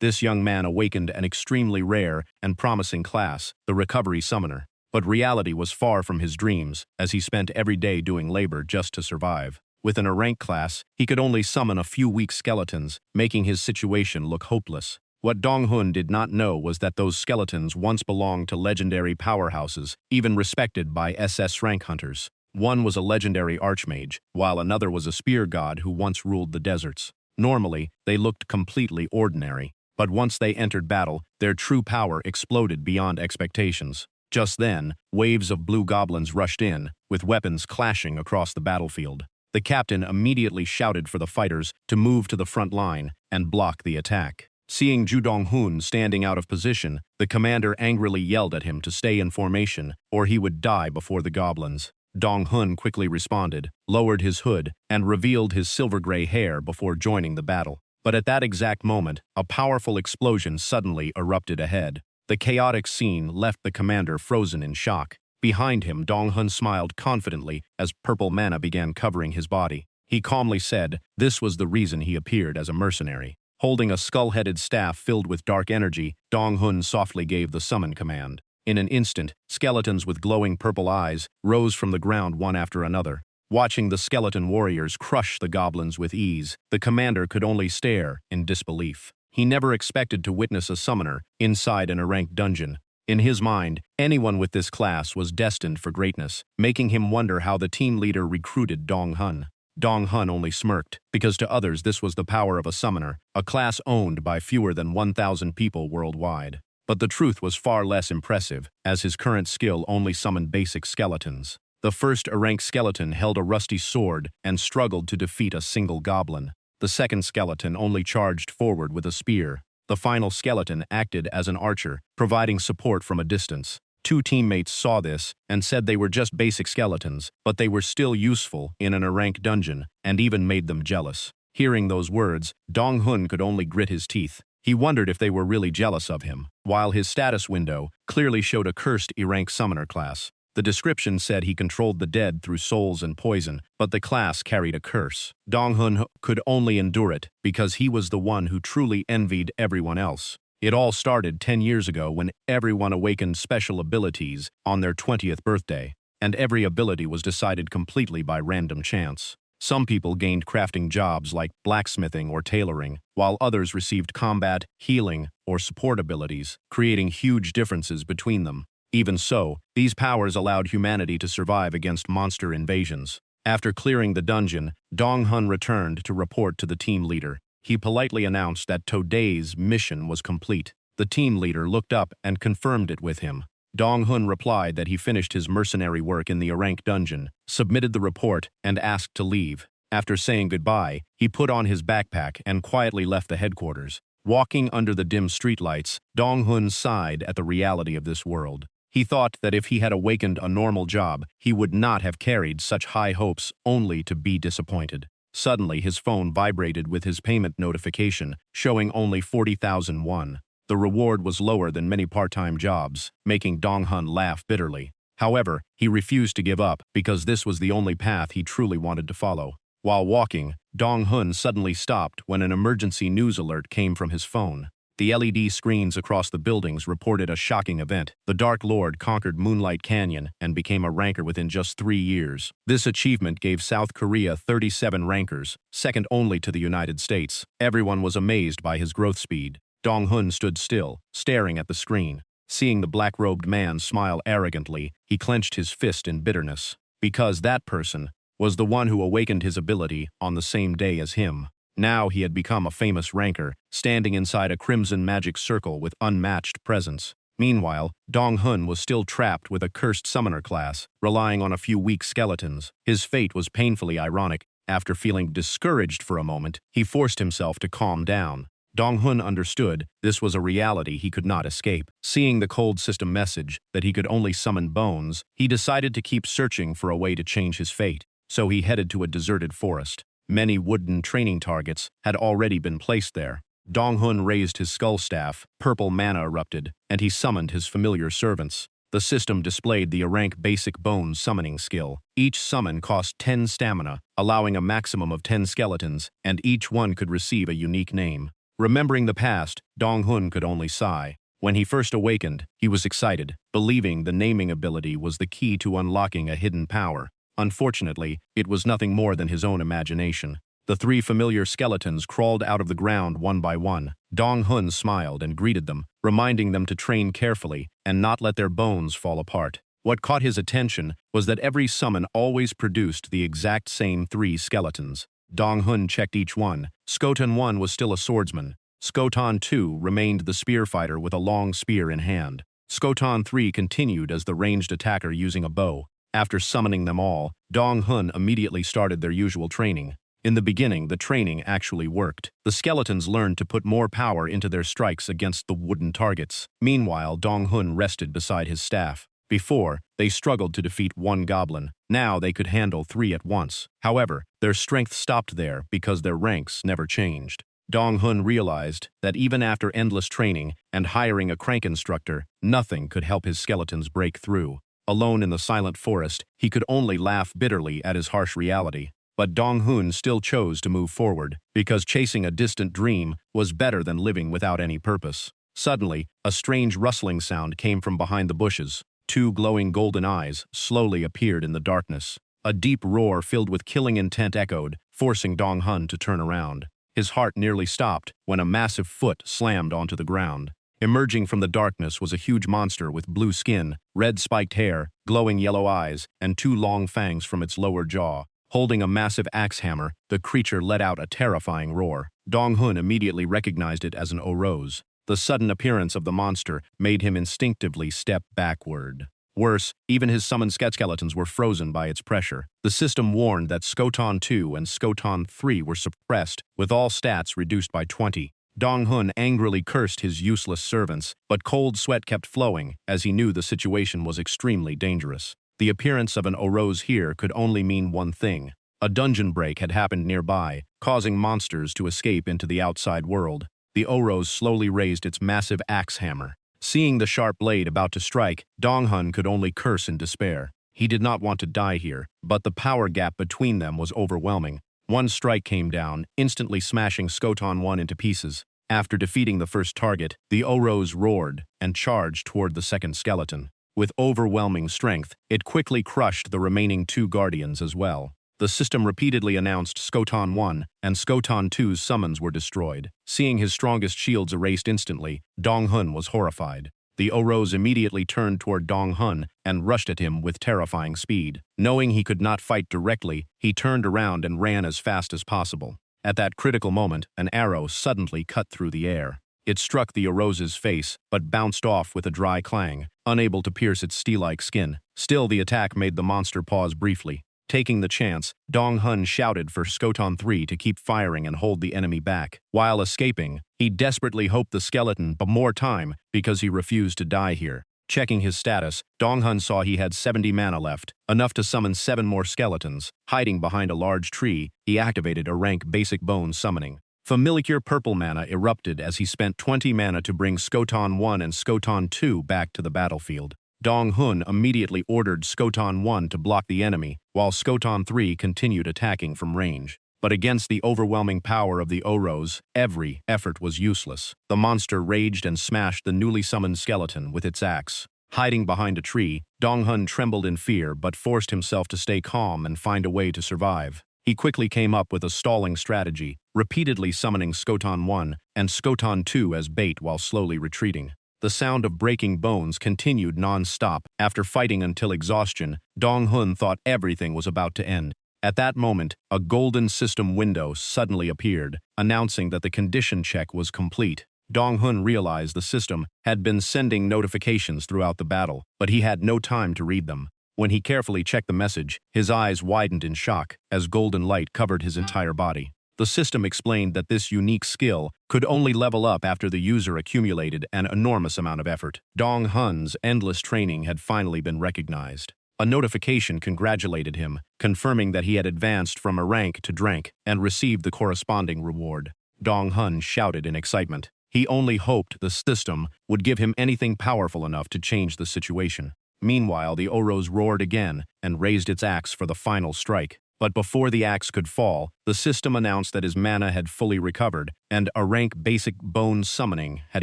This young man awakened an extremely rare and promising class, the recovery summoner. But reality was far from his dreams, as he spent every day doing labor just to survive. Within a rank class, he could only summon a few weak skeletons, making his situation look hopeless. What Dong-hun did not know was that those skeletons once belonged to legendary powerhouses, even respected by SS rank hunters. One was a legendary archmage, while another was a spear god who once ruled the deserts. Normally, they looked completely ordinary, but once they entered battle, their true power exploded beyond expectations. Just then, waves of blue goblins rushed in, with weapons clashing across the battlefield. The captain immediately shouted for the fighters to move to the front line and block the attack. Seeing Ju Dong-hun standing out of position, the commander angrily yelled at him to stay in formation, or he would die before the goblins. Dong-hun quickly responded, lowered his hood, and revealed his silver-gray hair before joining the battle. But at that exact moment, a powerful explosion suddenly erupted ahead. The chaotic scene left the commander frozen in shock. Behind him, Dong-hun smiled confidently as purple mana began covering his body. He calmly said this was the reason he appeared as a mercenary. Holding a skull-headed staff filled with dark energy, Dong-hun softly gave the summon command. In an instant, skeletons with glowing purple eyes rose from the ground one after another. Watching the skeleton warriors crush the goblins with ease, the commander could only stare in disbelief. He never expected to witness a summoner inside an ranked dungeon. In his mind, anyone with this class was destined for greatness, making him wonder how the team leader recruited Dong-hun. Dong-hun only smirked, because to others this was the power of a summoner, a class owned by fewer than 1,000 people worldwide. But the truth was far less impressive, as his current skill only summoned basic skeletons. The first ranked skeleton held a rusty sword and struggled to defeat a single goblin. The second skeleton only charged forward with a spear. The final skeleton acted as an archer, providing support from a distance. Two teammates saw this and said they were just basic skeletons, but they were still useful in an ranked dungeon, and even made them jealous. Hearing those words, Dong-hun could only grit his teeth. He wondered if they were really jealous of him, while his status window clearly showed a cursed E-rank summoner class. The description said he controlled the dead through souls and poison, but the class carried a curse. Dong-hun could only endure it because he was the one who truly envied everyone else. It all started 10 years ago when everyone awakened special abilities on their 20th birthday, and every ability was decided completely by random chance. Some people gained crafting jobs like blacksmithing or tailoring, while others received combat, healing, or support abilities, creating huge differences between them. Even so, these powers allowed humanity to survive against monster invasions. After clearing the dungeon, Dong-hun returned to report to the team leader. He politely announced that today's mission was complete. The team leader looked up and confirmed it with him. Dong-hun replied that he finished his mercenary work in the rank dungeon, submitted the report, and asked to leave. After saying goodbye, he put on his backpack and quietly left the headquarters. Walking under the dim streetlights, Dong-hun sighed at the reality of this world. He thought that if he had awakened a normal job, he would not have carried such high hopes only to be disappointed. Suddenly, his phone vibrated with his payment notification, showing only 40,000 won. The reward was lower than many part-time jobs, making Dong-hun laugh bitterly. However, he refused to give up because this was the only path he truly wanted to follow. While walking, Dong-hun suddenly stopped when an emergency news alert came from his phone. The LED screens across the buildings reported a shocking event. The Dark Lord conquered Moonlight Canyon and became a ranker within just 3 years. This achievement gave South Korea 37 rankers, second only to the United States. Everyone was amazed by his growth speed. Dong-hun stood still, staring at the screen. Seeing the black-robed man smile arrogantly, he clenched his fist in bitterness. Because that person was the one who awakened his ability on the same day as him. Now he had become a famous ranker, standing inside a crimson magic circle with unmatched presence. Meanwhile, Dong-hun was still trapped with a cursed summoner class, relying on a few weak skeletons. His fate was painfully ironic. After feeling discouraged for a moment, he forced himself to calm down. Dong-hun understood this was a reality he could not escape. Seeing the cold system message that he could only summon bones, he decided to keep searching for a way to change his fate. So he headed to a deserted forest. Many wooden training targets had already been placed there. Dong-hun raised his skull staff, purple mana erupted, and he summoned his familiar servants. The system displayed the rank basic bone summoning skill. Each summon cost 10 stamina, allowing a maximum of 10 skeletons, and each one could receive a unique name. Remembering the past, Dong-hun could only sigh. When he first awakened, he was excited, believing the naming ability was the key to unlocking a hidden power. Unfortunately, it was nothing more than his own imagination. The three familiar skeletons crawled out of the ground one by one. Dong-hun smiled and greeted them, reminding them to train carefully and not let their bones fall apart. What caught his attention was that every summon always produced the exact same three skeletons. Dong-hun checked each one. Skoton 1 was still a swordsman. Skoton 2 remained the spear fighter with a long spear in hand. Skoton 3 continued as the ranged attacker using a bow. After summoning them all, Dong-hun immediately started their usual training. In the beginning, the training actually worked. The skeletons learned to put more power into their strikes against the wooden targets. Meanwhile, Dong-hun rested beside his staff. Before, they struggled to defeat one goblin. Now they could handle three at once. However, their strength stopped there because their ranks never changed. Dong-hun realized that even after endless training and hiring a crank instructor, nothing could help his skeletons break through. Alone in the silent forest, he could only laugh bitterly at his harsh reality. But Dong-hun still chose to move forward, because chasing a distant dream was better than living without any purpose. Suddenly, a strange rustling sound came from behind the bushes. Two glowing golden eyes slowly appeared in the darkness. A deep roar filled with killing intent echoed, forcing Dong-hun to turn around. His heart nearly stopped when a massive foot slammed onto the ground. Emerging from the darkness was a huge monster with blue skin, red spiked hair, glowing yellow eyes, and two long fangs from its lower jaw. Holding a massive axe hammer, the creature let out a terrifying roar. Dong-hun immediately recognized it as an Orose. The sudden appearance of the monster made him instinctively step backward. Worse, even his summoned skeletons were frozen by its pressure. The system warned that Skoton 2 and Skoton 3 were suppressed, with all stats reduced by 20. Dong-hun angrily cursed his useless servants, but cold sweat kept flowing as he knew the situation was extremely dangerous. The appearance of an Orose here could only mean one thing. A dungeon break had happened nearby, causing monsters to escape into the outside world. The Orose slowly raised its massive axe hammer. Seeing the sharp blade about to strike, Dong-hun could only curse in despair. He did not want to die here, but the power gap between them was overwhelming. One strike came down, instantly smashing Skoton 1 into pieces. After defeating the first target, the Orose roared and charged toward the second skeleton. With overwhelming strength, it quickly crushed the remaining two guardians as well. The system repeatedly announced Skoton 1 and Skoton 2's summons were destroyed. Seeing his strongest shields erased instantly, Dong-hun was horrified. The Orose immediately turned toward Dong-hun and rushed at him with terrifying speed. Knowing he could not fight directly, he turned around and ran as fast as possible. At that critical moment, an arrow suddenly cut through the air. It struck the Orose's face, but bounced off with a dry clang, unable to pierce its steel-like skin. Still, the attack made the monster pause briefly. Taking the chance, Dong-hun shouted for Skoton 3 to keep firing and hold the enemy back. While escaping, he desperately hoped the skeleton but more time because he refused to die here. Checking his status, Dong-hun saw he had 70 mana left, enough to summon 7 more skeletons. Hiding behind a large tree, he activated a rank basic bone summoning. Familiar purple mana erupted as he spent 20 mana to bring Skoton 1 and Skoton 2 back to the battlefield. Dong-hun immediately ordered Skoton 1 to block the enemy, while Skoton 3 continued attacking from range. But against the overwhelming power of the Orose, every effort was useless. The monster raged and smashed the newly summoned skeleton with its axe. Hiding behind a tree, Dong-hun trembled in fear but forced himself to stay calm and find a way to survive. He quickly came up with a stalling strategy, repeatedly summoning Skoton 1 and Skoton 2 as bait while slowly retreating. The sound of breaking bones continued non-stop. After fighting until exhaustion, Dong-hun thought everything was about to end. At that moment, a golden system window suddenly appeared, announcing that the condition check was complete. Dong-hun realized the system had been sending notifications throughout the battle, but he had no time to read them. When he carefully checked the message, his eyes widened in shock as golden light covered his entire body. The system explained that this unique skill could only level up after the user accumulated an enormous amount of effort. Dong-hun's endless training had finally been recognized. A notification congratulated him, confirming that he had advanced from a rank to drank and received the corresponding reward. Dong-hun shouted in excitement. He only hoped the system would give him anything powerful enough to change the situation. Meanwhile, the Orose roared again and raised its axe for the final strike. But before the axe could fall, the system announced that his mana had fully recovered, and a rank basic bone summoning had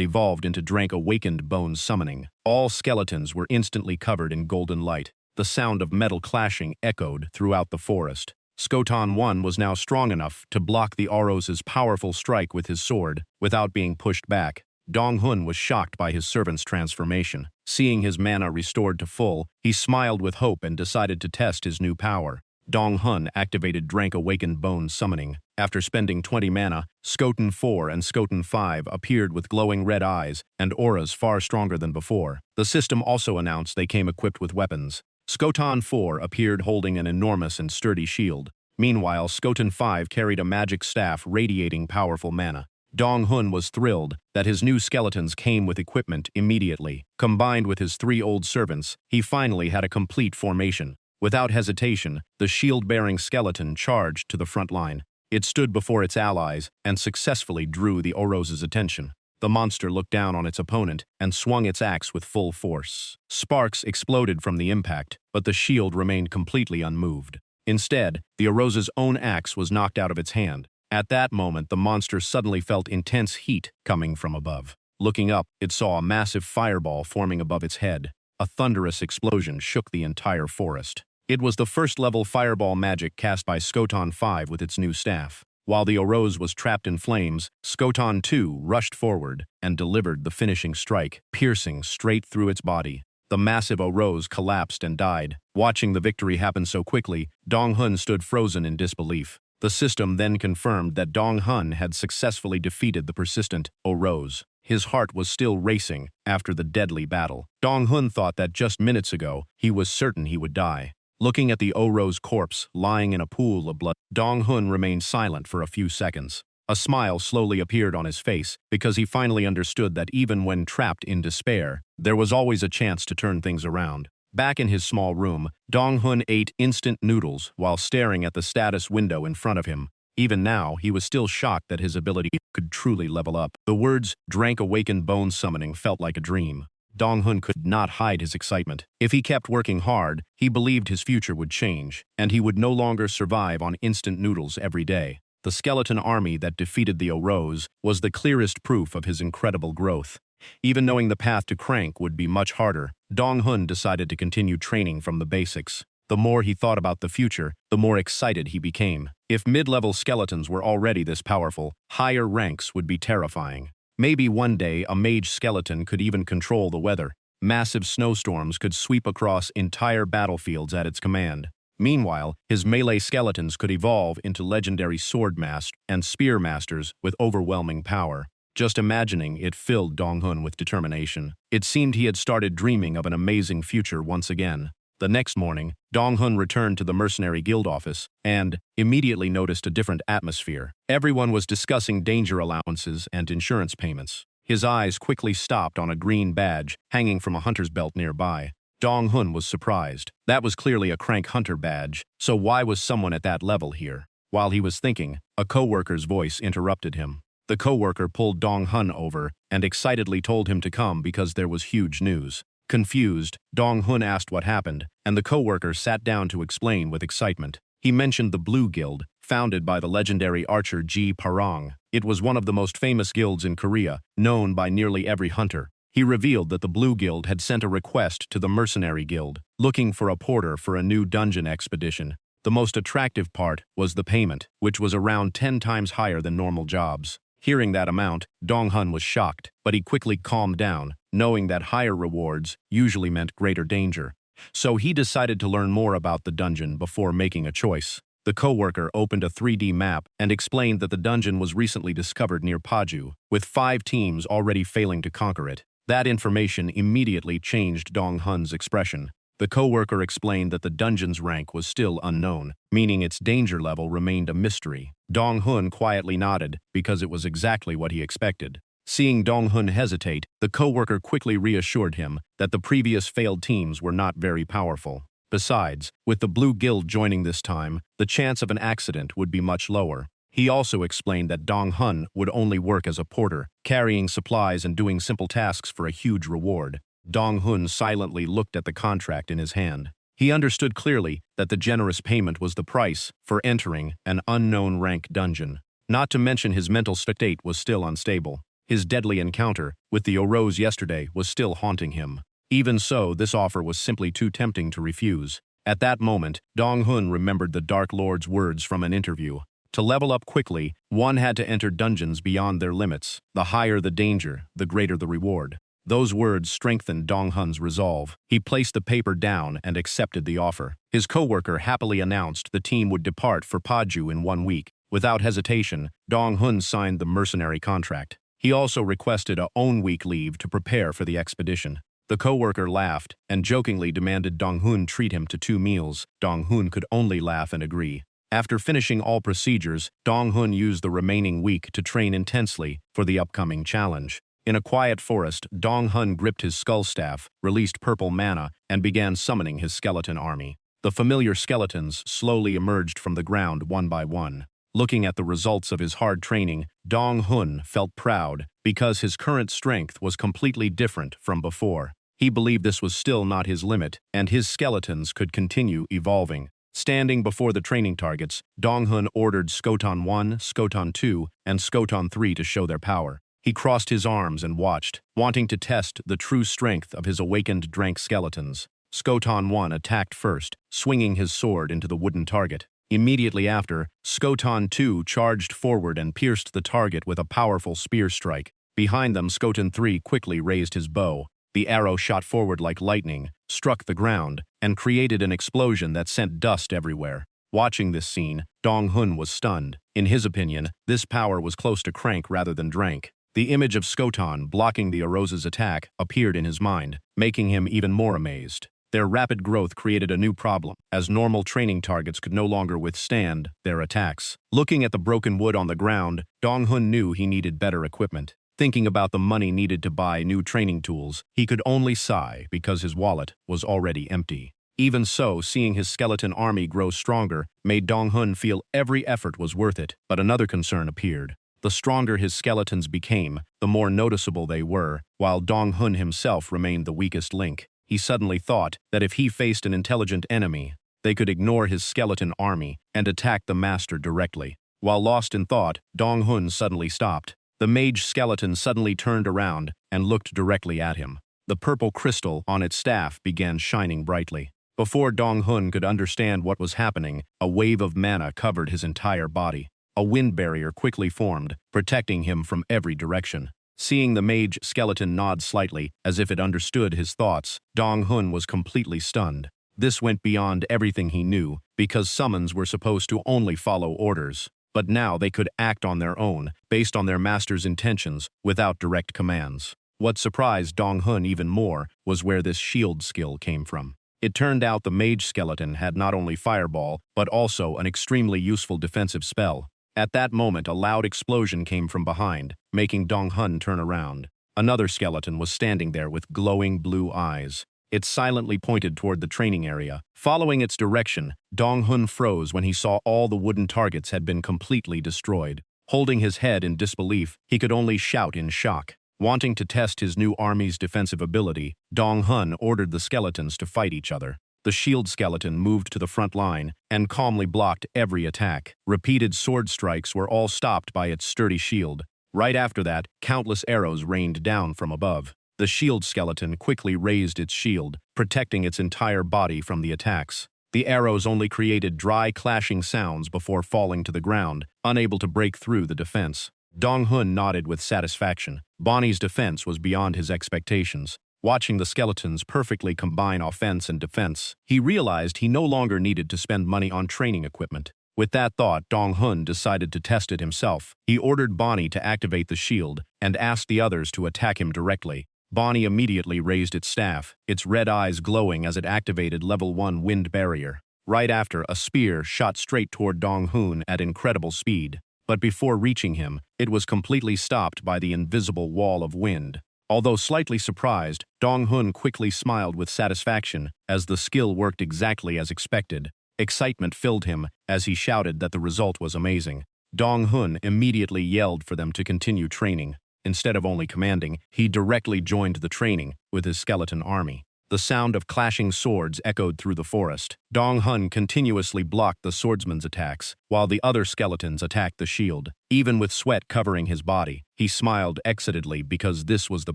evolved into rank awakened bone summoning. All skeletons were instantly covered in golden light. The sound of metal clashing echoed throughout the forest. Skoton 1 was now strong enough to block the Auros's powerful strike with his sword without being pushed back. Dong-hun was shocked by his servant's transformation. Seeing his mana restored to full, he smiled with hope and decided to test his new power. Dong-hun activated Drank Awakened Bone Summoning. After spending 20 mana, Skoton 4 and Skoton 5 appeared with glowing red eyes and auras far stronger than before. The system also announced they came equipped with weapons. Skoton 4 appeared holding an enormous and sturdy shield. Meanwhile, Skoton 5 carried a magic staff radiating powerful mana. Dong-hun was thrilled that his new skeletons came with equipment immediately. Combined with his 3 old servants, he finally had a complete formation. Without hesitation, the shield-bearing skeleton charged to the front line. It stood before its allies and successfully drew the Oroz's attention. The monster looked down on its opponent and swung its axe with full force. Sparks exploded from the impact, but the shield remained completely unmoved. Instead, the Oroz's own axe was knocked out of its hand. At that moment, the monster suddenly felt intense heat coming from above. Looking up, it saw a massive fireball forming above its head. A thunderous explosion shook the entire forest. It was the first-level fireball magic cast by Skoton 5 with its new staff. While the Oroz was trapped in flames, Skoton 2 rushed forward and delivered the finishing strike, piercing straight through its body. The massive Oroz collapsed and died. Watching the victory happen so quickly, Dong-hun stood frozen in disbelief. The system then confirmed that Dong-hun had successfully defeated the persistent Oroz. His heart was still racing after the deadly battle. Dong-hun thought that just minutes ago, he was certain he would die. Looking at the Oroz corpse lying in a pool of blood, Dong-hun remained silent for a few seconds. A smile slowly appeared on his face because he finally understood that even when trapped in despair, there was always a chance to turn things around. Back in his small room, Dong-hun ate instant noodles while staring at the status window in front of him. Even now, he was still shocked that his ability could truly level up. The words, "Drank Awakened Bone Summoning," felt like a dream. Dong-hun could not hide his excitement. If he kept working hard, he believed his future would change, and he would no longer survive on instant noodles every day. The skeleton army that defeated the Oroz was the clearest proof of his incredible growth. Even knowing the path to crank would be much harder, Dong-hun decided to continue training from the basics. The more he thought about the future, the more excited he became. If mid-level skeletons were already this powerful, higher ranks would be terrifying. Maybe one day a mage skeleton could even control the weather. Massive snowstorms could sweep across entire battlefields at its command. Meanwhile, his melee skeletons could evolve into legendary sword masters and spear masters with overwhelming power. Just imagining it filled Dong-hun with determination. It seemed he had started dreaming of an amazing future once again. The next morning, Dong-hun returned to the mercenary guild office and immediately noticed a different atmosphere. Everyone was discussing danger allowances and insurance payments. His eyes quickly stopped on a green badge hanging from a hunter's belt nearby. Dong-hun was surprised. That was clearly a crank hunter badge, so why was someone at that level here? While he was thinking, a co-worker's voice interrupted him. The co-worker pulled Dong-hun over and excitedly told him to come because there was huge news. Confused, Dong-hun asked what happened, and the co-worker sat down to explain with excitement. He mentioned the Blue Guild, founded by the legendary archer Ji Parang. It was one of the most famous guilds in Korea, known by nearly every hunter. He revealed that the Blue Guild had sent a request to the Mercenary Guild, looking for a porter for a new dungeon expedition. The most attractive part was the payment, which was around 10 times higher than normal jobs. Hearing that amount, Dong-hun was shocked, but he quickly calmed down, knowing that higher rewards usually meant greater danger. So he decided to learn more about the dungeon before making a choice. The co-worker opened a 3D map and explained that the dungeon was recently discovered near Paju, with 5 teams already failing to conquer it. That information immediately changed Dong-hun's expression. The co-worker explained that the dungeon's rank was still unknown, meaning its danger level remained a mystery. Dong-hun quietly nodded because it was exactly what he expected. Seeing Dong-hun hesitate, the co-worker quickly reassured him that the previous failed teams were not very powerful. Besides, with the Blue Guild joining this time, the chance of an accident would be much lower. He also explained that Dong-hun would only work as a porter, carrying supplies and doing simple tasks for a huge reward. Dong-hun silently looked at the contract in his hand. He understood clearly that the generous payment was the price for entering an unknown rank dungeon. Not to mention his mental state was still unstable. His deadly encounter with the Orose yesterday was still haunting him. Even so, this offer was simply too tempting to refuse. At that moment, Dong-hun remembered the Dark Lord's words from an interview. To level up quickly, one had to enter dungeons beyond their limits. The higher the danger, the greater the reward. Those words strengthened Dong-hun's resolve. He placed the paper down and accepted the offer. His co-worker happily announced the team would depart for Paju in 1 week. Without hesitation, Dong-hun signed the mercenary contract. He also requested a own week leave to prepare for the expedition. The co-worker laughed and jokingly demanded Dong-hun treat him to 2 meals. Dong-hun could only laugh and agree. After finishing all procedures, Dong-hun used the remaining week to train intensely for the upcoming challenge. In a quiet forest, Dong-hun gripped his skull staff, released purple mana, and began summoning his skeleton army. The familiar skeletons slowly emerged from the ground one by one. Looking at the results of his hard training, Dong-hun felt proud because his current strength was completely different from before. He believed this was still not his limit, and his skeletons could continue evolving. Standing before the training targets, Dong-hun ordered Skoton 1, Skoton 2, and Skoton 3 to show their power. He crossed his arms and watched, wanting to test the true strength of his awakened Drank skeletons. Skoton 1 attacked first, swinging his sword into the wooden target. Immediately after, Skoton 2 charged forward and pierced the target with a powerful spear strike. Behind them, Skoton 3 quickly raised his bow. The arrow shot forward like lightning, struck the ground, and created an explosion that sent dust everywhere. Watching this scene, Dong-hun was stunned. In his opinion, this power was close to Crank rather than Drank. The image of Skoton blocking the Orose's attack appeared in his mind, making him even more amazed. Their rapid growth created a new problem, as normal training targets could no longer withstand their attacks. Looking at the broken wood on the ground, Dong-hun knew he needed better equipment. Thinking about the money needed to buy new training tools, he could only sigh because his wallet was already empty. Even so, seeing his skeleton army grow stronger made Dong-hun feel every effort was worth it, but another concern appeared. The stronger his skeletons became, the more noticeable they were, while Dong-hun himself remained the weakest link. He suddenly thought that if he faced an intelligent enemy, they could ignore his skeleton army and attack the master directly. While lost in thought, Dong-hun suddenly stopped. The mage skeleton suddenly turned around and looked directly at him. The purple crystal on its staff began shining brightly. Before Dong-hun could understand what was happening, a wave of mana covered his entire body. A wind barrier quickly formed, protecting him from every direction. Seeing the mage skeleton nod slightly, as if it understood his thoughts, Dong-hun was completely stunned. This went beyond everything he knew, because summons were supposed to only follow orders. But now they could act on their own, based on their master's intentions, without direct commands. What surprised Dong-hun even more was where this shield skill came from. It turned out the mage skeleton had not only fireball, but also an extremely useful defensive spell. At that moment, a loud explosion came from behind, making Dong-hun turn around. Another skeleton was standing there with glowing blue eyes. It silently pointed toward the training area. Following its direction, Dong-hun froze when he saw all the wooden targets had been completely destroyed. Holding his head in disbelief, he could only shout in shock. Wanting to test his new army's defensive ability, Dong-hun ordered the skeletons to fight each other. The shield skeleton moved to the front line and calmly blocked every attack. Repeated sword strikes were all stopped by its sturdy shield. Right after that, countless arrows rained down from above. The shield skeleton quickly raised its shield, protecting its entire body from the attacks. The arrows only created dry, clashing sounds before falling to the ground, unable to break through the defense. Dong-hun nodded with satisfaction. Bonnie's defense was beyond his expectations. Watching the skeletons perfectly combine offense and defense, he realized he no longer needed to spend money on training equipment. With that thought, Dong-hun decided to test it himself. He ordered Bonnie to activate the shield and asked the others to attack him directly. Bonnie immediately raised its staff, its red eyes glowing as it activated level 1 wind barrier. Right after, a spear shot straight toward Dong-hun at incredible speed. But before reaching him, it was completely stopped by the invisible wall of wind. Although slightly surprised, Dong-hun quickly smiled with satisfaction as the skill worked exactly as expected. Excitement filled him as he shouted that the result was amazing. Dong-hun immediately yelled for them to continue training. Instead of only commanding, he directly joined the training with his skeleton army. The sound of clashing swords echoed through the forest. Dong Hun continuously blocked the swordsman's attacks, while the other skeletons attacked the shield. Even with sweat covering his body, he smiled excitedly because this was the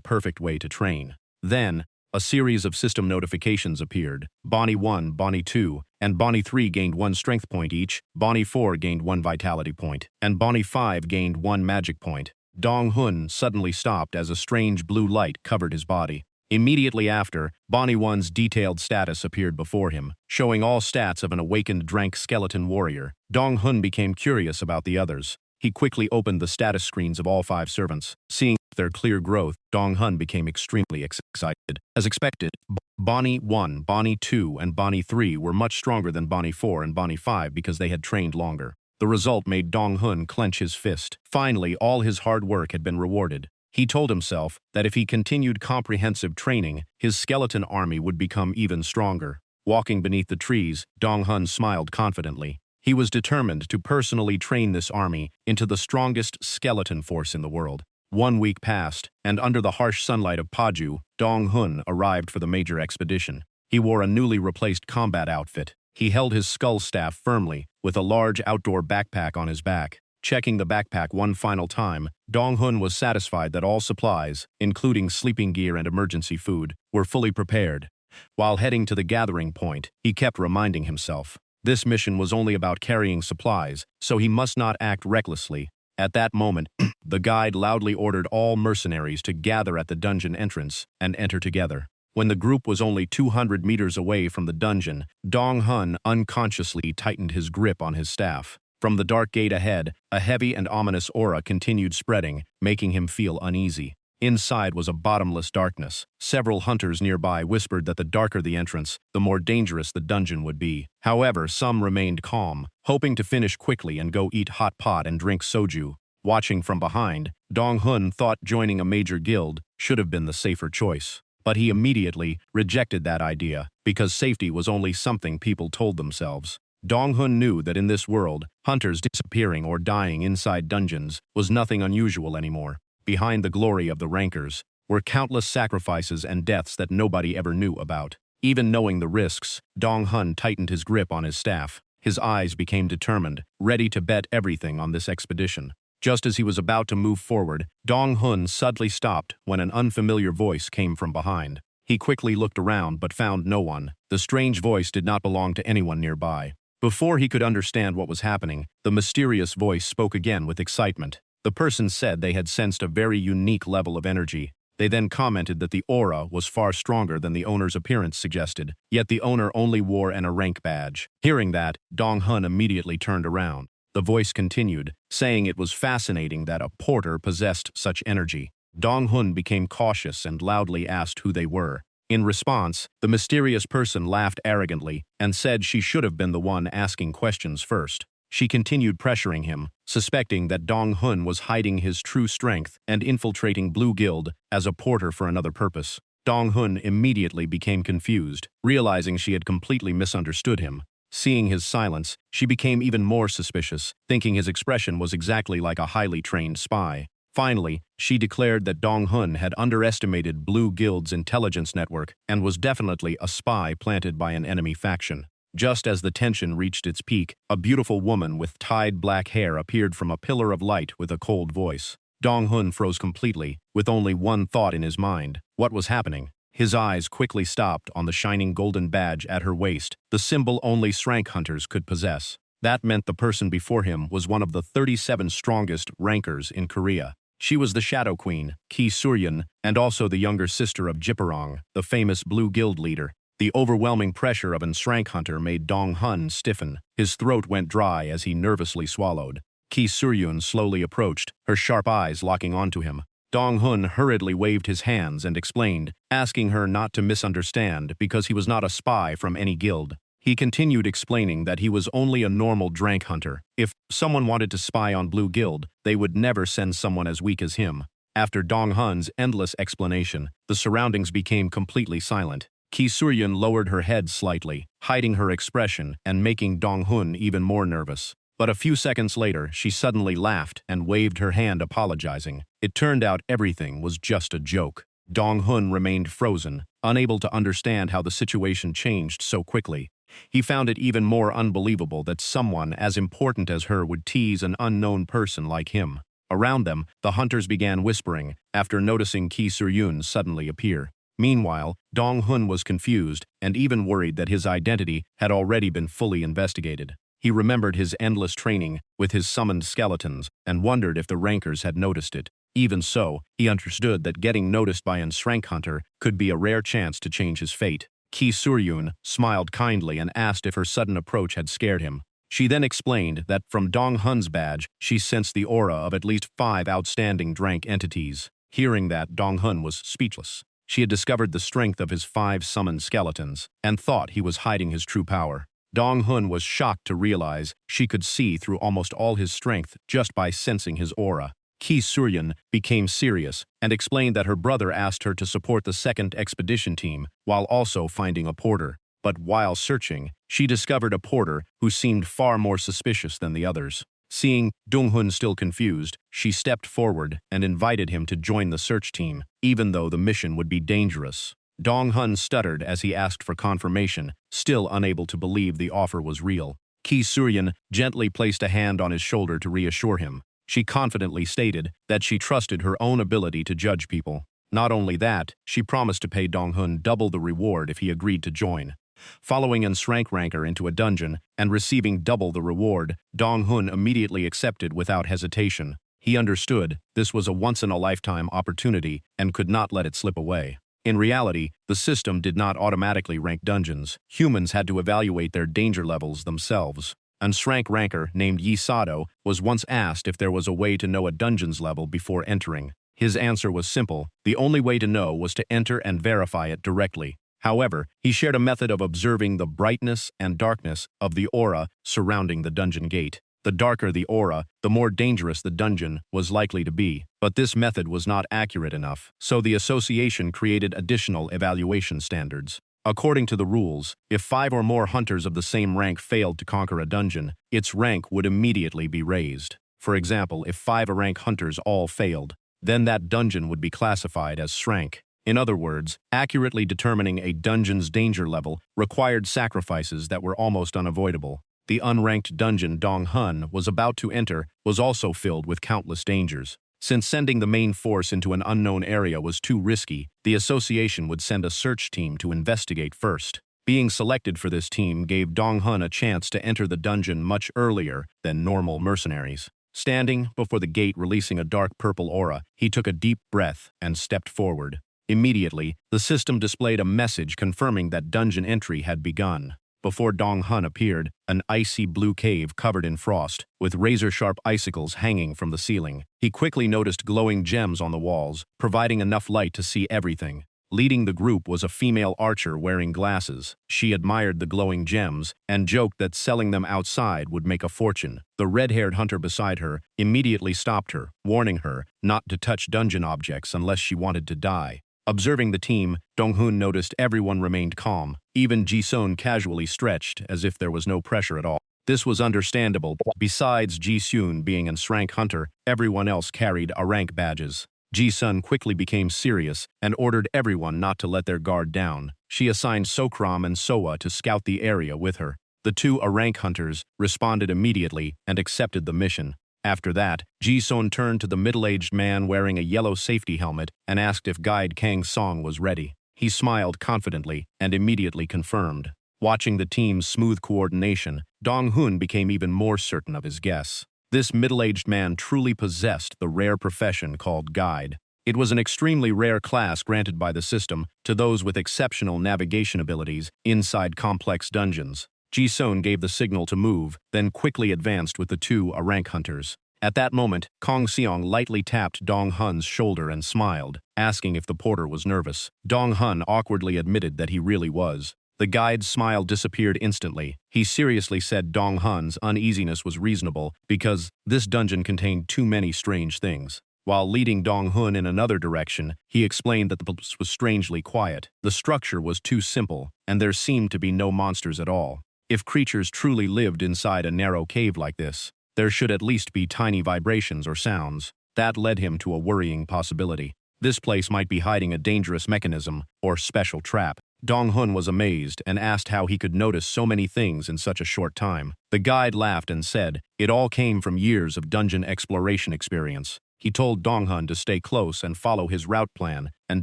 perfect way to train. Then, a series of system notifications appeared. Bonnie 1, Bonnie 2, and Bonnie 3 gained 1 strength point each, Bonnie 4 gained 1 vitality point, and Bonnie 5 gained 1 magic point. Dong Hun suddenly stopped as a strange blue light covered his body. Immediately after, Bonnie 1's detailed status appeared before him, showing all stats of an awakened Drank skeleton warrior. Dong Hun became curious about the others. He quickly opened the status screens of all 5 servants. Seeing their clear growth, Dong Hun became extremely excited. As expected, Bonnie 1, Bonnie 2, and Bonnie 3 were much stronger than Bonnie 4 and Bonnie 5 because they had trained longer. The result made Dong Hun clench his fist. Finally, all his hard work had been rewarded. He told himself that if he continued comprehensive training, his skeleton army would become even stronger. Walking beneath the trees, Dong Hun smiled confidently. He was determined to personally train this army into the strongest skeleton force in the world. 1 week passed, and under the harsh sunlight of Paju, Dong Hun arrived for the major expedition. He wore a newly replaced combat outfit. He held his skull staff firmly, with a large outdoor backpack on his back. Checking the backpack one final time, Dong Hun was satisfied that all supplies, including sleeping gear and emergency food, were fully prepared. While heading to the gathering point, he kept reminding himself, this mission was only about carrying supplies, so he must not act recklessly. At that moment, the guide loudly ordered all mercenaries to gather at the dungeon entrance and enter together. When the group was only 200 meters away from the dungeon, Dong Hun unconsciously tightened his grip on his staff. From the dark gate ahead, a heavy and ominous aura continued spreading, making him feel uneasy. Inside was a bottomless darkness. Several hunters nearby whispered that the darker the entrance, the more dangerous the dungeon would be. However, some remained calm, hoping to finish quickly and go eat hot pot and drink soju. Watching from behind, Dong Hun thought joining a major guild should have been the safer choice. But he immediately rejected that idea, because safety was only something people told themselves. Dong Hun knew that in this world, hunters disappearing or dying inside dungeons was nothing unusual anymore. Behind the glory of the rankers were countless sacrifices and deaths that nobody ever knew about. Even knowing the risks, Dong Hun tightened his grip on his staff. His eyes became determined, ready to bet everything on this expedition. Just as he was about to move forward, Dong Hun suddenly stopped when an unfamiliar voice came from behind. He quickly looked around but found no one. The strange voice did not belong to anyone nearby. Before he could understand what was happening, the mysterious voice spoke again with excitement. The person said they had sensed a very unique level of energy. They then commented that the aura was far stronger than the owner's appearance suggested, yet the owner only wore an rank badge. Hearing that, Dong Hun immediately turned around. The voice continued, saying it was fascinating that a porter possessed such energy. Dong Hun became cautious and loudly asked who they were. In response, the mysterious person laughed arrogantly and said she should have been the one asking questions first. She continued pressuring him, suspecting that Dong Hun was hiding his true strength and infiltrating Blue Guild as a porter for another purpose. Dong Hun immediately became confused, realizing she had completely misunderstood him. Seeing his silence, she became even more suspicious, thinking his expression was exactly like a highly trained spy. Finally, she declared that Dong Hun had underestimated Blue Guild's intelligence network and was definitely a spy planted by an enemy faction. Just as the tension reached its peak, a beautiful woman with tied black hair appeared from a pillar of light with a cold voice. Dong Hun froze completely, with only one thought in his mind: what was happening? His eyes quickly stopped on the shining golden badge at her waist, the symbol only Srank hunters could possess. That meant the person before him was one of the 37 strongest rankers in Korea. She was the Shadow Queen, Ki Suryun, and also the younger sister of Jipperong, the famous Blue Guild leader. The overwhelming pressure of an Srank hunter made Dong Hun stiffen. His throat went dry as he nervously swallowed. Ki Suryun slowly approached, her sharp eyes locking onto him. Dong Hun hurriedly waved his hands and explained, asking her not to misunderstand because he was not a spy from any guild. He continued explaining that he was only a normal Drank hunter. If someone wanted to spy on Blue Guild, they would never send someone as weak as him. After Dong Hun's endless explanation, the surroundings became completely silent. Ki Suryun lowered her head slightly, hiding her expression and making Dong Hun even more nervous. But a few seconds later, she suddenly laughed and waved her hand apologizing. It turned out everything was just a joke. Dong-hun remained frozen, unable to understand how the situation changed so quickly. He found it even more unbelievable that someone as important as her would tease an unknown person like him. Around them, the hunters began whispering after noticing Ki Suryun suddenly appear. Meanwhile, Dong-hun was confused and even worried that his identity had already been fully investigated. He remembered his endless training with his summoned skeletons and wondered if the rankers had noticed it. Even so, he understood that getting noticed by an Srank hunter could be a rare chance to change his fate. Ki Suryun smiled kindly and asked if her sudden approach had scared him. She then explained that from Dong-hun's badge, she sensed the aura of at least 5 outstanding Drank entities. Hearing that, Dong-hun was speechless. She had discovered the strength of his 5 summoned skeletons and thought he was hiding his true power. Dong-hun was shocked to realize she could see through almost all his strength just by sensing his aura. Ki Suryun became serious and explained that her brother asked her to support the 2nd expedition team while also finding a porter. But while searching, she discovered a porter who seemed far more suspicious than the others. Seeing Dong-hun still confused, she stepped forward and invited him to join the search team, even though the mission would be dangerous. Dong-hun stuttered as he asked for confirmation, still unable to believe the offer was real. Ki Suryun gently placed a hand on his shoulder to reassure him. She confidently stated that she trusted her own ability to judge people. Not only that, she promised to pay Dong-hun double the reward if he agreed to join. Following an Srank ranker into a dungeon and receiving double the reward, Dong-hun immediately accepted without hesitation. He understood this was a once-in-a-lifetime opportunity and could not let it slip away. In reality, the system did not automatically rank dungeons. Humans had to evaluate their danger levels themselves. An Srank ranker named Yi Sado was once asked if there was a way to know a dungeon's level before entering. His answer was simple: the only way to know was to enter and verify it directly. However, he shared a method of observing the brightness and darkness of the aura surrounding the dungeon gate. The darker the aura, the more dangerous the dungeon was likely to be. But this method was not accurate enough, so the association created additional evaluation standards. According to the rules, if 5 or more hunters of the same rank failed to conquer a dungeon, its rank would immediately be raised. For example, if 5 rank hunters all failed, then that dungeon would be classified as Srank. In other words, accurately determining a dungeon's danger level required sacrifices that were almost unavoidable. The unranked dungeon Dong-hun was about to enter was also filled with countless dangers. Since sending the main force into an unknown area was too risky, the association would send a search team to investigate first. Being selected for this team gave Dong-hun a chance to enter the dungeon much earlier than normal mercenaries. Standing before the gate releasing a dark purple aura, he took a deep breath and stepped forward. Immediately, the system displayed a message confirming that dungeon entry had begun. Before Dong-hun appeared, an icy blue cave covered in frost, with razor-sharp icicles hanging from the ceiling. He quickly noticed glowing gems on the walls, providing enough light to see everything. Leading the group was a female archer wearing glasses. She admired the glowing gems and joked that selling them outside would make a fortune. The red-haired hunter beside her immediately stopped her, warning her not to touch dungeon objects unless she wanted to die. Observing the team, Dong-hun noticed everyone remained calm. Even Ji-sun casually stretched, as if there was no pressure at all. This was understandable. Besides Ji-sun being an Srank hunter, everyone else carried a rank badges. Ji-sun quickly became serious and ordered everyone not to let their guard down. She assigned Sokram and Soa to scout the area with her. The 2 rank hunters responded immediately and accepted the mission. After that, Ji-sun turned to the middle-aged man wearing a yellow safety helmet and asked if guide Kang Song was ready. He smiled confidently and immediately confirmed. Watching the team's smooth coordination, Dong-hun became even more certain of his guess. This middle-aged man truly possessed the rare profession called guide. It was an extremely rare class granted by the system to those with exceptional navigation abilities inside complex dungeons. Ji-sun gave the signal to move, then quickly advanced with the 2 rank hunters. At that moment, Kong Seong lightly tapped Dong-hun's shoulder and smiled, asking if the porter was nervous. Dong-hun awkwardly admitted that he really was. The guide's smile disappeared instantly. He seriously said Dong-hun's uneasiness was reasonable because this dungeon contained too many strange things. While leading Dong-hun in another direction, he explained that the place was strangely quiet. The structure was too simple, and there seemed to be no monsters at all. If creatures truly lived inside a narrow cave like this, there should at least be tiny vibrations or sounds. That led him to a worrying possibility. This place might be hiding a dangerous mechanism or special trap. Dong-hun was amazed and asked how he could notice so many things in such a short time. The guide laughed and said, "It all came from years of dungeon exploration experience." He told Dong-hun to stay close and follow his route plan, and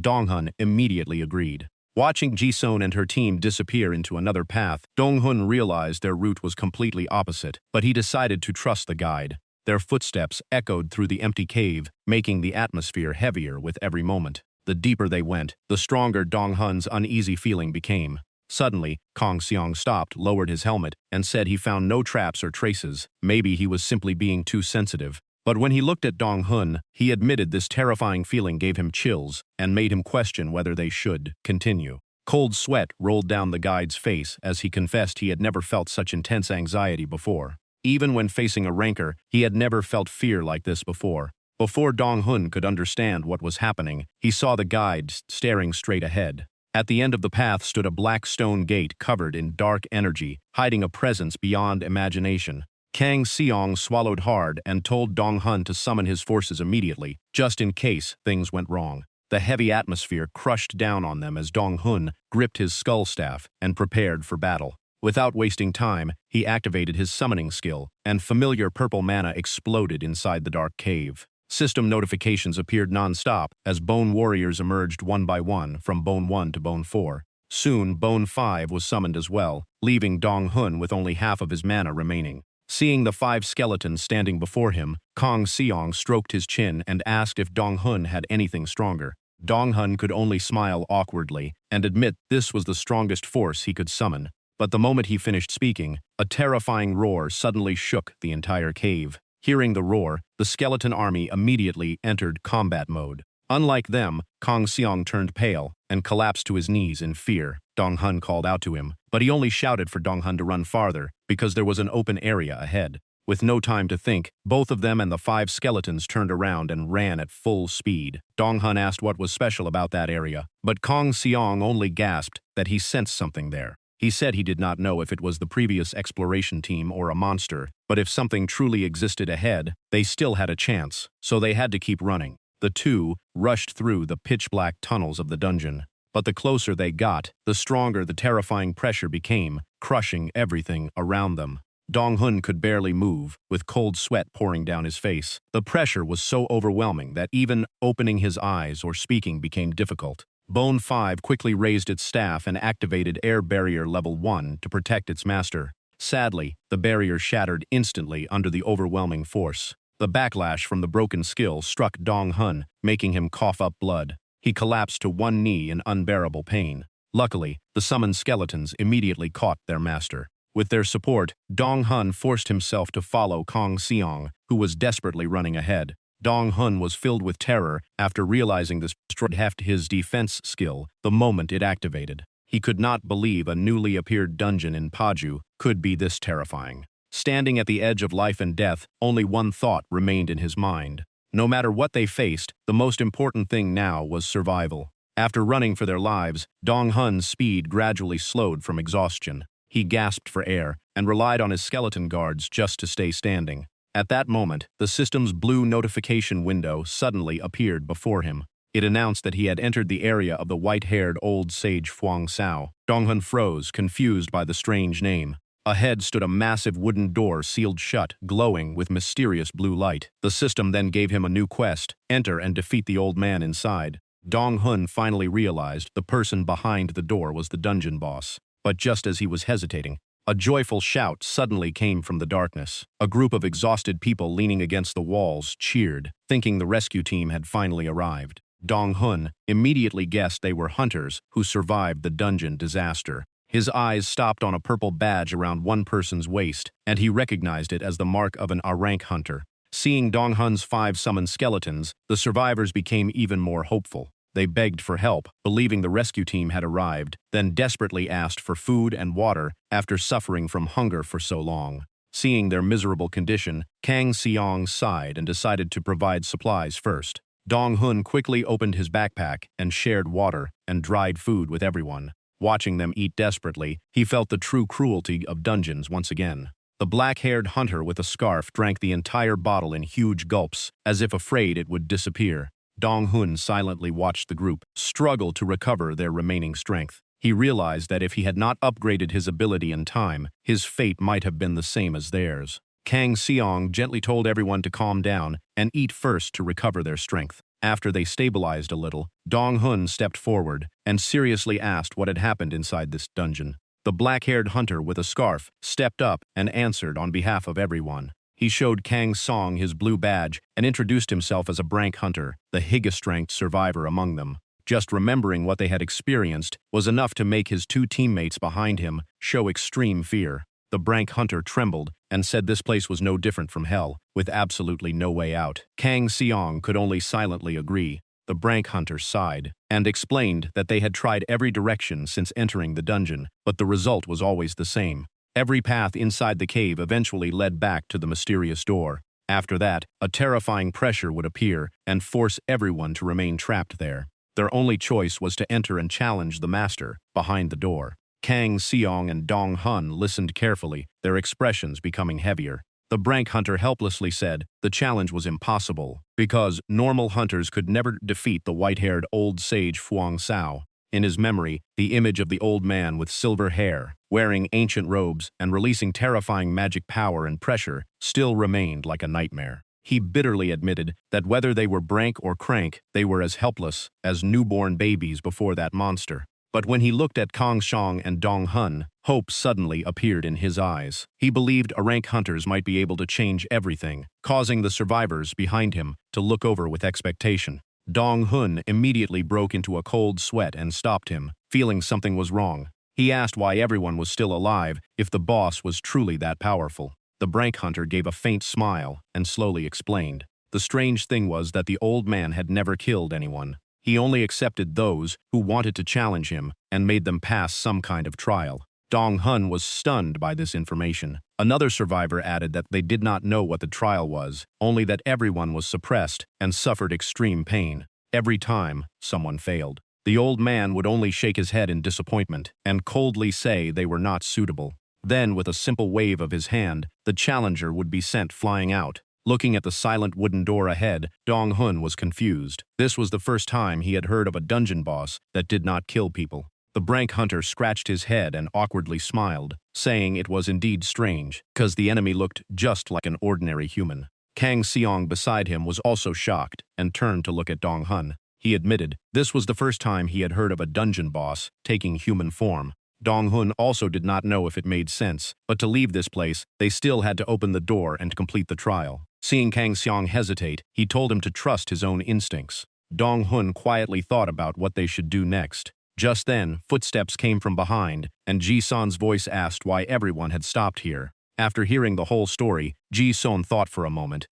Dong-hun immediately agreed. Watching Ji-seon and her team disappear into another path, Dong-hun realized their route was completely opposite, but he decided to trust the guide. Their footsteps echoed through the empty cave, making the atmosphere heavier with every moment. The deeper they went, the stronger Dong-hun's uneasy feeling became. Suddenly, Kang Seong stopped, lowered his helmet, and said he found no traps or traces. Maybe he was simply being too sensitive. But when he looked at Dong-hun, he admitted this terrifying feeling gave him chills and made him question whether they should continue. Cold sweat rolled down the guide's face as he confessed he had never felt such intense anxiety before. Even when facing a rancor, he had never felt fear like this before. Before Dong-hun could understand what was happening, he saw the guide staring straight ahead. At the end of the path stood a black stone gate covered in dark energy, hiding a presence beyond imagination. Kang Seong swallowed hard and told Dong-hun to summon his forces immediately, just in case things went wrong. The heavy atmosphere crushed down on them as Dong-hun gripped his skull staff and prepared for battle. Without wasting time, he activated his summoning skill, and familiar purple mana exploded inside the dark cave. System notifications appeared non-stop as Bone Warriors emerged one by one from Bone 1 to Bone 4. Soon, Bone 5 was summoned as well, leaving Dong-hun with only half of his mana remaining. Seeing the 5 skeletons standing before him, Kang Seong stroked his chin and asked if Dong-hun had anything stronger. Dong-hun could only smile awkwardly and admit this was the strongest force he could summon. But the moment he finished speaking, a terrifying roar suddenly shook the entire cave. Hearing the roar, the skeleton army immediately entered combat mode. Unlike them, Kang Seong turned pale and collapsed to his knees in fear. Dong-hun called out to him, but he only shouted for Dong-hun to run farther because there was an open area ahead. With no time to think, both of them and the 5 skeletons turned around and ran at full speed. Dong-hun asked what was special about that area, but Kang Seong only gasped that he sensed something there. He said he did not know if it was the previous exploration team or a monster, but if something truly existed ahead, they still had a chance, so they had to keep running. The two rushed through the pitch-black tunnels of the dungeon. But the closer they got, the stronger the terrifying pressure became, crushing everything around them. Dong-hun could barely move, with cold sweat pouring down his face. The pressure was so overwhelming that even opening his eyes or speaking became difficult. Bone 5 quickly raised its staff and activated Air Barrier Level 1 to protect its master. Sadly, the barrier shattered instantly under the overwhelming force. The backlash from the broken skill struck Dong-hun, making him cough up blood. He collapsed to one knee in unbearable pain. Luckily, the summoned skeletons immediately caught their master. With their support, Dong-hun forced himself to follow Kang Seong, who was desperately running ahead. Dong-hun was filled with terror after realizing this would heft his defense skill the moment it activated. He could not believe a newly appeared dungeon in Paju could be this terrifying. Standing at the edge of life and death, only one thought remained in his mind. No matter what they faced, the most important thing now was survival. After running for their lives, Dong-hun's speed gradually slowed from exhaustion. He gasped for air and relied on his skeleton guards just to stay standing. At that moment, the system's blue notification window suddenly appeared before him. It announced that he had entered the area of the white-haired old sage Fuang Sao. Dong-hun froze, confused by the strange name. Ahead stood a massive wooden door sealed shut, glowing with mysterious blue light. The system then gave him a new quest: enter and defeat the old man inside. Dong-hun finally realized the person behind the door was the dungeon boss. But just as he was hesitating, a joyful shout suddenly came from the darkness. A group of exhausted people leaning against the walls cheered, thinking the rescue team had finally arrived. Dong-hun immediately guessed they were hunters who survived the dungeon disaster. His eyes stopped on a purple badge around one person's waist, and he recognized it as the mark of an A-rank hunter. Seeing Dong-hun's 5 summoned skeletons, the survivors became even more hopeful. They begged for help, believing the rescue team had arrived, then desperately asked for food and water after suffering from hunger for so long. Seeing their miserable condition, Kang Seong sighed and decided to provide supplies first. Dong-hun quickly opened his backpack and shared water and dried food with everyone. Watching them eat desperately, he felt the true cruelty of dungeons once again. The black-haired hunter with a scarf drank the entire bottle in huge gulps, as if afraid it would disappear. Dong-hun silently watched the group struggle to recover their remaining strength. He realized that if he had not upgraded his ability in time, his fate might have been the same as theirs. Kang Seong gently told everyone to calm down and eat first to recover their strength. After they stabilized a little, Dong-hun stepped forward and seriously asked what had happened inside this dungeon. The black-haired hunter with a scarf stepped up and answered on behalf of everyone. He showed Kang Song his blue badge and introduced himself as a Brank hunter, the highest-ranked survivor among them. Just remembering what they had experienced was enough to make his two teammates behind him show extreme fear. The Brank hunter trembled and said this place was no different from hell, with absolutely no way out. Kang Seong could only silently agree. The Brank hunter sighed and explained that they had tried every direction since entering the dungeon, but the result was always the same. Every path inside the cave eventually led back to the mysterious door. After that, a terrifying pressure would appear and force everyone to remain trapped there. Their only choice was to enter and challenge the master behind the door. Kang Seong and Dong-hun listened carefully, their expressions becoming heavier. The Brank hunter helplessly said the challenge was impossible, because normal hunters could never defeat the white-haired old sage Fuang Sao. In his memory, the image of the old man with silver hair, wearing ancient robes and releasing terrifying magic power and pressure, still remained like a nightmare. He bitterly admitted that whether they were Brank or Crank, they were as helpless as newborn babies before that monster. But when he looked at Kang Seong and Dong-hun, hope suddenly appeared in his eyes. He believed rank hunters might be able to change everything, causing the survivors behind him to look over with expectation. Dong-hun immediately broke into a cold sweat and stopped him, feeling something was wrong. He asked why everyone was still alive if the boss was truly that powerful. The Brank hunter gave a faint smile and slowly explained. The strange thing was that the old man had never killed anyone. He only accepted those who wanted to challenge him and made them pass some kind of trial. Dong-hun was stunned by this information. Another survivor added that they did not know what the trial was, only that everyone was suppressed and suffered extreme pain. Every time, someone failed. The old man would only shake his head in disappointment and coldly say they were not suitable. Then, with a simple wave of his hand, the challenger would be sent flying out. Looking at the silent wooden door ahead, Dong-hun was confused. This was the first time he had heard of a dungeon boss that did not kill people. The Brank hunter scratched his head and awkwardly smiled, saying it was indeed strange, because the enemy looked just like an ordinary human. Kang Seong beside him was also shocked and turned to look at Dong-hun. He admitted this was the first time he had heard of a dungeon boss taking human form. Dong-hun also did not know if it made sense, but to leave this place, they still had to open the door and complete the trial. Seeing Kang Seong hesitate, he told him to trust his own instincts. Dong-hun quietly thought about what they should do next. Just then, footsteps came from behind, and Ji-sun's voice asked why everyone had stopped here. After hearing the whole story, Ji-sun thought for a moment,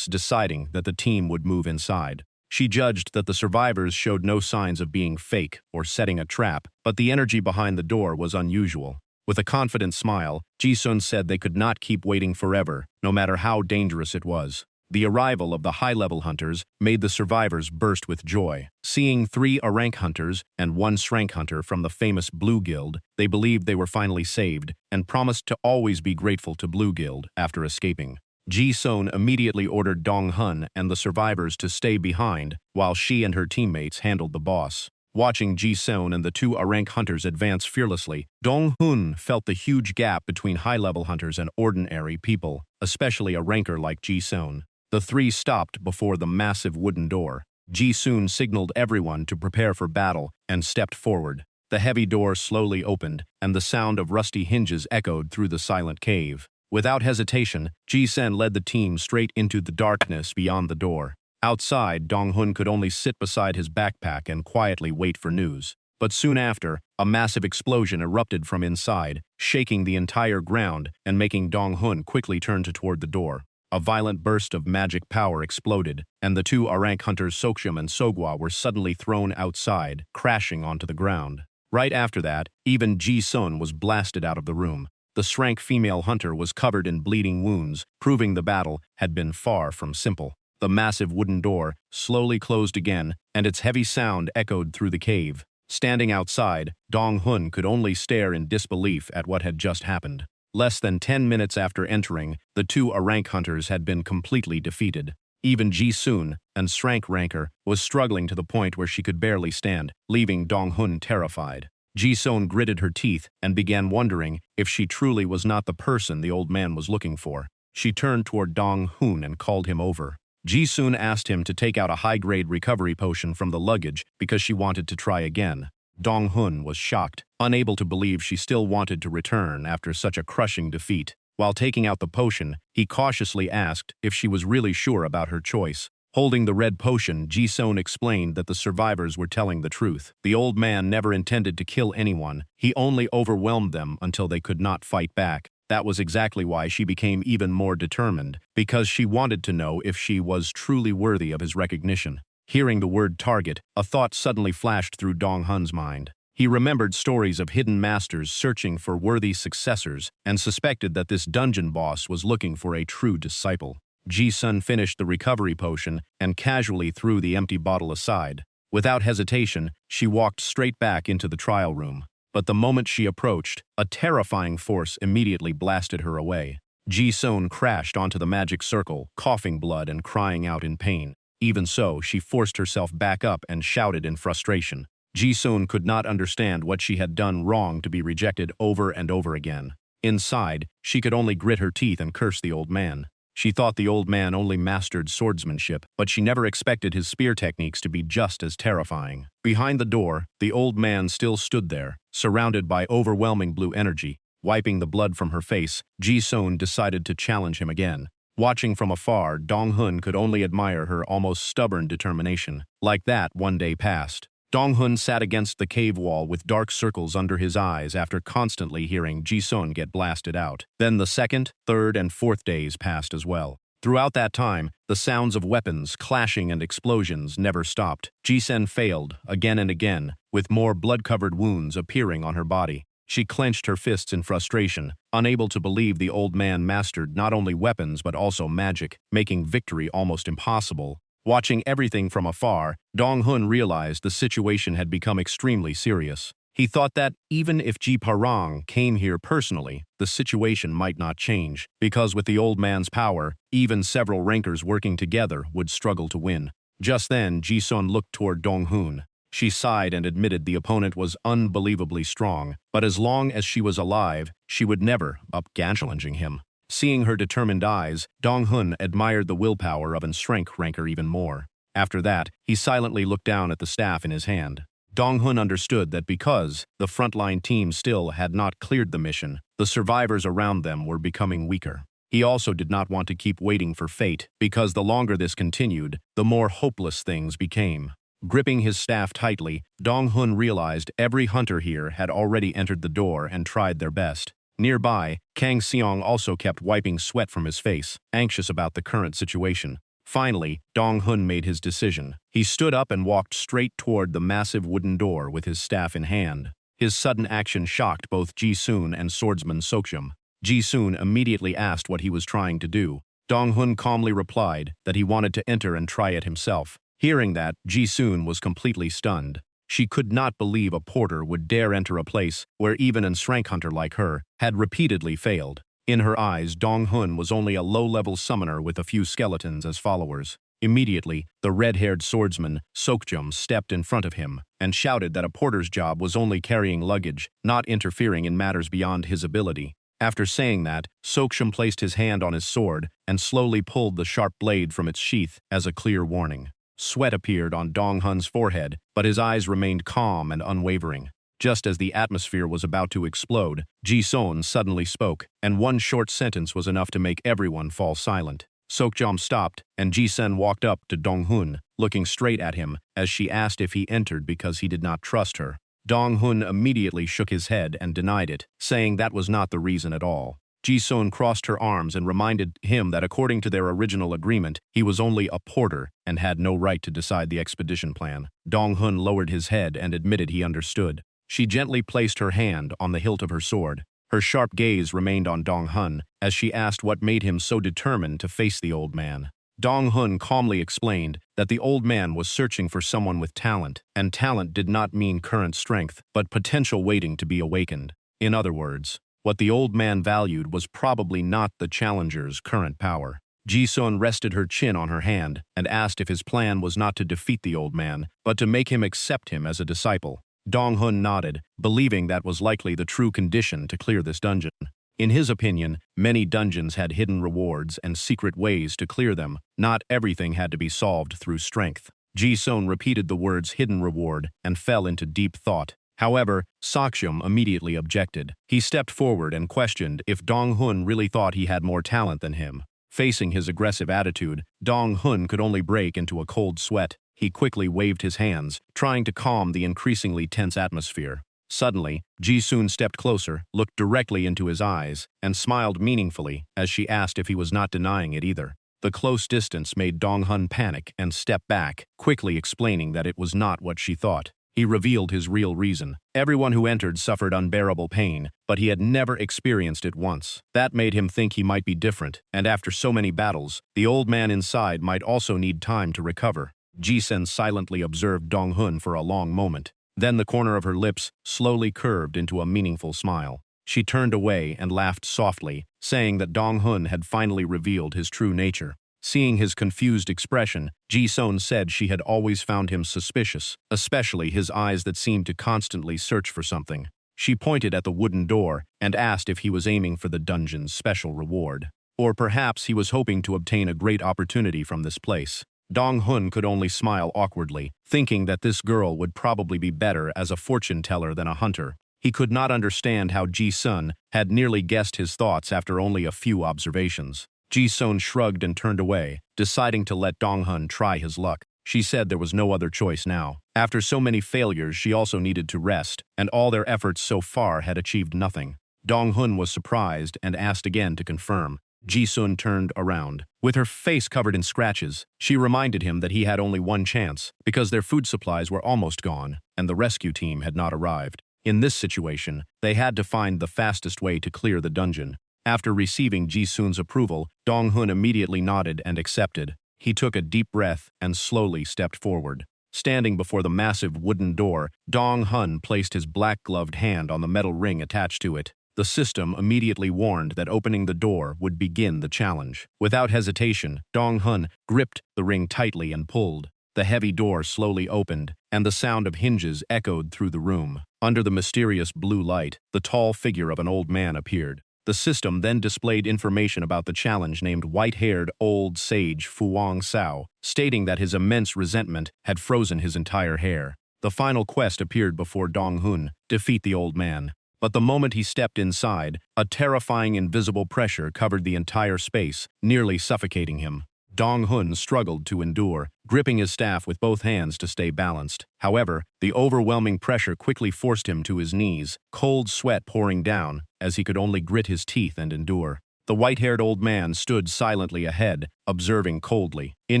deciding that the team would move inside. She judged that the survivors showed no signs of being fake or setting a trap, but the energy behind the door was unusual. With a confident smile, Ji-sun said they could not keep waiting forever, no matter how dangerous it was. The arrival of the high-level hunters made the survivors burst with joy. Seeing 3 rank hunters and 1 shrank hunter from the famous Blue Guild, they believed they were finally saved and promised to always be grateful to Blue Guild after escaping. Ji-sun immediately ordered Dong-hun and the survivors to stay behind while she and her teammates handled the boss. Watching Ji-sun and the 2 rank hunters advance fearlessly, Dong-hun felt the huge gap between high-level hunters and ordinary people, especially a ranker like Ji-sun. The 3 stopped before the massive wooden door. Ji-sun signaled everyone to prepare for battle and stepped forward. The heavy door slowly opened, and the sound of rusty hinges echoed through the silent cave. Without hesitation, Ji-sun led the team straight into the darkness beyond the door. Outside, Dong-hun could only sit beside his backpack and quietly wait for news. But soon after, a massive explosion erupted from inside, shaking the entire ground and making Dong-hun quickly turn toward the door. A violent burst of magic power exploded, and the 2 rank hunters Soksham and Sogwa were suddenly thrown outside, crashing onto the ground. Right after that, even Ji-sun was blasted out of the room. The shrank female hunter was covered in bleeding wounds, proving the battle had been far from simple. The massive wooden door slowly closed again, and its heavy sound echoed through the cave. Standing outside, Dong-hun could only stare in disbelief at what had just happened. Less than 10 minutes after entering, the 2 rank hunters had been completely defeated. Even Ji-soon, an rank ranker, was struggling to the point where she could barely stand, leaving Dong-hun terrified. Ji-soon gritted her teeth and began wondering if she truly was not the person the old man was looking for. She turned toward Dong-hun and called him over. Ji-soon asked him to take out a high-grade recovery potion from the luggage because she wanted to try again. Dong-hun was shocked, unable to believe she still wanted to return after such a crushing defeat. While taking out the potion, he cautiously asked if she was really sure about her choice. Holding the red potion, Ji-soon explained that the survivors were telling the truth. The old man never intended to kill anyone, he only overwhelmed them until they could not fight back. That was exactly why she became even more determined, because she wanted to know if she was truly worthy of his recognition. Hearing the word target, a thought suddenly flashed through Dong-hun's mind. He remembered stories of hidden masters searching for worthy successors and suspected that this dungeon boss was looking for a true disciple. Ji-sun finished the recovery potion and casually threw the empty bottle aside. Without hesitation, she walked straight back into the trial room. But the moment she approached, a terrifying force immediately blasted her away. Ji-sun crashed onto the magic circle, coughing blood and crying out in pain. Even so, she forced herself back up and shouted in frustration. Ji-sun could not understand what she had done wrong to be rejected over and over again. Inside, she could only grit her teeth and curse the old man. She thought the old man only mastered swordsmanship, but she never expected his spear techniques to be just as terrifying. Behind the door, the old man still stood there, surrounded by overwhelming blue energy. Wiping the blood from her face, Ji-sun decided to challenge him again. Watching from afar, Dong-hun could only admire her almost stubborn determination. Like that, one day passed. Dong-hun sat against the cave wall with dark circles under his eyes after constantly hearing Ji-sun get blasted out. Then the second, third, and fourth days passed as well. Throughout that time, the sounds of weapons, clashing, and explosions never stopped. Ji-sun failed, again and again, with more blood-covered wounds appearing on her body. She clenched her fists in frustration, unable to believe the old man mastered not only weapons but also magic, making victory almost impossible. Watching everything from afar, Dong-hun realized the situation had become extremely serious. He thought that, even if Ji Parang came here personally, the situation might not change, because with the old man's power, even several rankers working together would struggle to win. Just then, Ji-sun looked toward Dong-hun. She sighed and admitted the opponent was unbelievably strong, but as long as she was alive, she would never up challenging him. Seeing her determined eyes, Dong-hun admired the willpower of an rank ranker even more. After that, he silently looked down at the staff in his hand. Dong-hun understood that because the frontline team still had not cleared the mission, the survivors around them were becoming weaker. He also did not want to keep waiting for fate, because the longer this continued, the more hopeless things became. Gripping his staff tightly, Dong-hun realized every hunter here had already entered the door and tried their best. Nearby, Kang Seong also kept wiping sweat from his face, anxious about the current situation. Finally, Dong-hun made his decision. He stood up and walked straight toward the massive wooden door with his staff in hand. His sudden action shocked both Ji-soon and swordsman Sokjum. Ji-soon immediately asked what he was trying to do. Dong-hun calmly replied that he wanted to enter and try it himself. Hearing that, Ji-soon was completely stunned. She could not believe a porter would dare enter a place where even an rank hunter like her had repeatedly failed. In her eyes, Dong-hun was only a low-level summoner with a few skeletons as followers. Immediately, the red-haired swordsman, Sokjum, stepped in front of him and shouted that a porter's job was only carrying luggage, not interfering in matters beyond his ability. After saying that, Sokjum placed his hand on his sword and slowly pulled the sharp blade from its sheath as a clear warning. Sweat appeared on Dong-hun's forehead, but his eyes remained calm and unwavering. Just as the atmosphere was about to explode, Ji-soon suddenly spoke, and one short sentence was enough to make everyone fall silent. Sokjum stopped, and Ji-sun walked up to Dong-hun, looking straight at him, as she asked if he entered because he did not trust her. Dong-hun immediately shook his head and denied it, saying that was not the reason at all. Ji-soon crossed her arms and reminded him that according to their original agreement, he was only a porter and had no right to decide the expedition plan. Dong-hun lowered his head and admitted he understood. She gently placed her hand on the hilt of her sword. Her sharp gaze remained on Dong-hun as she asked what made him so determined to face the old man. Dong-hun calmly explained that the old man was searching for someone with talent, and talent did not mean current strength, but potential waiting to be awakened. In other words, what the old man valued was probably not the challenger's current power. Ji-sun rested her chin on her hand and asked if his plan was not to defeat the old man, but to make him accept him as a disciple. Dong-hun nodded, believing that was likely the true condition to clear this dungeon. In his opinion, many dungeons had hidden rewards and secret ways to clear them. Not everything had to be solved through strength. Ji-sun repeated the words hidden reward and fell into deep thought. However, Saksham immediately objected. He stepped forward and questioned if Dong-hun really thought he had more talent than him. Facing his aggressive attitude, Dong-hun could only break into a cold sweat. He quickly waved his hands, trying to calm the increasingly tense atmosphere. Suddenly, Ji-sun stepped closer, looked directly into his eyes, and smiled meaningfully as she asked if he was not denying it either. The close distance made Dong-hun panic and step back, quickly explaining that it was not what she thought. He revealed his real reason. Everyone who entered suffered unbearable pain, but he had never experienced it once. That made him think he might be different, and after so many battles, the old man inside might also need time to recover. Ji-sun silently observed Dong-hun for a long moment. Then the corner of her lips slowly curved into a meaningful smile. She turned away and laughed softly, saying that Dong-hun had finally revealed his true nature. Seeing his confused expression, Ji-sun said she had always found him suspicious, especially his eyes that seemed to constantly search for something. She pointed at the wooden door and asked if he was aiming for the dungeon's special reward. Or perhaps he was hoping to obtain a great opportunity from this place. Dong-hun could only smile awkwardly, thinking that this girl would probably be better as a fortune teller than a hunter. He could not understand how Ji-sun had nearly guessed his thoughts after only a few observations. Ji-sun shrugged and turned away, deciding to let Dong-hun try his luck. She said there was no other choice now. After so many failures, she also needed to rest, and all their efforts so far had achieved nothing. Dong-hun was surprised and asked again to confirm. Ji-sun turned around. With her face covered in scratches, she reminded him that he had only one chance, because their food supplies were almost gone, and the rescue team had not arrived. In this situation, they had to find the fastest way to clear the dungeon. After receiving Ji-sun's approval, Dong-hun immediately nodded and accepted. He took a deep breath and slowly stepped forward. Standing before the massive wooden door, Dong-hun placed his black-gloved hand on the metal ring attached to it. The system immediately warned that opening the door would begin the challenge. Without hesitation, Dong-hun gripped the ring tightly and pulled. The heavy door slowly opened, and the sound of hinges echoed through the room. Under the mysterious blue light, the tall figure of an old man appeared. The system then displayed information about the challenge named White-Haired Old Sage Fuang Sao, stating that his immense resentment had frozen his entire hair. The final quest appeared before Dong-hun: defeat the old man. But the moment he stepped inside, a terrifying invisible pressure covered the entire space, nearly suffocating him. Dong-hun struggled to endure, gripping his staff with both hands to stay balanced. However, the overwhelming pressure quickly forced him to his knees, cold sweat pouring down, as he could only grit his teeth and endure. The white-haired old man stood silently ahead, observing coldly. In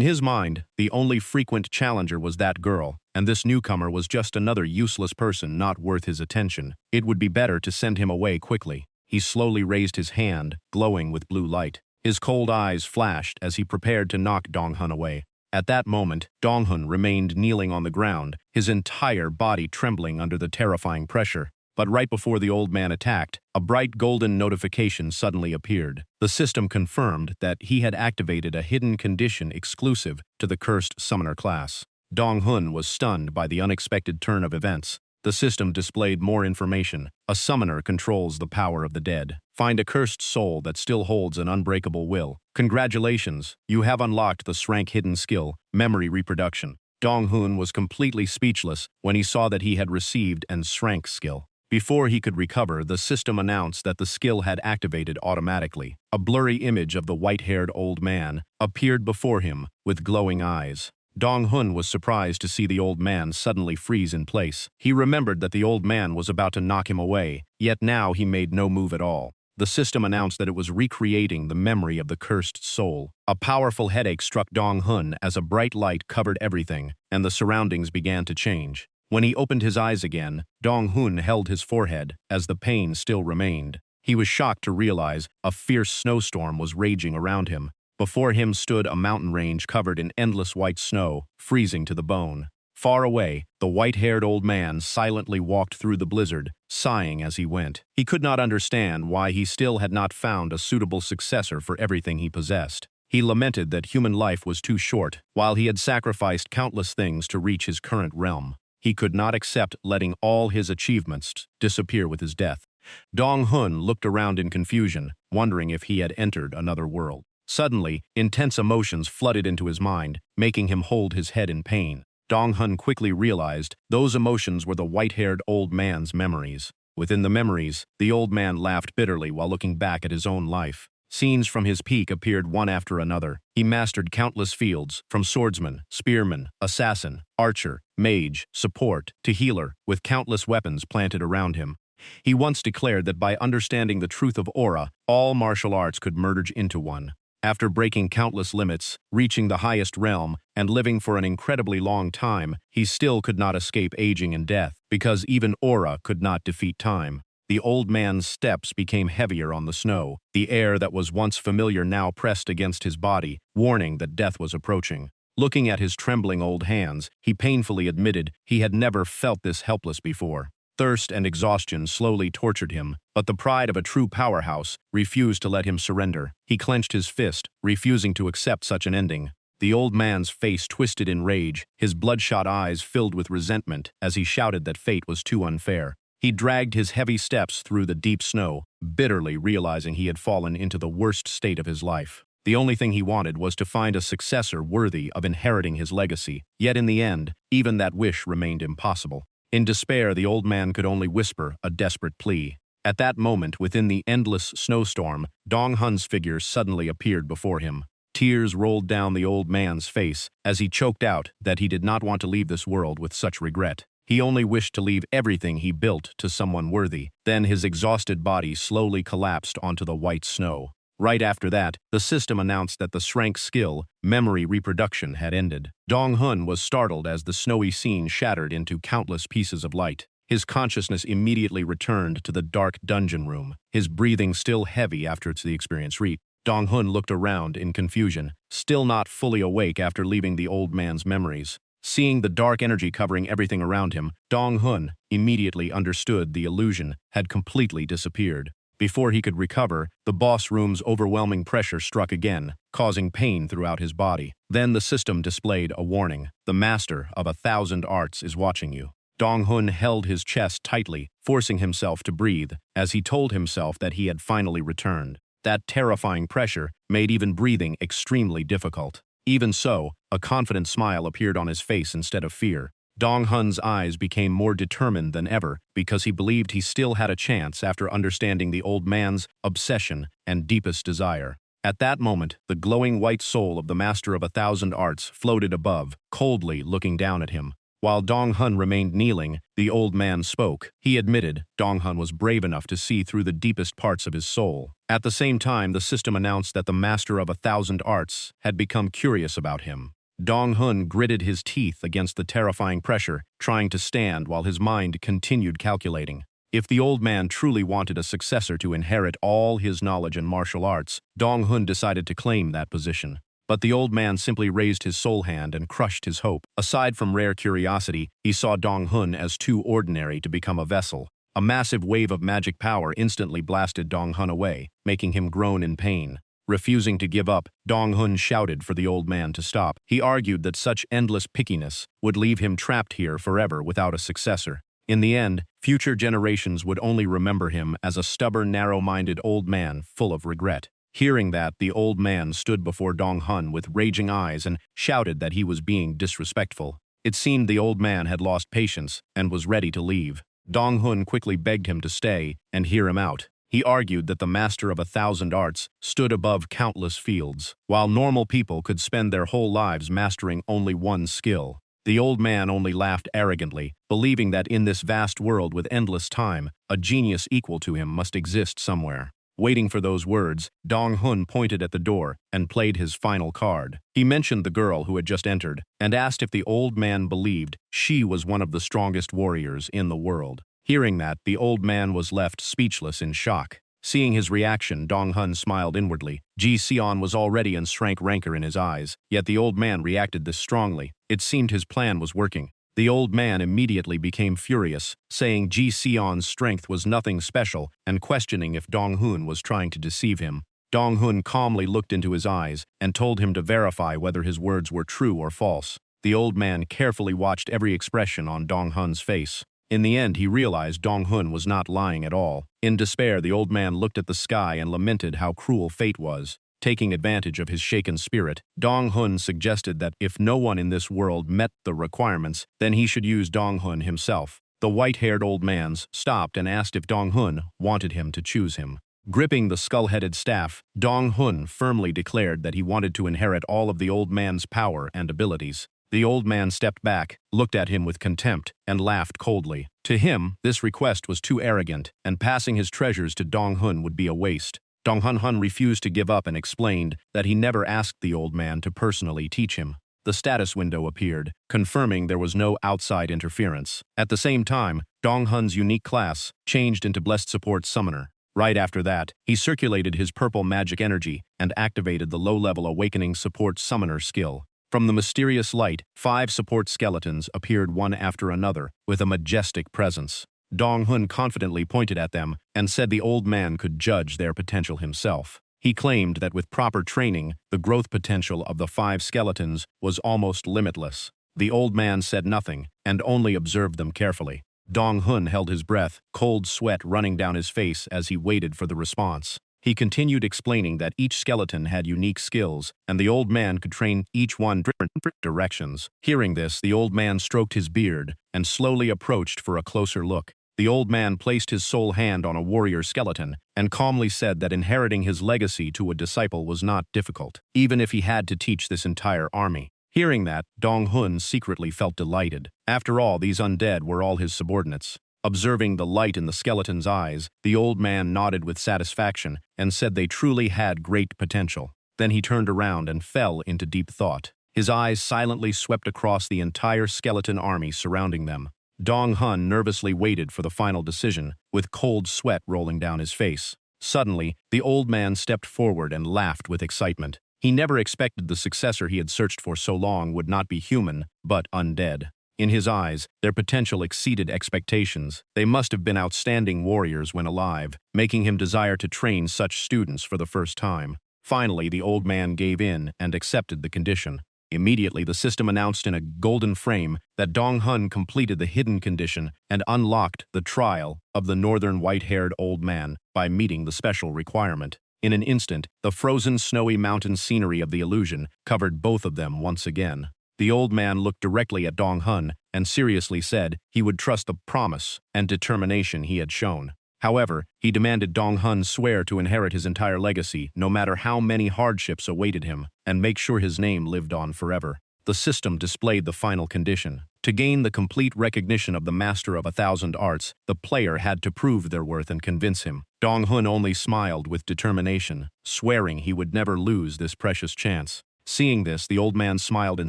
his mind, the only frequent challenger was that girl, and this newcomer was just another useless person not worth his attention. It would be better to send him away quickly. He slowly raised his hand, glowing with blue light. His cold eyes flashed as he prepared to knock Dong-hun away. At that moment, Dong-hun remained kneeling on the ground, his entire body trembling under the terrifying pressure. But right before the old man attacked, a bright golden notification suddenly appeared. The system confirmed that he had activated a hidden condition exclusive to the cursed summoner class. Dong-hun was stunned by the unexpected turn of events. The system displayed more information. A summoner controls the power of the dead. Find a cursed soul that still holds an unbreakable will. Congratulations, you have unlocked the Shrank hidden skill, Memory Reproduction. Dong-hun was completely speechless when he saw that he had received an Shrank skill. Before he could recover, the system announced that the skill had activated automatically. A blurry image of the white-haired old man appeared before him with glowing eyes. Dong-hun was surprised to see the old man suddenly freeze in place. He remembered that the old man was about to knock him away, yet now he made no move at all. The system announced that it was recreating the memory of the cursed soul. A powerful headache struck Dong-hun as a bright light covered everything, and the surroundings began to change. When he opened his eyes again, Dong-hun held his forehead, as the pain still remained. He was shocked to realize a fierce snowstorm was raging around him. Before him stood a mountain range covered in endless white snow, freezing to the bone. Far away, the white-haired old man silently walked through the blizzard, sighing as he went. He could not understand why he still had not found a suitable successor for everything he possessed. He lamented that human life was too short, while he had sacrificed countless things to reach his current realm. He could not accept letting all his achievements disappear with his death. Dong-hun looked around in confusion, wondering if he had entered another world. Suddenly, intense emotions flooded into his mind, making him hold his head in pain. Dong-hun quickly realized those emotions were the white-haired old man's memories. Within the memories, the old man laughed bitterly while looking back at his own life. Scenes from his peak appeared one after another. He mastered countless fields, from swordsman, spearman, assassin, archer, mage, support, to healer, with countless weapons planted around him. He once declared that by understanding the truth of aura, all martial arts could merge into one. After breaking countless limits, reaching the highest realm, and living for an incredibly long time, he still could not escape aging and death, because even aura could not defeat time. The old man's steps became heavier on the snow. The air that was once familiar now pressed against his body, warning that death was approaching. Looking at his trembling old hands, he painfully admitted he had never felt this helpless before. Thirst and exhaustion slowly tortured him, but the pride of a true powerhouse refused to let him surrender. He clenched his fist, refusing to accept such an ending. The old man's face twisted in rage, his bloodshot eyes filled with resentment as he shouted that fate was too unfair. He dragged his heavy steps through the deep snow, bitterly realizing he had fallen into the worst state of his life. The only thing he wanted was to find a successor worthy of inheriting his legacy, yet in the end, even that wish remained impossible. In despair, the old man could only whisper a desperate plea. At that moment, within the endless snowstorm, Dong-hun's figure suddenly appeared before him. Tears rolled down the old man's face as he choked out that he did not want to leave this world with such regret. He only wished to leave everything he built to someone worthy. Then his exhausted body slowly collapsed onto the white snow. Right after that, the system announced that the Shrank skill, memory reproduction, had ended. Dong-hun was startled as the snowy scene shattered into countless pieces of light. His consciousness immediately returned to the dark dungeon room, his breathing still heavy after the experience reached. Dong-hun looked around in confusion, still not fully awake after leaving the old man's memories. Seeing the dark energy covering everything around him, Dong-hun immediately understood the illusion had completely disappeared. Before he could recover, the boss room's overwhelming pressure struck again, causing pain throughout his body. Then the system displayed a warning. The master of 1,000 arts is watching you. Dong-hun held his chest tightly, forcing himself to breathe, as he told himself that he had finally returned. That terrifying pressure made even breathing extremely difficult. Even so, a confident smile appeared on his face instead of fear. Dong-hun's eyes became more determined than ever because he believed he still had a chance after understanding the old man's obsession and deepest desire. At that moment, the glowing white soul of the master of 1,000 arts floated above, coldly looking down at him. While Dong-hun remained kneeling, the old man spoke. He admitted Dong-hun was brave enough to see through the deepest parts of his soul. At the same time, the system announced that the master of 1,000 arts had become curious about him. Dong-hun gritted his teeth against the terrifying pressure, trying to stand while his mind continued calculating. If the old man truly wanted a successor to inherit all his knowledge in martial arts, Dong-hun decided to claim that position. But the old man simply raised his soul hand and crushed his hope. Aside from rare curiosity, he saw Dong-hun as too ordinary to become a vessel. A massive wave of magic power instantly blasted Dong-hun away, making him groan in pain. Refusing to give up, Dong-hun shouted for the old man to stop. He argued that such endless pickiness would leave him trapped here forever without a successor. In the end, future generations would only remember him as a stubborn, narrow-minded old man full of regret. Hearing that, the old man stood before Dong-hun with raging eyes and shouted that he was being disrespectful. It seemed the old man had lost patience and was ready to leave. Dong-hun quickly begged him to stay and hear him out. He argued that the master of 1,000 arts stood above countless fields, while normal people could spend their whole lives mastering only one skill. The old man only laughed arrogantly, believing that in this vast world with endless time, a genius equal to him must exist somewhere. Waiting for those words, Dong-hun pointed at the door and played his final card. He mentioned the girl who had just entered and asked if the old man believed she was one of the strongest warriors in the world. Hearing that, the old man was left speechless in shock. Seeing his reaction, Dong-hun smiled inwardly. Ji Seon was already in shrank rancor in his eyes, yet the old man reacted this strongly. It seemed his plan was working. The old man immediately became furious, saying Ji Seon's strength was nothing special and questioning if Dong-hun was trying to deceive him. Dong-hun calmly looked into his eyes and told him to verify whether his words were true or false. The old man carefully watched every expression on Dong-hun's face. In the end, he realized Dong-hun was not lying at all. In despair, the old man looked at the sky and lamented how cruel fate was. Taking advantage of his shaken spirit, Dong-hun suggested that if no one in this world met the requirements, then he should use Dong-hun himself. The white-haired old man stopped and asked if Dong-hun wanted him to choose him. Gripping the skull-headed staff, Dong-hun firmly declared that he wanted to inherit all of the old man's power and abilities. The old man stepped back, looked at him with contempt, and laughed coldly. To him, this request was too arrogant, and passing his treasures to Dong-hun would be a waste. Dong-hun refused to give up and explained that he never asked the old man to personally teach him. The status window appeared, confirming there was no outside interference. At the same time, Dong-hun's unique class changed into Blessed Support Summoner. Right after that, he circulated his purple magic energy and activated the low-level Awakening Support Summoner skill. From the mysterious light, 5 support skeletons appeared one after another, with a majestic presence. Dong-hun confidently pointed at them and said the old man could judge their potential himself. He claimed that with proper training, the growth potential of the 5 skeletons was almost limitless. The old man said nothing and only observed them carefully. Dong-hun held his breath, cold sweat running down his face as he waited for the response. He continued explaining that each skeleton had unique skills, and the old man could train each one in different directions. Hearing this, the old man stroked his beard and slowly approached for a closer look. The old man placed his sole hand on a warrior skeleton and calmly said that inheriting his legacy to a disciple was not difficult, even if he had to teach this entire army. Hearing that, Dong-hun secretly felt delighted. After all, these undead were all his subordinates. Observing the light in the skeleton's eyes, the old man nodded with satisfaction and said they truly had great potential. Then he turned around and fell into deep thought. His eyes silently swept across the entire skeleton army surrounding them. Dong-hun nervously waited for the final decision, with cold sweat rolling down his face. Suddenly, the old man stepped forward and laughed with excitement. He never expected the successor he had searched for so long would not be human, but undead. In his eyes, their potential exceeded expectations. They must have been outstanding warriors when alive, making him desire to train such students for the first time. Finally, the old man gave in and accepted the condition. Immediately, the system announced in a golden frame that Dong-hun completed the hidden condition and unlocked the trial of the northern white-haired old man by meeting the special requirement. In an instant, the frozen snowy mountain scenery of the illusion covered both of them once again. The old man looked directly at Dong-hun and seriously said he would trust the promise and determination he had shown. However, he demanded Dong-hun swear to inherit his entire legacy, no matter how many hardships awaited him, and make sure his name lived on forever. The system displayed the final condition. To gain the complete recognition of the master of 1,000 arts, the player had to prove their worth and convince him. Dong-hun only smiled with determination, swearing he would never lose this precious chance. Seeing this, the old man smiled in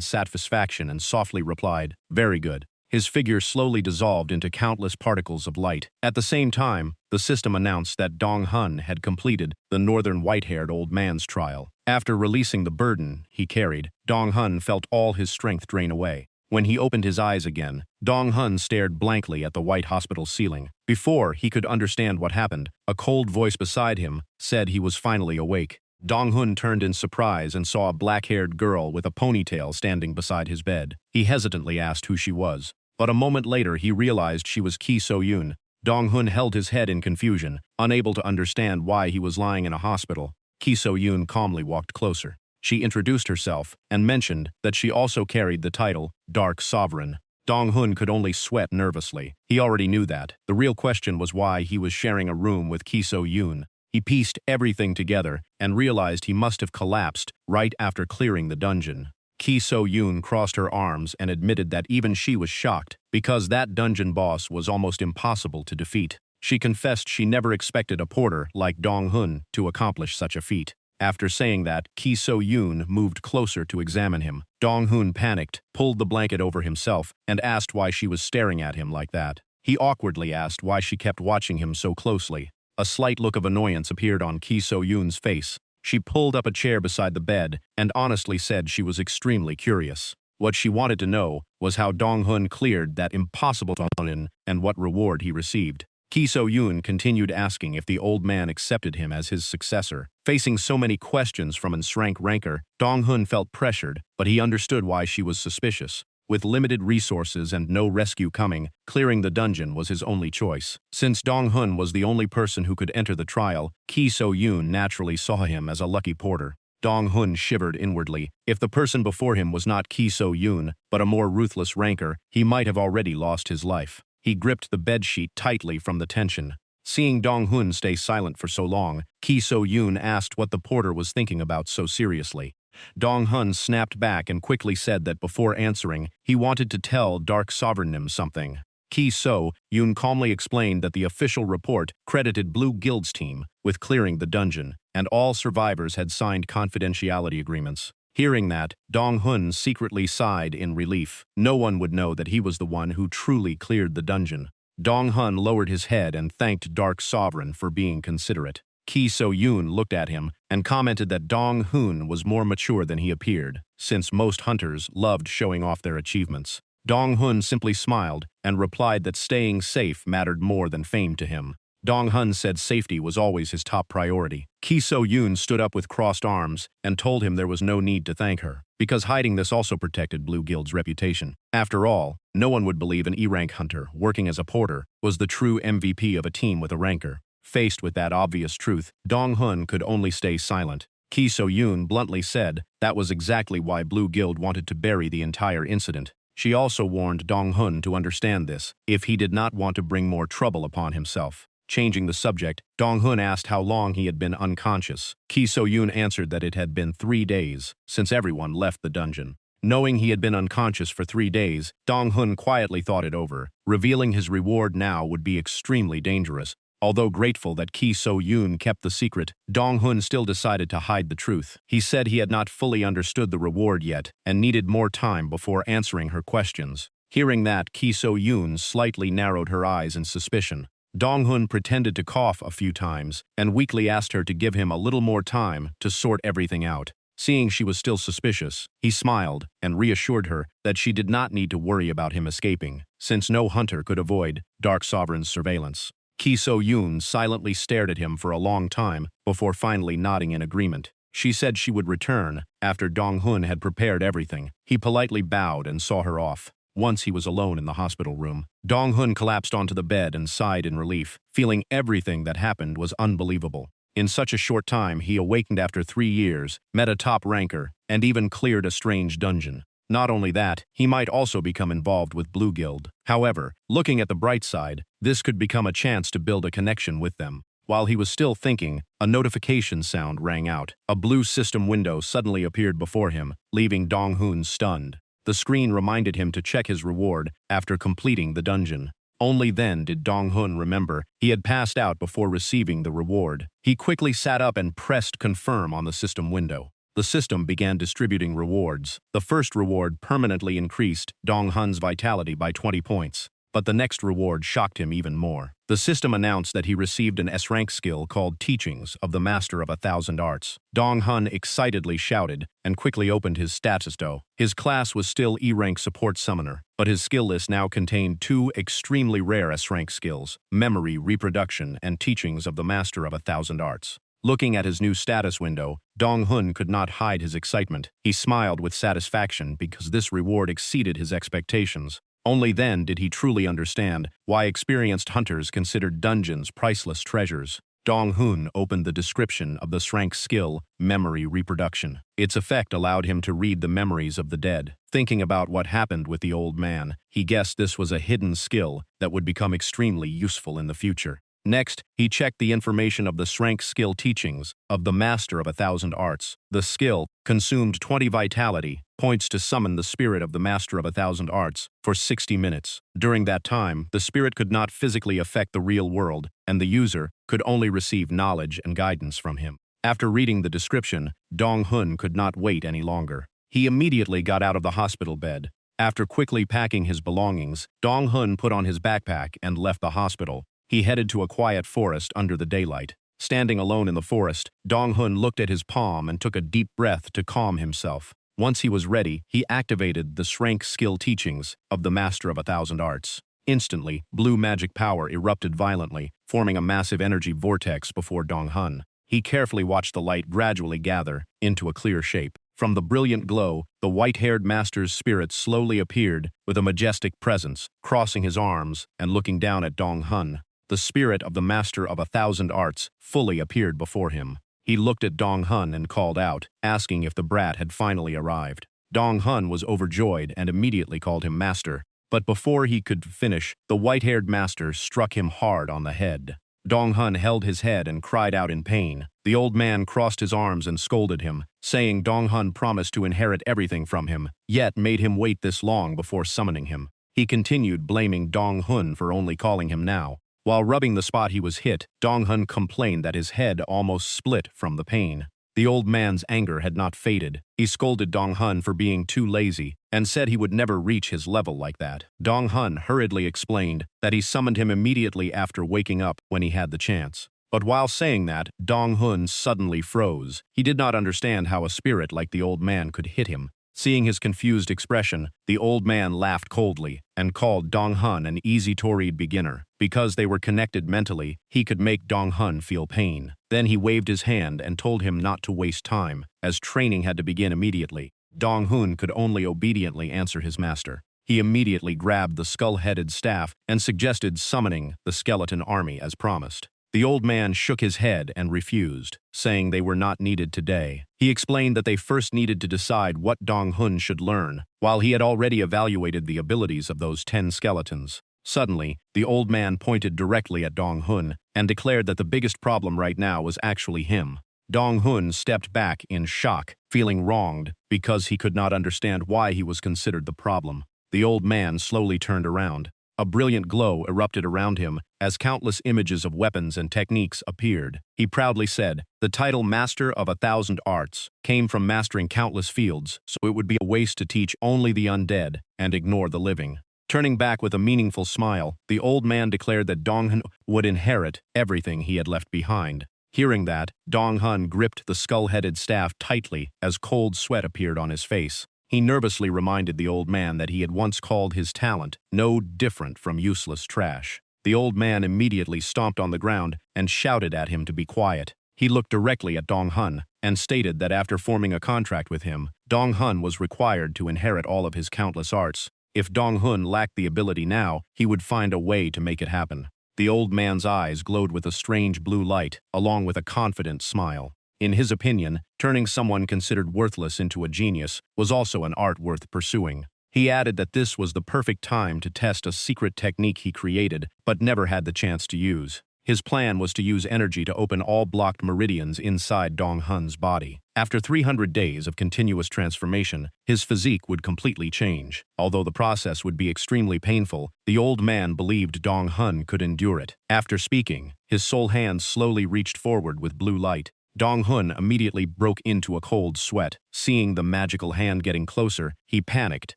satisfaction and softly replied, "Very good." His figure slowly dissolved into countless particles of light. At the same time, the system announced that Dong-hun had completed the northern white-haired old man's trial. After releasing the burden he carried, Dong-hun felt all his strength drain away. When he opened his eyes again, Dong-hun stared blankly at the white hospital ceiling. Before he could understand what happened, a cold voice beside him said he was finally awake. Dong-hun turned in surprise and saw a black-haired girl with a ponytail standing beside his bed. He hesitantly asked who she was, but a moment later he realized she was Ki So-yoon. Dong-hun held his head in confusion, unable to understand why he was lying in a hospital. Ki So-yoon calmly walked closer. She introduced herself and mentioned that she also carried the title Dark Sovereign. Dong-hun could only sweat nervously. He already knew that. The real question was why he was sharing a room with Ki So-yoon. He pieced everything together and realized he must have collapsed right after clearing the dungeon. Ki So-yoon crossed her arms and admitted that even she was shocked because that dungeon boss was almost impossible to defeat. She confessed she never expected a porter like Dong-hun to accomplish such a feat. After saying that, Ki So-yoon moved closer to examine him. Dong-hun panicked, pulled the blanket over himself, and asked why she was staring at him like that. He awkwardly asked why she kept watching him so closely. A slight look of annoyance appeared on Ki So-yoon's face. She pulled up a chair beside the bed and honestly said she was extremely curious. What she wanted to know was how Dong-hun cleared that impossible dungeon and what reward he received. Ki So-yoon continued asking if the old man accepted him as his successor. Facing so many questions from an ranker, Dong-hun felt pressured, but he understood why she was suspicious. With limited resources and no rescue coming, clearing the dungeon was his only choice. Since Dong-hun was the only person who could enter the trial, Ki So-yoon naturally saw him as a lucky porter. Dong-hun shivered inwardly. If the person before him was not Ki So-yoon, but a more ruthless ranker, he might have already lost his life. He gripped the bedsheet tightly from the tension. Seeing Dong-hun stay silent for so long, Ki So-yoon asked what the porter was thinking about so seriously. Dong-hun snapped back and quickly said that before answering, he wanted to tell Dark Sovereign something. Ki So-yoon calmly explained that the official report credited Blue Guild's team with clearing the dungeon, and all survivors had signed confidentiality agreements. Hearing that, Dong-hun secretly sighed in relief. No one would know that he was the one who truly cleared the dungeon. Dong-hun lowered his head and thanked Dark Sovereign for being considerate. Ki So-yoon looked at him and commented that Dong-hun was more mature than he appeared, since most hunters loved showing off their achievements. Dong-hun simply smiled and replied that staying safe mattered more than fame to him. Dong-hun said safety was always his top priority. Ki So-yoon stood up with crossed arms and told him there was no need to thank her, because hiding this also protected Blue Guild's reputation. After all, no one would believe an E-rank hunter working as a porter was the true MVP of a team with a ranker. Faced with that obvious truth, Dong-hun could only stay silent. Ki So-yoon bluntly said that was exactly why Blue Guild wanted to bury the entire incident. She also warned Dong-hun to understand this, if he did not want to bring more trouble upon himself. Changing the subject, Dong-hun asked how long he had been unconscious. Ki So-yoon answered that it had been 3 days, since everyone left the dungeon. Knowing he had been unconscious for 3 days, Dong-hun quietly thought it over. Revealing his reward now would be extremely dangerous. Although grateful that Ki So-yoon kept the secret, Dong-hun still decided to hide the truth. He said he had not fully understood the reward yet and needed more time before answering her questions. Hearing that, Ki So-yoon slightly narrowed her eyes in suspicion. Dong-hun pretended to cough a few times and weakly asked her to give him a little more time to sort everything out. Seeing she was still suspicious, he smiled and reassured her that she did not need to worry about him escaping, since no hunter could avoid Dark Sovereign's surveillance. Ki So-yoon silently stared at him for a long time before finally nodding in agreement. She said she would return after Dong-hun had prepared everything. He politely bowed and saw her off. Once he was alone in the hospital room, Dong-hun collapsed onto the bed and sighed in relief, feeling everything that happened was unbelievable. In such a short time, he awakened after 3 years, met a top ranker, and even cleared a strange dungeon. Not only that, he might also become involved with Blue Guild. However, looking at the bright side, this could become a chance to build a connection with them. While he was still thinking, a notification sound rang out. A blue system window suddenly appeared before him, leaving Dong-hun stunned. The screen reminded him to check his reward after completing the dungeon. Only then did Dong-hun remember he had passed out before receiving the reward. He quickly sat up and pressed confirm on the system window. The system began distributing rewards. The first reward permanently increased Dong-hun's vitality by 20 points. But the next reward shocked him even more. The system announced that he received an S-rank skill called Teachings of the Master of 1,000 Arts. Dong-hun excitedly shouted and quickly opened his status dough. His class was still E-rank support summoner, but his skill list now contained 2 extremely rare S-rank skills, Memory, Reproduction, and Teachings of the Master of 1,000 Arts. Looking at his new status window, Dong-hun could not hide his excitement. He smiled with satisfaction because this reward exceeded his expectations. Only then did he truly understand why experienced hunters considered dungeons priceless treasures. Dong-hun opened the description of the rank skill, Memory Reproduction. Its effect allowed him to read the memories of the dead. Thinking about what happened with the old man, he guessed this was a hidden skill that would become extremely useful in the future. Next, he checked the information of the rank skill Teachings of the Master of 1,000 Arts. The skill consumed 20 vitality points to summon the spirit of the Master of 1,000 Arts for 60 minutes. During that time, the spirit could not physically affect the real world, and the user could only receive knowledge and guidance from him. After reading the description, Dong-hun could not wait any longer. He immediately got out of the hospital bed. After quickly packing his belongings, Dong-hun put on his backpack and left the hospital. He headed to a quiet forest under the daylight. Standing alone in the forest, Dong-hun looked at his palm and took a deep breath to calm himself. Once he was ready, he activated the rank skill Teachings of the Master of 1,000 Arts. Instantly, blue magic power erupted violently, forming a massive energy vortex before Dong Hun. He carefully watched the light gradually gather into a clear shape. From the brilliant glow, the white-haired master's spirit slowly appeared with a majestic presence, crossing his arms and looking down at Dong Hun. The spirit of the master of 1,000 arts fully appeared before him. He looked at Dong Hun and called out, asking if the brat had finally arrived. Dong Hun was overjoyed and immediately called him master. But before he could finish, the white-haired master struck him hard on the head. Dong Hun held his head and cried out in pain. The old man crossed his arms and scolded him, saying Dong Hun promised to inherit everything from him, yet made him wait this long before summoning him. He continued blaming Dong Hun for only calling him now. While rubbing the spot he was hit, Dong Hun complained that his head almost split from the pain. The old man's anger had not faded. He scolded Dong Hun for being too lazy and said he would never reach his level like that. Dong Hun hurriedly explained that he summoned him immediately after waking up when he had the chance. But while saying that, Dong Hun suddenly froze. He did not understand how a spirit like the old man could hit him. Seeing his confused expression, the old man laughed coldly and called Dong Hun an easy-toried beginner. Because they were connected mentally, he could make Dong Hun feel pain. Then he waved his hand and told him not to waste time, as training had to begin immediately. Dong Hun could only obediently answer his master. He immediately grabbed the skull-headed staff and suggested summoning the skeleton army as promised. The old man shook his head and refused, saying they were not needed today. He explained that they first needed to decide what Dong Hun should learn, while he had already evaluated the abilities of those 10 skeletons. Suddenly, the old man pointed directly at Dong Hun and declared that the biggest problem right now was actually him. Dong Hun stepped back in shock, feeling wronged because he could not understand why he was considered the problem. The old man slowly turned around. A brilliant glow erupted around him as countless images of weapons and techniques appeared. He proudly said, "The title Master of 1,000 Arts came from mastering countless fields, so it would be a waste to teach only the undead and ignore the living." Turning back with a meaningful smile, the old man declared that Dong Hun would inherit everything he had left behind. Hearing that, Dong Hun gripped the skull-headed staff tightly as cold sweat appeared on his face. He nervously reminded the old man that he had once called his talent no different from useless trash. The old man immediately stomped on the ground and shouted at him to be quiet. He looked directly at Dong Hun and stated that after forming a contract with him, Dong Hun was required to inherit all of his countless arts. If Dong Hun lacked the ability now, he would find a way to make it happen. The old man's eyes glowed with a strange blue light, along with a confident smile. In his opinion, turning someone considered worthless into a genius was also an art worth pursuing. He added that this was the perfect time to test a secret technique he created but never had the chance to use. His plan was to use energy to open all blocked meridians inside Dong Hun's body. After 300 days of continuous transformation, his physique would completely change. Although the process would be extremely painful, the old man believed Dong Hun could endure it. After speaking, his soul hand slowly reached forward with blue light. Dong Hun immediately broke into a cold sweat. Seeing the magical hand getting closer, he panicked,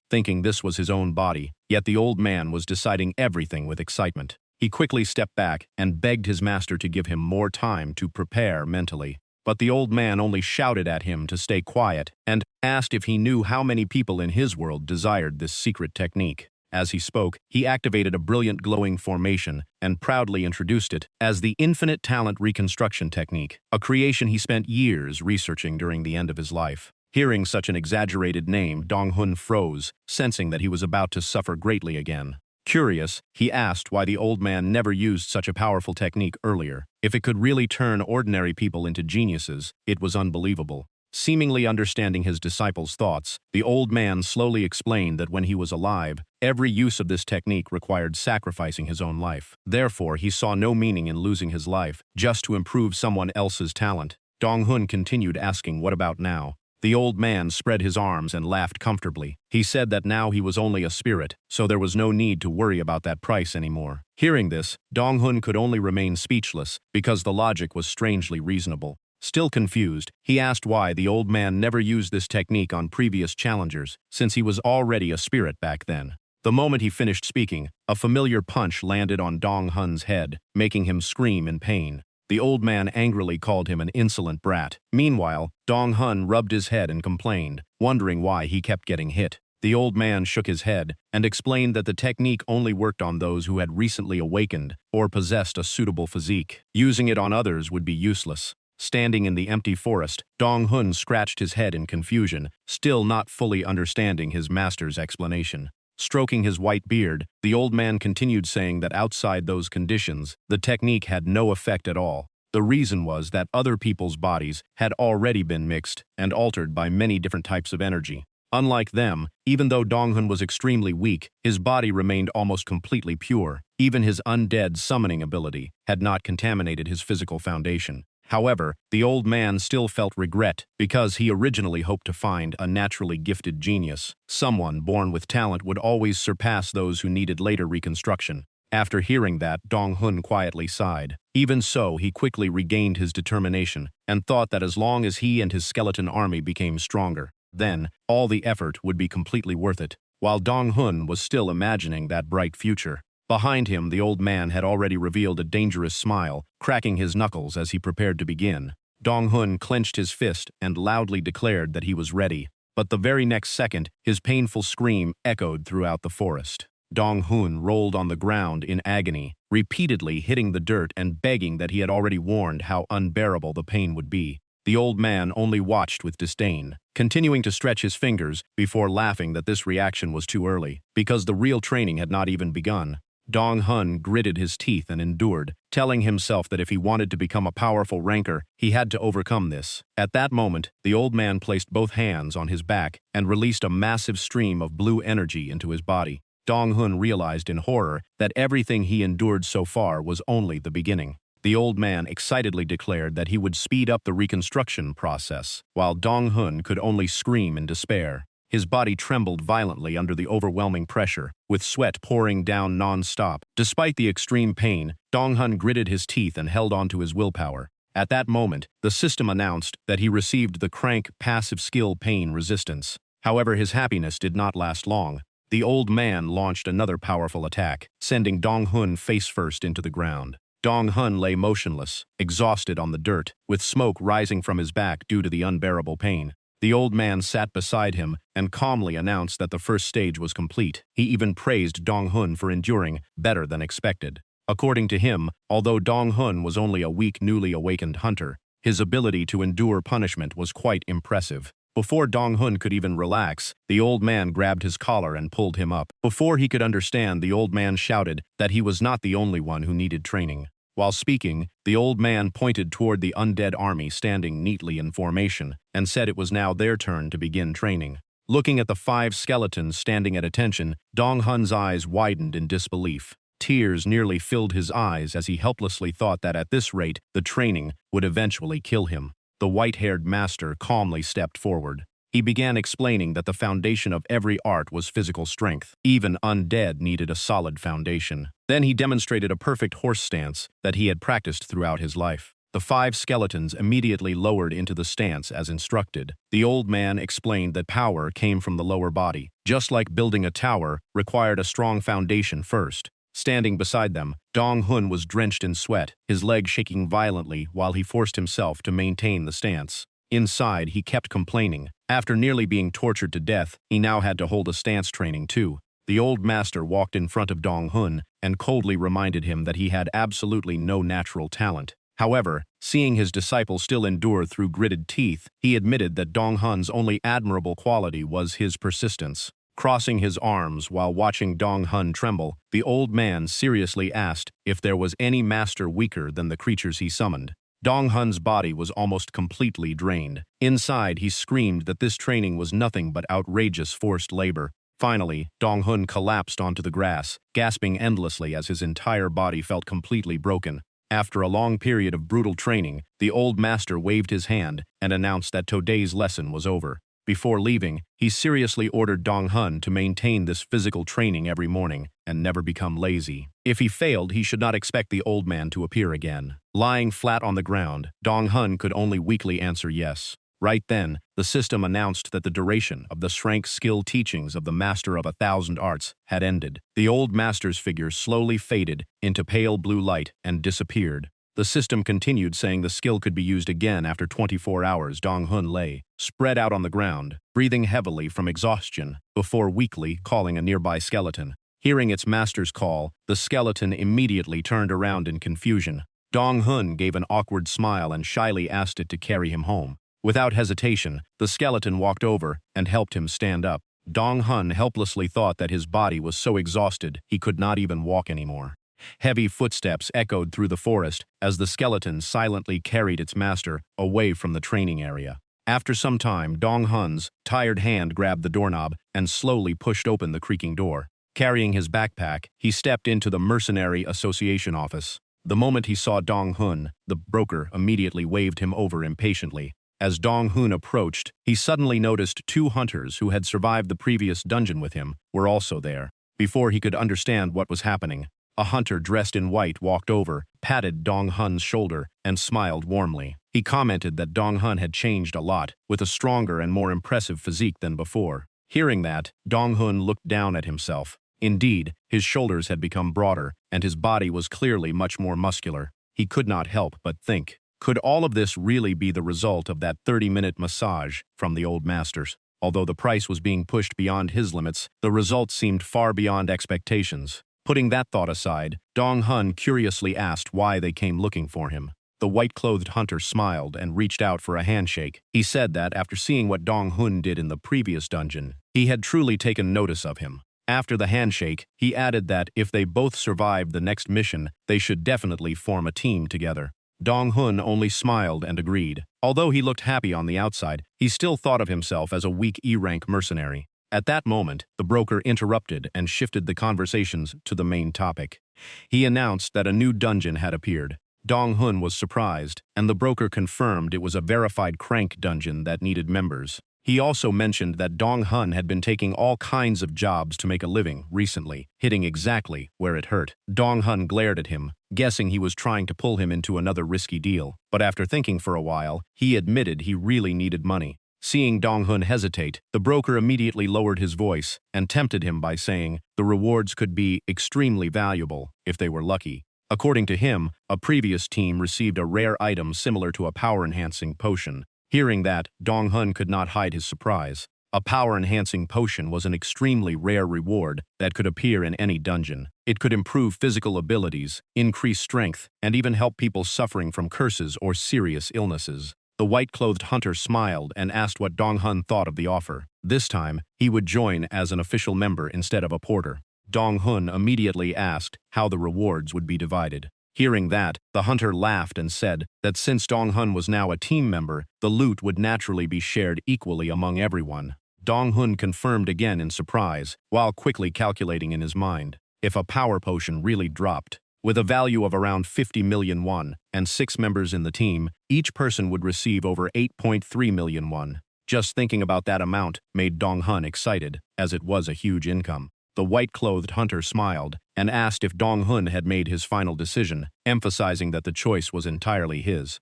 thinking this was his own body. Yet the old man was deciding everything with excitement. He quickly stepped back and begged his master to give him more time to prepare mentally. But the old man only shouted at him to stay quiet and asked if he knew how many people in his world desired this secret technique. As he spoke, he activated a brilliant glowing formation and proudly introduced it as the Infinite Talent Reconstruction Technique, a creation he spent years researching during the end of his life. Hearing such an exaggerated name, Dong Hun froze, sensing that he was about to suffer greatly again. Curious, he asked why the old man never used such a powerful technique earlier. If it could really turn ordinary people into geniuses, it was unbelievable. Seemingly understanding his disciples' thoughts, the old man slowly explained that when he was alive, every use of this technique required sacrificing his own life. Therefore, he saw no meaning in losing his life just to improve someone else's talent. Dong Hun continued asking, "What about now?" The old man spread his arms and laughed comfortably. He said that now he was only a spirit, so there was no need to worry about that price anymore. Hearing this, Dong Hun could only remain speechless because the logic was strangely reasonable. Still confused, he asked why the old man never used this technique on previous challengers, since he was already a spirit back then. The moment he finished speaking, a familiar punch landed on Dong Hun's head, making him scream in pain. The old man angrily called him an insolent brat. Meanwhile, Dong Hun rubbed his head and complained, wondering why he kept getting hit. The old man shook his head and explained that the technique only worked on those who had recently awakened or possessed a suitable physique. Using it on others would be useless. Standing in the empty forest, Dong-hun scratched his head in confusion, still not fully understanding his master's explanation. Stroking his white beard, the old man continued saying that outside those conditions, the technique had no effect at all. The reason was that other people's bodies had already been mixed and altered by many different types of energy. Unlike them, even though Dong-hun was extremely weak, his body remained almost completely pure. Even his undead summoning ability had not contaminated his physical foundation. However, the old man still felt regret because he originally hoped to find a naturally gifted genius. Someone born with talent would always surpass those who needed later reconstruction. After hearing that, Dong-hun quietly sighed. Even so, he quickly regained his determination and thought that as long as he and his skeleton army became stronger, then all the effort would be completely worth it. While Dong-hun was still imagining that bright future, behind him the old man had already revealed a dangerous smile, cracking his knuckles as he prepared to begin. Dong-hun clenched his fist and loudly declared that he was ready. But the very next second, his painful scream echoed throughout the forest. Dong-hun rolled on the ground in agony, repeatedly hitting the dirt and begging that he had already warned how unbearable the pain would be. The old man only watched with disdain, continuing to stretch his fingers before laughing that this reaction was too early, because the real training had not even begun. Dong-hun gritted his teeth and endured, telling himself that if he wanted to become a powerful ranker, he had to overcome this. At that moment, the old man placed both hands on his back and released a massive stream of blue energy into his body. Dong-hun realized in horror that everything he endured so far was only the beginning. The old man excitedly declared that he would speed up the reconstruction process, while Dong-hun could only scream in despair. His body trembled violently under the overwhelming pressure, with sweat pouring down non-stop. Despite the extreme pain, Dong-hun gritted his teeth and held on to his willpower. At that moment, the system announced that he received the crank passive skill pain resistance. However, his happiness did not last long. The old man launched another powerful attack, sending Dong-hun face-first into the ground. Dong-hun lay motionless, exhausted on the dirt, with smoke rising from his back due to the unbearable pain. The old man sat beside him and calmly announced that the first stage was complete. He even praised Dong-hun for enduring better than expected. According to him, although Dong-hun was only a weak newly awakened hunter, his ability to endure punishment was quite impressive. Before Dong-hun could even relax, the old man grabbed his collar and pulled him up. Before he could understand, the old man shouted that he was not the only one who needed training. While speaking, the old man pointed toward the undead army standing neatly in formation and said it was now their turn to begin training. Looking at the 5 skeletons standing at attention, Dong-hun's eyes widened in disbelief. Tears nearly filled his eyes as he helplessly thought that at this rate, the training would eventually kill him. The white-haired master calmly stepped forward. He began explaining that the foundation of every art was physical strength. Even undead needed a solid foundation. Then he demonstrated a perfect horse stance that he had practiced throughout his life. The 5 skeletons immediately lowered into the stance as instructed. The old man explained that power came from the lower body. Just like building a tower required a strong foundation first. Standing beside them, Dong-hun was drenched in sweat, his legs shaking violently while he forced himself to maintain the stance. Inside, he kept complaining. After nearly being tortured to death, he now had to hold a stance training too. The old master walked in front of Dong-hun and coldly reminded him that he had absolutely no natural talent. However, seeing his disciple still endure through gritted teeth, he admitted that Dong-hun's only admirable quality was his persistence. Crossing his arms while watching Dong-hun tremble, the old man seriously asked if there was any master weaker than the creatures he summoned. Dong-hun's body was almost completely drained. Inside, he screamed that this training was nothing but outrageous forced labor. Finally, Dong-hun collapsed onto the grass, gasping endlessly as his entire body felt completely broken. After a long period of brutal training, the old master waved his hand and announced that today's lesson was over. Before leaving, he seriously ordered Dong-hun to maintain this physical training every morning and never become lazy. If he failed, he should not expect the old man to appear again. Lying flat on the ground, Dong-hun could only weakly answer yes. Right then, the system announced that the duration of the strength skill teachings of the Master of 1,000 Arts had ended. The old master's figure slowly faded into pale blue light and disappeared. The system continued, saying the skill could be used again after 24 hours. Dong-hun lay, spread out on the ground, breathing heavily from exhaustion, before weakly calling a nearby skeleton. Hearing its master's call, the skeleton immediately turned around in confusion. Dong-hun gave an awkward smile and shyly asked it to carry him home. Without hesitation, the skeleton walked over and helped him stand up. Dong-hun helplessly thought that his body was so exhausted he could not even walk anymore. Heavy footsteps echoed through the forest as the skeleton silently carried its master away from the training area. After some time, Dong-hun's tired hand grabbed the doorknob and slowly pushed open the creaking door. Carrying his backpack, he stepped into the Mercenary Association office. The moment he saw Dong-hun, the broker immediately waved him over impatiently. As Dong-hun approached, he suddenly noticed two hunters who had survived the previous dungeon with him were also there. Before he could understand what was happening, a hunter dressed in white walked over, patted Dong-hun's shoulder, and smiled warmly. He commented that Dong-hun had changed a lot, with a stronger and more impressive physique than before. Hearing that, Dong-hun looked down at himself. Indeed, his shoulders had become broader, and his body was clearly much more muscular. He could not help but think, could all of this really be the result of that 30-minute massage from the old masters? Although the price was being pushed beyond his limits, the results seemed far beyond expectations. Putting that thought aside, Dong-hun curiously asked why they came looking for him. The white-clothed hunter smiled and reached out for a handshake. He said that after seeing what Dong-hun did in the previous dungeon, he had truly taken notice of him. After the handshake, he added that if they both survived the next mission, they should definitely form a team together. Dong-hun only smiled and agreed. Although he looked happy on the outside, he still thought of himself as a weak E-rank mercenary. At that moment, the broker interrupted and shifted the conversations to the main topic. He announced that a new dungeon had appeared. Dong-hun was surprised, and the broker confirmed it was a verified crank dungeon that needed members. He also mentioned that Dong-hun had been taking all kinds of jobs to make a living recently, hitting exactly where it hurt. Dong-hun glared at him, guessing he was trying to pull him into another risky deal. But after thinking for a while, he admitted he really needed money. Seeing Dong-hun hesitate, the broker immediately lowered his voice and tempted him by saying the rewards could be extremely valuable if they were lucky. According to him, a previous team received a rare item similar to a power-enhancing potion. Hearing that, Dong-hun could not hide his surprise. A power-enhancing potion was an extremely rare reward that could appear in any dungeon. It could improve physical abilities, increase strength, and even help people suffering from curses or serious illnesses. The white-clothed hunter smiled and asked what Dong-hun thought of the offer. This time, he would join as an official member instead of a porter. Dong-hun immediately asked how the rewards would be divided. Hearing that, the hunter laughed and said that since Dong-hun was now a team member, the loot would naturally be shared equally among everyone. Dong-hun confirmed again in surprise, while quickly calculating in his mind. If a power potion really dropped, with a value of around 50 million won, and 6 members in the team, each person would receive over 8.3 million won. Just thinking about that amount made Dong-hun excited, as it was a huge income. The white-clothed hunter smiled and asked if Dong-hun had made his final decision, emphasizing that the choice was entirely his.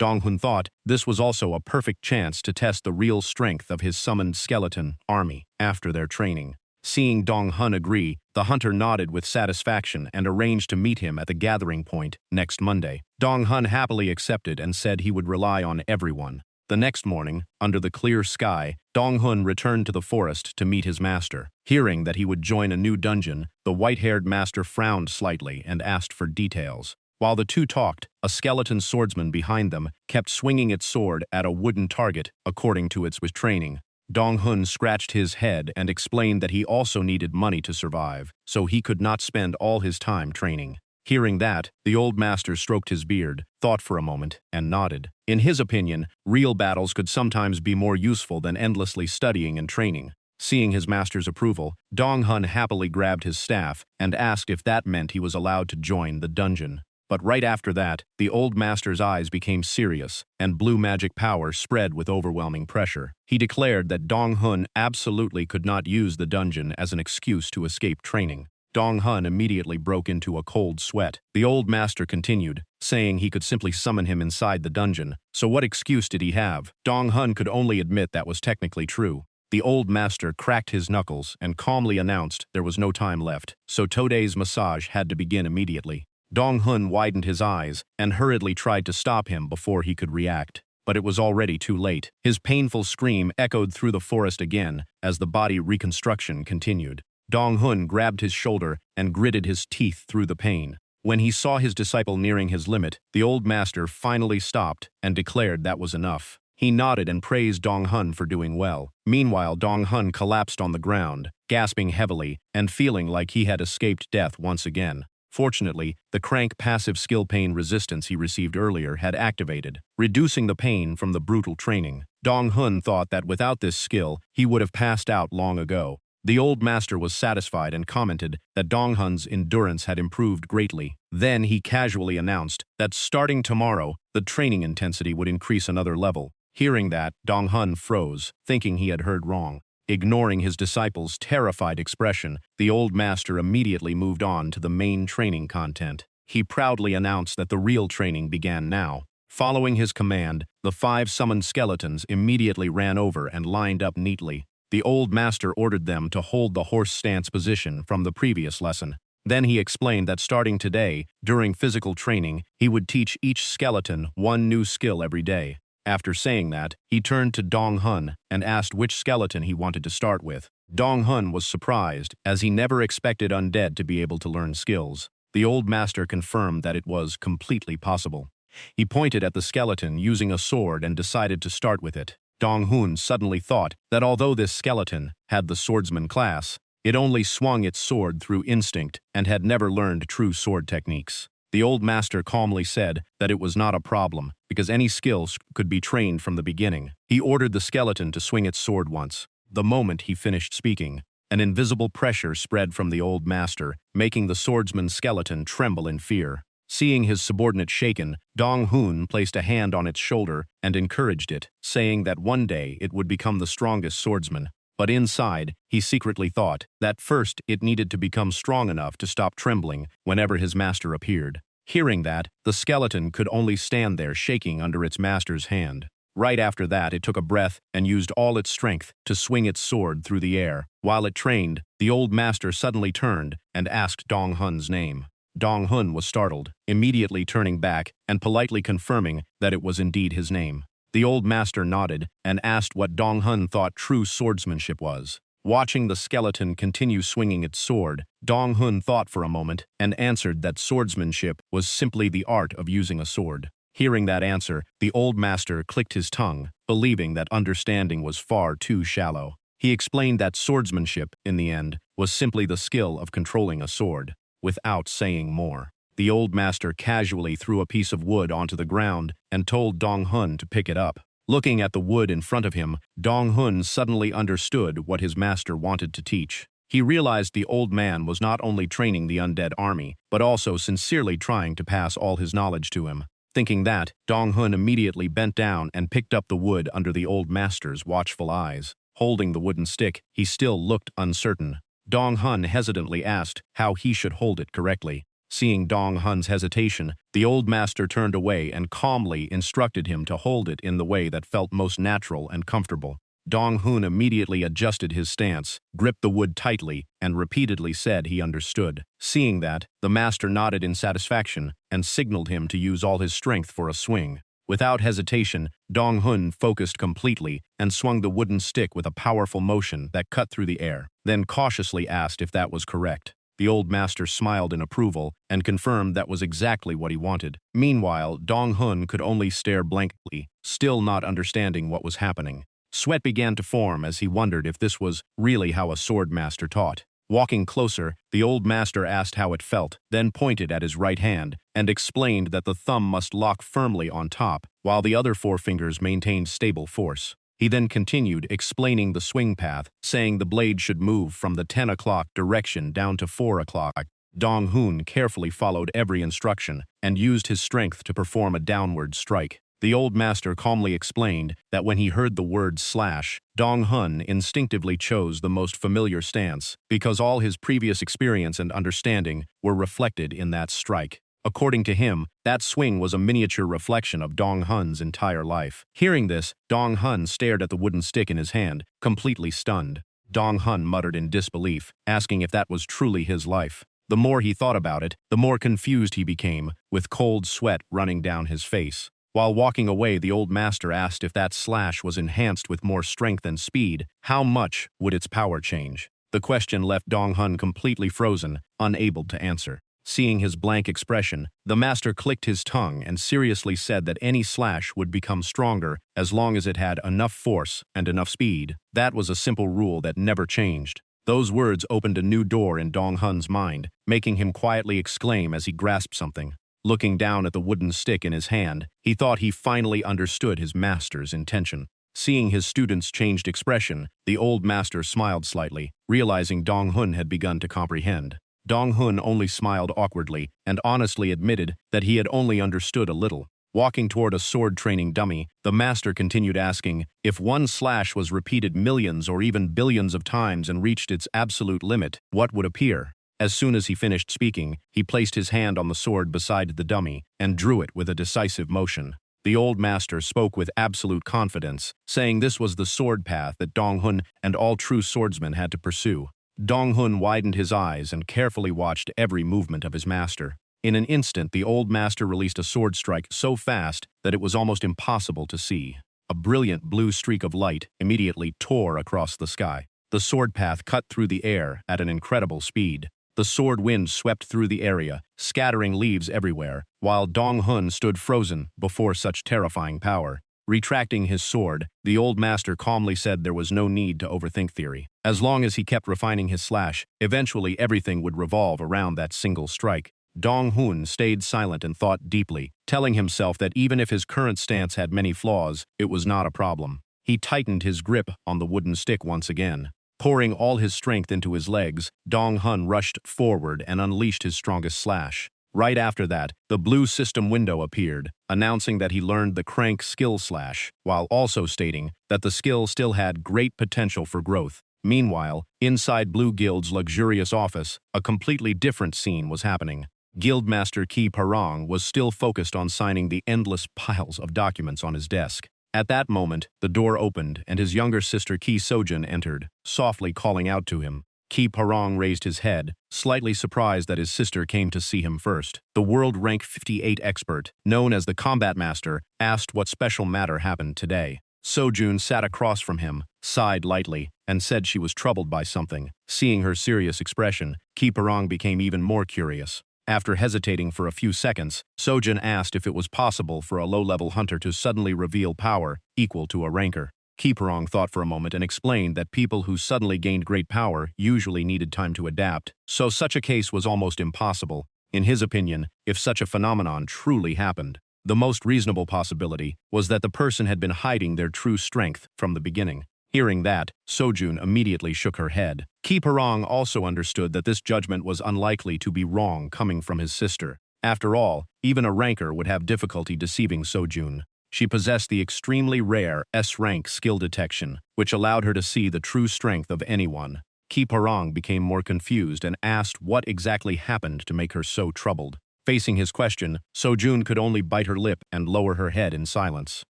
Dong-hun thought this was also a perfect chance to test the real strength of his summoned skeleton army after their training. Seeing Dong-hun agree, the hunter nodded with satisfaction and arranged to meet him at the gathering point next Monday. Dong-hun happily accepted and said he would rely on everyone. The next morning, under the clear sky, Dong-hun returned to the forest to meet his master. Hearing that he would join a new dungeon, the white-haired master frowned slightly and asked for details. While the two talked, a skeleton swordsman behind them kept swinging its sword at a wooden target according to its training. Dong-hun scratched his head and explained that he also needed money to survive, so he could not spend all his time training. Hearing that, the old master stroked his beard, thought for a moment, and nodded. In his opinion, real battles could sometimes be more useful than endlessly studying and training. Seeing his master's approval, Dong-hun happily grabbed his staff and asked if that meant he was allowed to join the dungeon. But right after that, the old master's eyes became serious, and blue magic power spread with overwhelming pressure. He declared that Dong-hun absolutely could not use the dungeon as an excuse to escape training. Dong-hun immediately broke into a cold sweat. The old master continued, saying he could simply summon him inside the dungeon, so what excuse did he have? Dong-hun could only admit that was technically true. The old master cracked his knuckles and calmly announced there was no time left, so Today's massage had to begin immediately. Dong Hun widened his eyes and hurriedly tried to stop him before he could react. But it was already too late. His painful scream echoed through the forest again as the body reconstruction continued. Dong Hun grabbed his shoulder and gritted his teeth through the pain. When he saw his disciple nearing his limit, the old master finally stopped and declared that was enough. He nodded and praised Dong Hun for doing well. Meanwhile, Dong Hun collapsed on the ground, gasping heavily and feeling like he had escaped death once again. Fortunately, the crank passive skill pain resistance he received earlier had activated, reducing the pain from the brutal training. Dong Hun thought that without this skill, he would have passed out long ago. The old master was satisfied and commented that Dong Hun's endurance had improved greatly. Then he casually announced that starting tomorrow, the training intensity would increase another level. Hearing that, Dong Hun froze, thinking he had heard wrong. Ignoring his disciple's terrified expression, the old master immediately moved on to the main training content. He proudly announced that the real training began now. Following his command, the 5 summoned skeletons immediately ran over and lined up neatly. The old master ordered them to hold the horse stance position from the previous lesson. Then he explained that starting today, during physical training, he would teach each skeleton one new skill every day. After saying that, he turned to Dong Hun and asked which skeleton he wanted to start with. Dong Hun was surprised, as he never expected undead to be able to learn skills. The old master confirmed that it was completely possible. He pointed at the skeleton using a sword and decided to start with it. Dong Hun suddenly thought that although this skeleton had the swordsman class, it only swung its sword through instinct and had never learned true sword techniques. The old master calmly said that it was not a problem, because any skills could be trained from the beginning. He ordered the skeleton to swing its sword once. The moment he finished speaking, an invisible pressure spread from the old master, making the swordsman's skeleton tremble in fear. Seeing his subordinate shaken, Dong Hun placed a hand on its shoulder and encouraged it, saying that one day it would become the strongest swordsman. But inside, he secretly thought that first it needed to become strong enough to stop trembling whenever his master appeared. Hearing that, the skeleton could only stand there shaking under its master's hand. Right after that, it took a breath and used all its strength to swing its sword through the air. While it trained, the old master suddenly turned and asked Dong Hun's name. Dong Hun was startled, immediately turning back and politely confirming that it was indeed his name. The old master nodded and asked what Dong Hun thought true swordsmanship was. Watching the skeleton continue swinging its sword, Dong Hun thought for a moment and answered that swordsmanship was simply the art of using a sword. Hearing that answer, the old master clicked his tongue, believing that understanding was far too shallow. He explained that swordsmanship, in the end, was simply the skill of controlling a sword. Without saying more, the old master casually threw a piece of wood onto the ground and told Dong Hun to pick it up. Looking at the wood in front of him, Dong Hun suddenly understood what his master wanted to teach. He realized the old man was not only training the undead army, but also sincerely trying to pass all his knowledge to him. Thinking that, Dong Hun immediately bent down and picked up the wood under the old master's watchful eyes. Holding the wooden stick, he still looked uncertain. Dong Hun hesitantly asked how he should hold it correctly. Seeing Dong Hun's hesitation, the old master turned away and calmly instructed him to hold it in the way that felt most natural and comfortable. Dong Hun immediately adjusted his stance, gripped the wood tightly, and repeatedly said he understood. Seeing that, the master nodded in satisfaction and signaled him to use all his strength for a swing. Without hesitation, Dong Hun focused completely and swung the wooden stick with a powerful motion that cut through the air, then cautiously asked if that was correct. The old master smiled in approval and confirmed that was exactly what he wanted. Meanwhile, Dong Hun could only stare blankly, still not understanding what was happening. Sweat began to form as he wondered if this was really how a sword master taught. Walking closer, the old master asked how it felt, then pointed at his right hand and explained that the thumb must lock firmly on top, while the other 4 fingers maintained stable force. He then continued explaining the swing path, saying the blade should move from the 10 o'clock direction down to 4 o'clock. Dong Hun carefully followed every instruction and used his strength to perform a downward strike. The old master calmly explained that when he heard the word slash, Dong Hun instinctively chose the most familiar stance, because all his previous experience and understanding were reflected in that strike. According to him, that swing was a miniature reflection of Dong Hun's entire life. Hearing this, Dong Hun stared at the wooden stick in his hand, completely stunned. Dong Hun muttered in disbelief, asking if that was truly his life. The more he thought about it, the more confused he became, with cold sweat running down his face. While walking away, the old master asked if that slash was enhanced with more strength and speed, how much would its power change? The question left Dong-hun completely frozen, unable to answer. Seeing his blank expression, the master clicked his tongue and seriously said that any slash would become stronger as long as it had enough force and enough speed. That was a simple rule that never changed. Those words opened a new door in Dong-hun's mind, making him quietly exclaim as he grasped something. Looking down at the wooden stick in his hand, he thought he finally understood his master's intention. Seeing his student's changed expression, the old master smiled slightly, realizing Dong-hun had begun to comprehend. Dong-hun only smiled awkwardly and honestly admitted that he had only understood a little. Walking toward a sword training dummy, the master continued asking, if one slash was repeated millions or even billions of times and reached its absolute limit, what would appear? As soon as he finished speaking, he placed his hand on the sword beside the dummy and drew it with a decisive motion. The old master spoke with absolute confidence, saying this was the sword path that Dong-hun and all true swordsmen had to pursue. Dong-hun widened his eyes and carefully watched every movement of his master. In an instant, the old master released a sword strike so fast that it was almost impossible to see. A brilliant blue streak of light immediately tore across the sky. The sword path cut through the air at an incredible speed. The sword wind swept through the area, scattering leaves everywhere, while Dong-hun stood frozen before such terrifying power. Retracting his sword, the old master calmly said there was no need to overthink theory. As long as he kept refining his slash, eventually everything would revolve around that single strike. Dong-hun stayed silent and thought deeply, telling himself that even if his current stance had many flaws, it was not a problem. He tightened his grip on the wooden stick once again. Pouring all his strength into his legs, Dong-hun rushed forward and unleashed his strongest slash. Right after that, the blue system window appeared, announcing that he learned the crank skill slash, while also stating that the skill still had great potential for growth. Meanwhile, inside Blue Guild's luxurious office, a completely different scene was happening. Guildmaster Ki Parang was still focused on signing the endless piles of documents on his desk. At that moment, the door opened and his younger sister Ki Sojun entered, softly calling out to him. Ki Parang raised his head, slightly surprised that his sister came to see him first. The world rank 58 expert, known as the Combat Master, asked what special matter happened today. Sojun sat across from him, sighed lightly, and said she was troubled by something. Seeing her serious expression, Ki Parang became even more curious. After hesitating for a few seconds, Sojun asked if it was possible for a low-level hunter to suddenly reveal power equal to a ranker. Ki Parang thought for a moment and explained that people who suddenly gained great power usually needed time to adapt, so such a case was almost impossible. In his opinion, if such a phenomenon truly happened, the most reasonable possibility was that the person had been hiding their true strength from the beginning. Hearing that, Sojun immediately shook her head. Ki Parang also understood that this judgment was unlikely to be wrong coming from his sister. After all, even a ranker would have difficulty deceiving Sojun. She possessed the extremely rare S-rank skill detection, which allowed her to see the true strength of anyone. Ki Parang became more confused and asked what exactly happened to make her so troubled. Facing his question, Sojun could only bite her lip and lower her head in silence.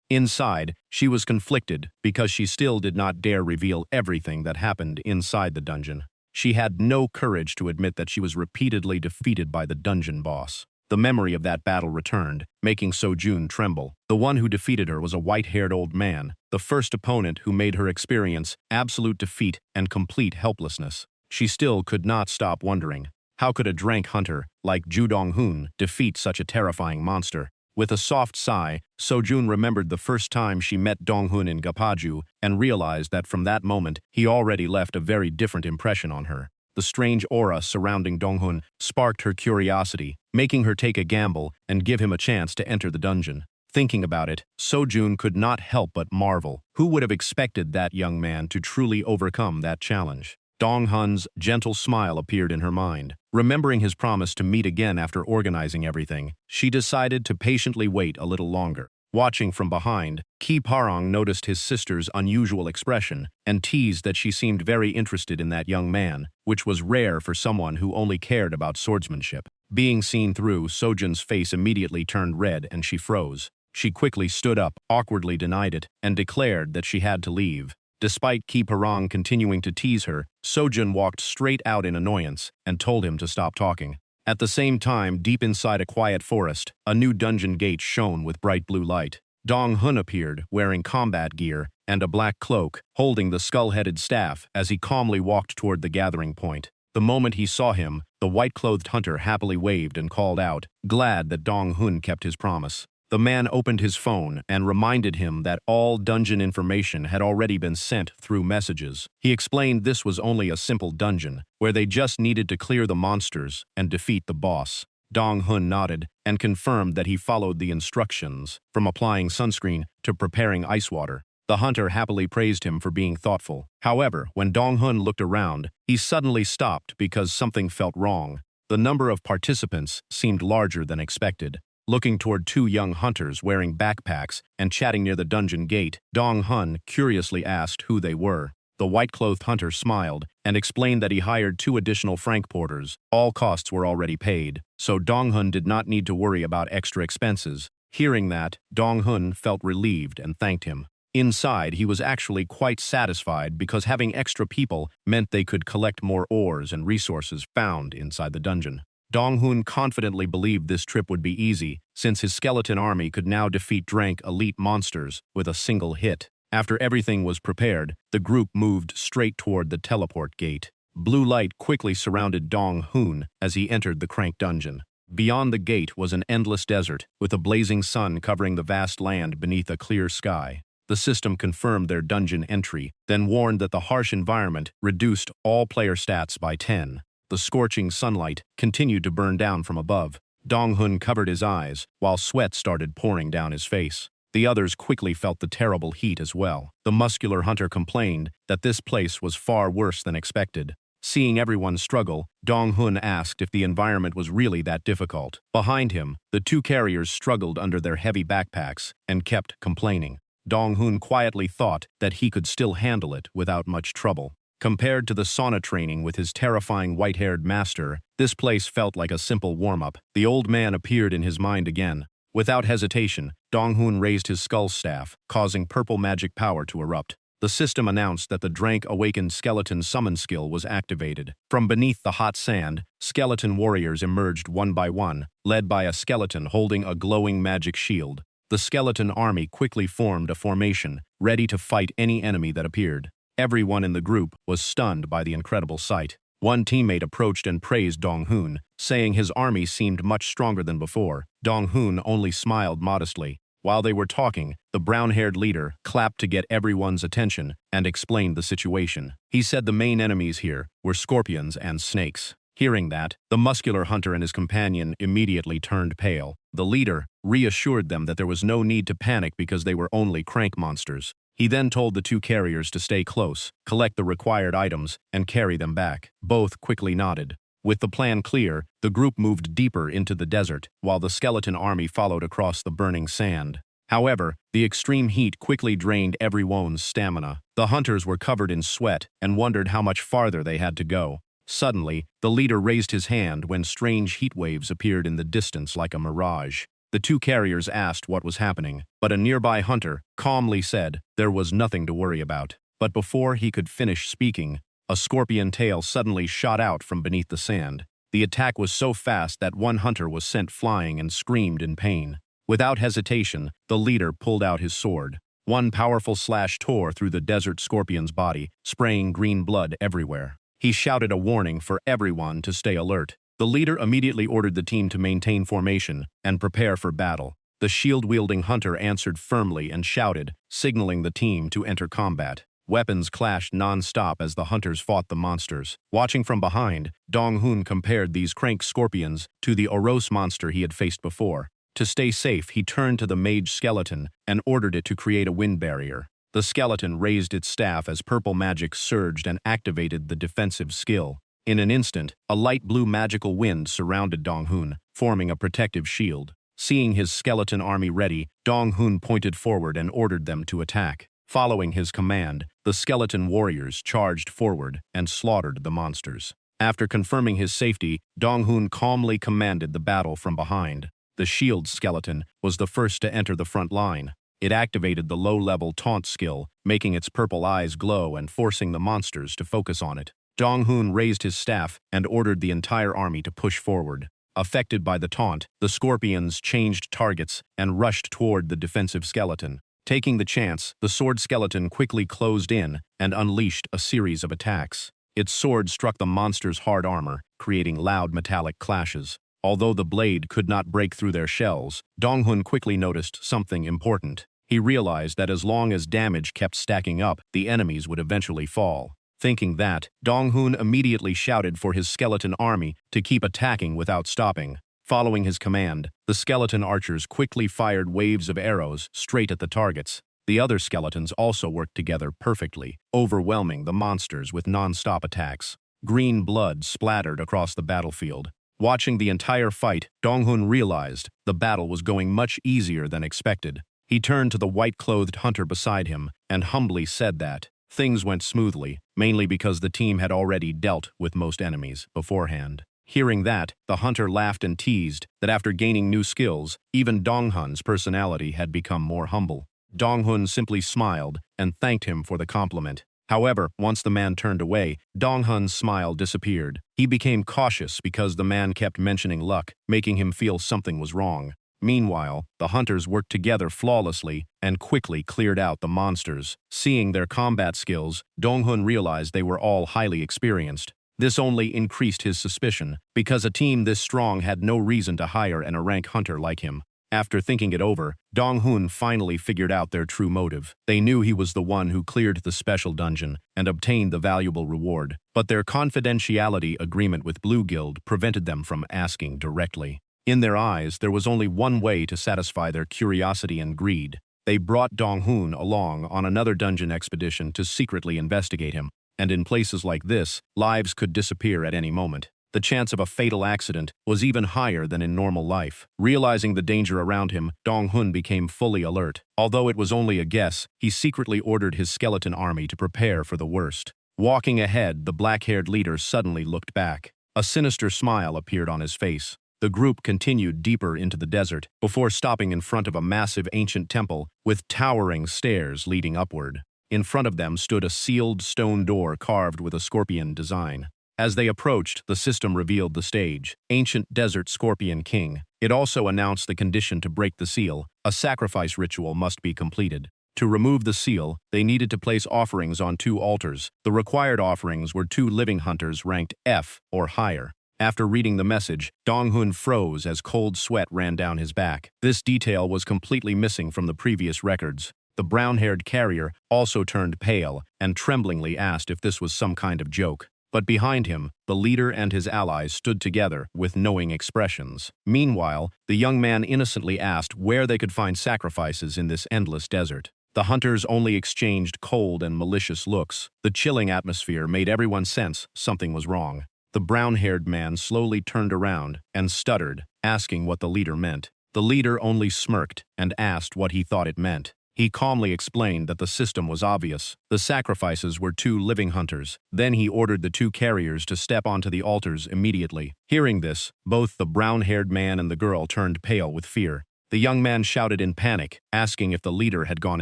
Inside, she was conflicted because she still did not dare reveal everything that happened inside the dungeon. She had no courage to admit that she was repeatedly defeated by the dungeon boss. The memory of that battle returned, making Sojun tremble. The one who defeated her was a white-haired old man, the first opponent who made her experience absolute defeat and complete helplessness. She still could not stop wondering, how could a drank hunter like Ju Dong-hun defeat such a terrifying monster? With a soft sigh, Sojun remembered the first time she met Dong-hun in Gapaju and realized that from that moment, he already left a very different impression on her. The strange aura surrounding Dong-hun sparked her curiosity, making her take a gamble and give him a chance to enter the dungeon. Thinking about it, Sojun could not help but marvel. Who would have expected that young man to truly overcome that challenge? Dong-hun's gentle smile appeared in her mind. Remembering his promise to meet again after organizing everything, she decided to patiently wait a little longer. Watching from behind, Ki Parang noticed his sister's unusual expression and teased that she seemed very interested in that young man, which was rare for someone who only cared about swordsmanship. Being seen through, Sojun's face immediately turned red and she froze. She quickly stood up, awkwardly denied it, and declared that she had to leave. Despite Ki Parang continuing to tease her, Sojun walked straight out in annoyance and told him to stop talking. At the same time, deep inside a quiet forest, a new dungeon gate shone with bright blue light. Dong Hun appeared, wearing combat gear and a black cloak, holding the skull-headed staff as he calmly walked toward the gathering point. The moment he saw him, the white-clothed hunter happily waved and called out, glad that Dong Hun kept his promise. The man opened his phone and reminded him that all dungeon information had already been sent through messages. He explained this was only a simple dungeon, where they just needed to clear the monsters and defeat the boss. Dong Hun nodded and confirmed that he followed the instructions, from applying sunscreen to preparing ice water. The hunter happily praised him for being thoughtful. However, when Dong Hun looked around, he suddenly stopped because something felt wrong. The number of participants seemed larger than expected. Looking toward two young hunters wearing backpacks and chatting near the dungeon gate, Dong Hun curiously asked who they were. The white-clothed hunter smiled and explained that he hired 2 additional franc porters. All costs were already paid, so Dong Hun did not need to worry about extra expenses. Hearing that, Dong Hun felt relieved and thanked him. Inside, he was actually quite satisfied because having extra people meant they could collect more ores and resources found inside the dungeon. Dong Hun confidently believed this trip would be easy, since his skeleton army could now defeat Drank elite monsters with a single hit. After everything was prepared, the group moved straight toward the teleport gate. Blue light quickly surrounded Dong Hun as he entered the Crank dungeon. Beyond the gate was an endless desert, with a blazing sun covering the vast land beneath a clear sky. The system confirmed their dungeon entry, then warned that the harsh environment reduced all player stats by 10. The scorching sunlight continued to burn down from above. Dong Hun covered his eyes, while sweat started pouring down his face. The others quickly felt the terrible heat as well. The muscular hunter complained that this place was far worse than expected. Seeing everyone struggle, Dong Hun asked if the environment was really that difficult. Behind him, the 2 carriers struggled under their heavy backpacks and kept complaining. Dong Hun quietly thought that he could still handle it without much trouble. Compared to the sauna training with his terrifying white-haired master, this place felt like a simple warm-up. The old man appeared in his mind again. Without hesitation, Dong Hun raised his skull staff, causing purple magic power to erupt. The system announced that the Drank Awakened Skeleton Summon skill was activated. From beneath the hot sand, skeleton warriors emerged one by one, led by a skeleton holding a glowing magic shield. The skeleton army quickly formed a formation, ready to fight any enemy that appeared. Everyone in the group was stunned by the incredible sight. One teammate approached and praised Dong Hun, saying his army seemed much stronger than before. Dong Hun only smiled modestly. While they were talking, the brown-haired leader clapped to get everyone's attention and explained the situation. He said the main enemies here were scorpions and snakes. Hearing that, the muscular hunter and his companion immediately turned pale. The leader reassured them that there was no need to panic because they were only crank monsters. He then told the 2 carriers to stay close, collect the required items, and carry them back. Both quickly nodded. With the plan clear, the group moved deeper into the desert, while the skeleton army followed across the burning sand. However, the extreme heat quickly drained everyone's stamina. The hunters were covered in sweat and wondered how much farther they had to go. Suddenly, the leader raised his hand when strange heat waves appeared in the distance like a mirage. The 2 carriers asked what was happening, but a nearby hunter calmly said there was nothing to worry about. But before he could finish speaking, a scorpion tail suddenly shot out from beneath the sand. The attack was so fast that one hunter was sent flying and screamed in pain. Without hesitation, the leader pulled out his sword. One powerful slash tore through the desert scorpion's body, spraying green blood everywhere. He shouted a warning for everyone to stay alert. The leader immediately ordered the team to maintain formation and prepare for battle. The shield-wielding hunter answered firmly and shouted, signaling the team to enter combat. Weapons clashed non-stop as the hunters fought the monsters. Watching from behind, Dong Hun compared these crank scorpions to the Oros monster he had faced before. To stay safe, he turned to the mage skeleton and ordered it to create a wind barrier. The skeleton raised its staff as purple magic surged and activated the defensive skill. In an instant, a light blue magical wind surrounded Dong Hun, forming a protective shield. Seeing his skeleton army ready, Dong Hun pointed forward and ordered them to attack. Following his command, the skeleton warriors charged forward and slaughtered the monsters. After confirming his safety, Dong Hun calmly commanded the battle from behind. The shield skeleton was the first to enter the front line. It activated the low-level taunt skill, making its purple eyes glow and forcing the monsters to focus on it. Dong-hoon raised his staff and ordered the entire army to push forward. Affected by the taunt, the scorpions changed targets and rushed toward the defensive skeleton. Taking the chance, the sword skeleton quickly closed in and unleashed a series of attacks. Its sword struck the monster's hard armor, creating loud metallic clashes. Although the blade could not break through their shells, Dong-hoon quickly noticed something important. He realized that as long as damage kept stacking up, the enemies would eventually fall. Thinking that, Dong-hoon immediately shouted for his skeleton army to keep attacking without stopping. Following his command, the skeleton archers quickly fired waves of arrows straight at the targets. The other skeletons also worked together perfectly, overwhelming the monsters with non-stop attacks. Green blood splattered across the battlefield. Watching the entire fight, Dong-hoon realized the battle was going much easier than expected. He turned to the white-clothed hunter beside him and humbly said that things went smoothly, mainly because the team had already dealt with most enemies beforehand. Hearing that, the hunter laughed and teased that after gaining new skills, even Dong-hoon's personality had become more humble. Dong-hoon simply smiled and thanked him for the compliment. However, once the man turned away, Dong-hoon's smile disappeared. He became cautious because the man kept mentioning luck, making him feel something was wrong. Meanwhile, the hunters worked together flawlessly and quickly cleared out the monsters. Seeing their combat skills, Dong-hoon realized they were all highly experienced. This only increased his suspicion, because a team this strong had no reason to hire an A-rank hunter like him. After thinking it over, Dong-hoon finally figured out their true motive. They knew he was the one who cleared the special dungeon and obtained the valuable reward, but their confidentiality agreement with Blue Guild prevented them from asking directly. In their eyes, there was only one way to satisfy their curiosity and greed. They brought Dong-hoon along on another dungeon expedition to secretly investigate him. And in places like this, lives could disappear at any moment. The chance of a fatal accident was even higher than in normal life. Realizing the danger around him, Dong-hoon became fully alert. Although it was only a guess, he secretly ordered his skeleton army to prepare for the worst. Walking ahead, the black-haired leader suddenly looked back. A sinister smile appeared on his face. The group continued deeper into the desert, before stopping in front of a massive ancient temple with towering stairs leading upward. In front of them stood a sealed stone door carved with a scorpion design. As they approached, the system revealed the stage, Ancient Desert Scorpion King. It also announced the condition to break the seal: a sacrifice ritual must be completed. To remove the seal, they needed to place offerings on 2 altars. The required offerings were 2 living hunters ranked F or higher. After reading the message, Dong-hoon froze as cold sweat ran down his back. This detail was completely missing from the previous records. The brown-haired carrier also turned pale and tremblingly asked if this was some kind of joke. But behind him, the leader and his allies stood together with knowing expressions. Meanwhile, the young man innocently asked where they could find sacrifices in this endless desert. The hunters only exchanged cold and malicious looks. The chilling atmosphere made everyone sense something was wrong. The brown-haired man slowly turned around and stuttered, asking what the leader meant. The leader only smirked and asked what he thought it meant. He calmly explained that the system was obvious. The sacrifices were 2 living hunters. Then he ordered the 2 carriers to step onto the altars immediately. Hearing this, both the brown-haired man and the girl turned pale with fear. The young man shouted in panic, asking if the leader had gone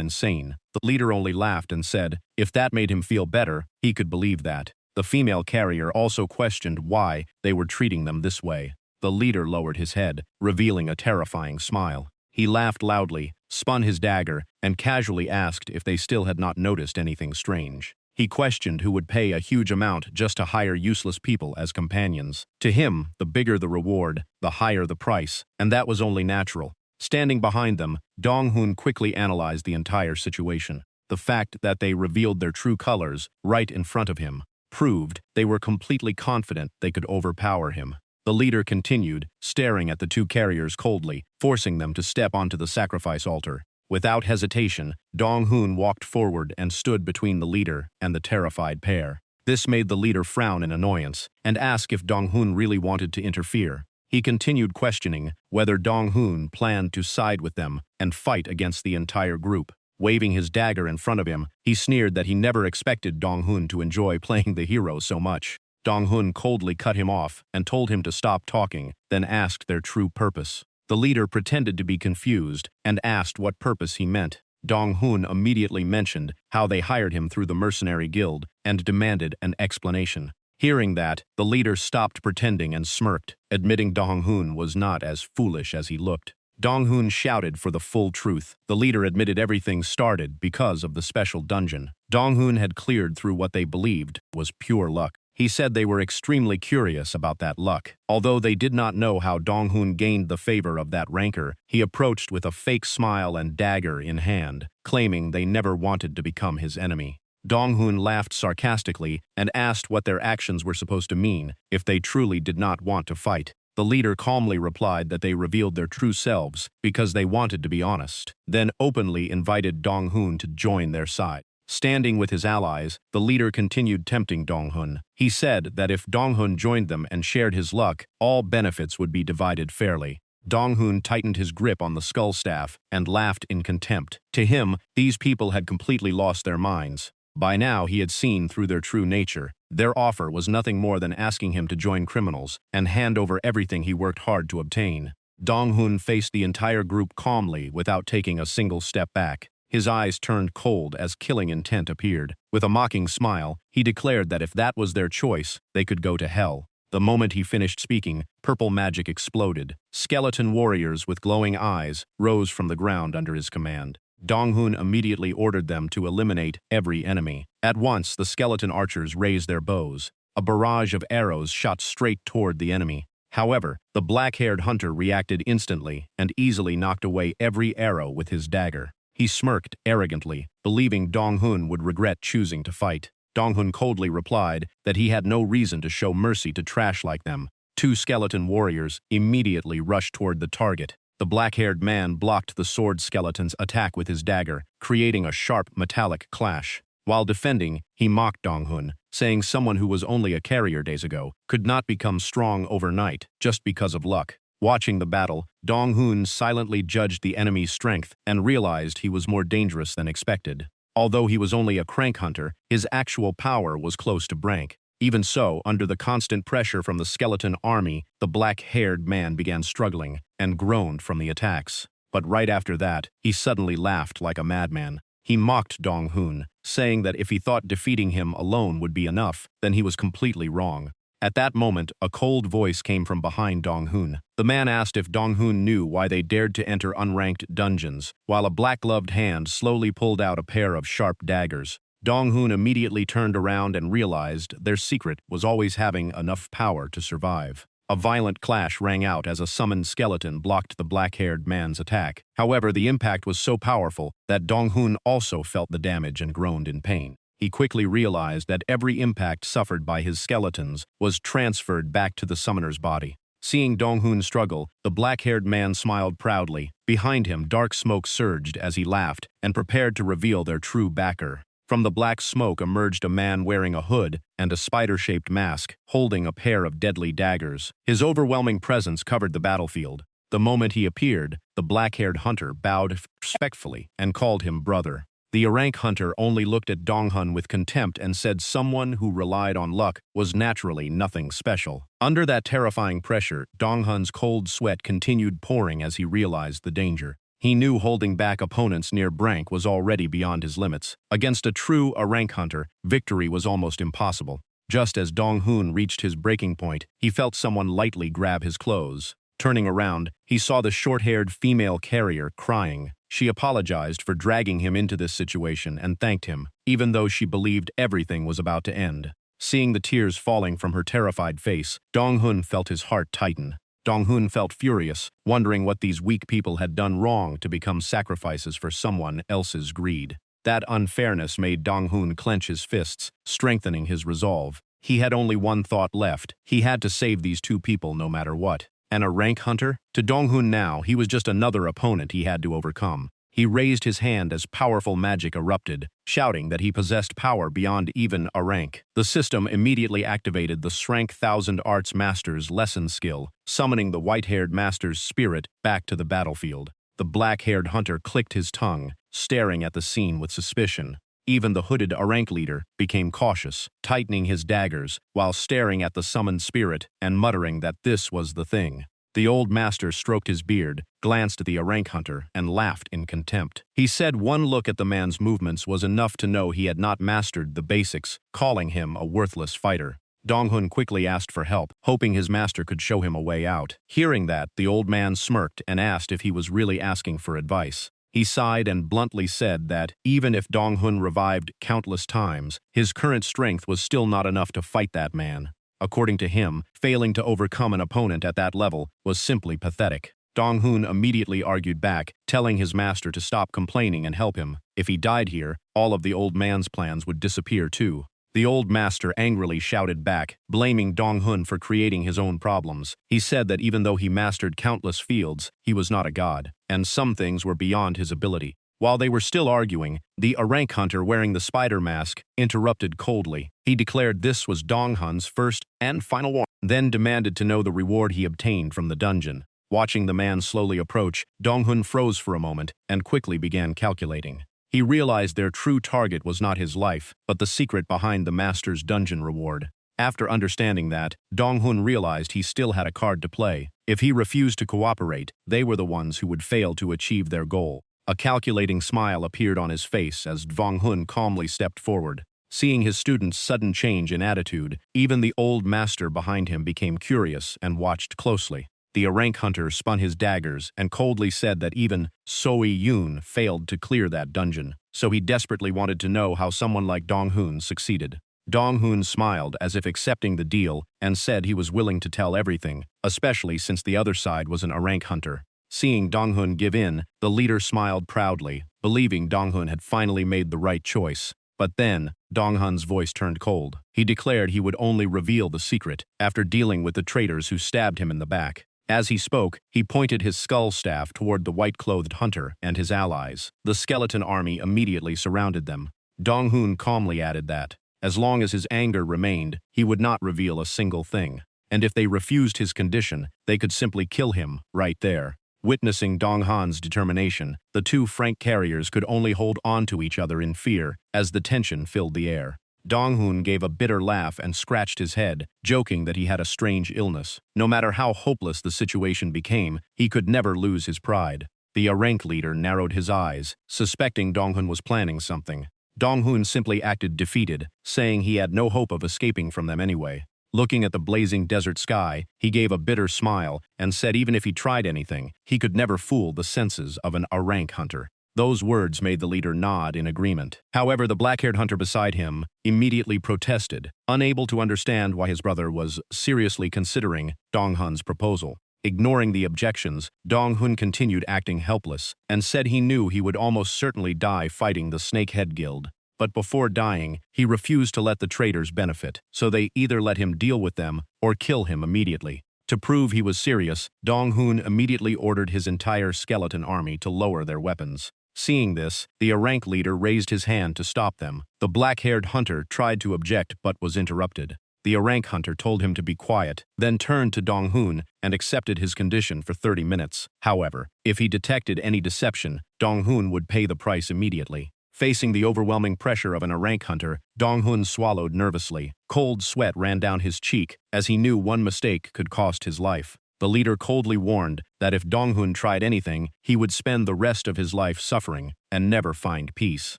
insane. The leader only laughed and said, if that made him feel better, he could believe that. The female carrier also questioned why they were treating them this way. The leader lowered his head, revealing a terrifying smile. He laughed loudly, spun his dagger, and casually asked if they still had not noticed anything strange. He questioned who would pay a huge amount just to hire useless people as companions. To him, the bigger the reward, the higher the price, and that was only natural. Standing behind them, Dong-hoon quickly analyzed the entire situation. The fact that they revealed their true colors right in front of him proved they were completely confident they could overpower him. The leader continued, staring at the 2 carriers coldly, forcing them to step onto the sacrifice altar. Without hesitation, Dong-hoon walked forward and stood between the leader and the terrified pair. This made the leader frown in annoyance and ask if Dong-hoon really wanted to interfere. He continued questioning whether Dong-hoon planned to side with them and fight against the entire group. Waving his dagger in front of him, he sneered that he never expected Dong-hoon to enjoy playing the hero so much. Dong-hoon coldly cut him off and told him to stop talking, then asked their true purpose. The leader pretended to be confused and asked what purpose he meant. Dong-hun immediately mentioned how they hired him through the mercenary guild and demanded an explanation. Hearing that, the leader stopped pretending and smirked, admitting Dong-hun was not as foolish as he looked. Dong-hun shouted for the full truth. The leader admitted everything started because of the special dungeon. Dong-hun had cleared through what they believed was pure luck. He said they were extremely curious about that luck. Although they did not know how Dong-hun gained the favor of that ranker, he approached with a fake smile and dagger in hand, claiming they never wanted to become his enemy. Dong-hun laughed sarcastically and asked what their actions were supposed to mean if they truly did not want to fight. The leader calmly replied that they revealed their true selves because they wanted to be honest, then openly invited Dong-hun to join their side. Standing with his allies, the leader continued tempting Dong-hun. He said that if Dong-hun joined them and shared his luck, all benefits would be divided fairly. Dong-hun tightened his grip on the skull staff and laughed in contempt. To him, these people had completely lost their minds. By now, he had seen through their true nature. Their offer was nothing more than asking him to join criminals and hand over everything he worked hard to obtain. Dong-hun faced the entire group calmly without taking a single step back. His eyes turned cold as killing intent appeared. With a mocking smile, he declared that if that was their choice, they could go to hell. The moment he finished speaking, purple magic exploded. Skeleton warriors with glowing eyes rose from the ground under his command. Dong-hun immediately ordered them to eliminate every enemy. At once, the skeleton archers raised their bows. A barrage of arrows shot straight toward the enemy. However, the black-haired hunter reacted instantly and easily knocked away every arrow with his dagger. He smirked arrogantly, believing Dong-hun would regret choosing to fight. Dong-hun coldly replied that he had no reason to show mercy to trash like them. Two skeleton warriors immediately rushed toward the target. The black-haired man blocked the sword skeleton's attack with his dagger, creating a sharp metallic clash. While defending, he mocked Dong-hun, saying someone who was only a carrier days ago could not become strong overnight just because of luck. Watching the battle, Dong-hun silently judged the enemy's strength and realized he was more dangerous than expected. Although he was only a crank hunter, his actual power was close to Brank. Even so, under the constant pressure from the skeleton army, the black-haired man began struggling and groaned from the attacks. But right after that, he suddenly laughed like a madman. He mocked Dong-hun, saying that if he thought defeating him alone would be enough, then he was completely wrong. At that moment, a cold voice came from behind Dong-hun. The man asked if Dong-hun knew why they dared to enter unranked dungeons, while a black-gloved hand slowly pulled out a pair of sharp daggers. Dong-hun immediately turned around and realized their secret was always having enough power to survive. A violent clash rang out as a summoned skeleton blocked the black-haired man's attack. However, the impact was so powerful that Dong-hun also felt the damage and groaned in pain. He quickly realized that every impact suffered by his skeletons was transferred back to the summoner's body. Seeing Dong-hun struggle, the black-haired man smiled proudly. Behind him, dark smoke surged as he laughed and prepared to reveal their true backer. From the black smoke emerged a man wearing a hood and a spider-shaped mask, holding a pair of deadly daggers. His overwhelming presence covered the battlefield. The moment he appeared, the black-haired hunter bowed respectfully and called him brother. The Arank hunter only looked at Dong-hun with contempt and said someone who relied on luck was naturally nothing special. Under that terrifying pressure, Dong-hun's cold sweat continued pouring as he realized the danger. He knew holding back opponents near Brank was already beyond his limits. Against a true Arank hunter, victory was almost impossible. Just as Dong-hun reached his breaking point, he felt someone lightly grab his clothes. Turning around, he saw the short-haired female carrier crying. She apologized for dragging him into this situation and thanked him, even though she believed everything was about to end. Seeing the tears falling from her terrified face, Dong-hun felt his heart tighten. Dong-hun felt furious, wondering what these weak people had done wrong to become sacrifices for someone else's greed. That unfairness made Dong-hun clench his fists, strengthening his resolve. He had only one thought left. He had to save these two people no matter what. And a rank hunter? To Dong-hun now, he was just another opponent he had to overcome. He raised his hand as powerful magic erupted, shouting that he possessed power beyond even a rank. The system immediately activated the Shrank Thousand Arts Master's lesson skill, summoning the white-haired master's spirit back to the battlefield. The black-haired hunter clicked his tongue, staring at the scene with suspicion. Even the hooded Arank leader became cautious, tightening his daggers while staring at the summoned spirit and muttering that this was the thing. The old master stroked his beard, glanced at the rank hunter, and laughed in contempt. He said one look at the man's movements was enough to know he had not mastered the basics, calling him a worthless fighter. Dong-hun quickly asked for help, hoping his master could show him a way out. Hearing that, the old man smirked and asked if he was really asking for advice. He sighed and bluntly said that, even if Dong-hun revived countless times, his current strength was still not enough to fight that man. According to him, failing to overcome an opponent at that level was simply pathetic. Dong-hun immediately argued back, telling his master to stop complaining and help him. If he died here, all of the old man's plans would disappear too. The old master angrily shouted back, blaming Dong-hun for creating his own problems. He said that even though he mastered countless fields, he was not a god, and some things were beyond his ability. While they were still arguing, the rank hunter wearing the spider mask interrupted coldly. He declared this was Dong-hun's first and final warning, then demanded to know the reward he obtained from the dungeon. Watching the man slowly approach, Dong-hun froze for a moment and quickly began calculating. He realized their true target was not his life, but the secret behind the master's dungeon reward. After understanding that, Dong-hun realized he still had a card to play. If he refused to cooperate, they were the ones who would fail to achieve their goal. A calculating smile appeared on his face as Dong-hun calmly stepped forward. Seeing his student's sudden change in attitude, even the old master behind him became curious and watched closely. The rank hunter spun his daggers and coldly said that even Soi-Yoon failed to clear that dungeon, so he desperately wanted to know how someone like Dong-hun succeeded. Dong-hun smiled as if accepting the deal and said he was willing to tell everything, especially since the other side was an rank hunter. Seeing Dong-hun give in, the leader smiled proudly, believing Dong-hun had finally made the right choice. But then, Dong-hun's voice turned cold. He declared he would only reveal the secret after dealing with the traitors who stabbed him in the back. As he spoke, he pointed his skull staff toward the white-clothed hunter and his allies. The skeleton army immediately surrounded them. Dong-hun calmly added that, as long as his anger remained, he would not reveal a single thing. And if they refused his condition, they could simply kill him right there. Witnessing Dong-hun's determination, the two Frank carriers could only hold on to each other in fear as the tension filled the air. Dong-hun gave a bitter laugh and scratched his head, joking that he had a strange illness. No matter how hopeless the situation became, he could never lose his pride. The rank leader narrowed his eyes, suspecting Dong-hun was planning something. Dong-hun simply acted defeated, saying he had no hope of escaping from them anyway. Looking at the blazing desert sky, he gave a bitter smile and said even if he tried anything, he could never fool the senses of an rank hunter. Those words made the leader nod in agreement. However, the black-haired hunter beside him immediately protested, unable to understand why his brother was seriously considering Dong-hun's proposal. Ignoring the objections, Dong-hun continued acting helpless and said he knew he would almost certainly die fighting the Snakehead Guild. But before dying, he refused to let the traitors benefit, so they either let him deal with them or kill him immediately. To prove he was serious, Dong-hun immediately ordered his entire skeleton army to lower their weapons. Seeing this, the rank leader raised his hand to stop them. The black-haired hunter tried to object but was interrupted. The rank hunter told him to be quiet, then turned to Dong-hun and accepted his condition for 30 minutes. However, if he detected any deception, Dong-hun would pay the price immediately. Facing the overwhelming pressure of an rank hunter, Dong-hun swallowed nervously. Cold sweat ran down his cheek as he knew one mistake could cost his life. The leader coldly warned that if Dong-hun tried anything, he would spend the rest of his life suffering and never find peace.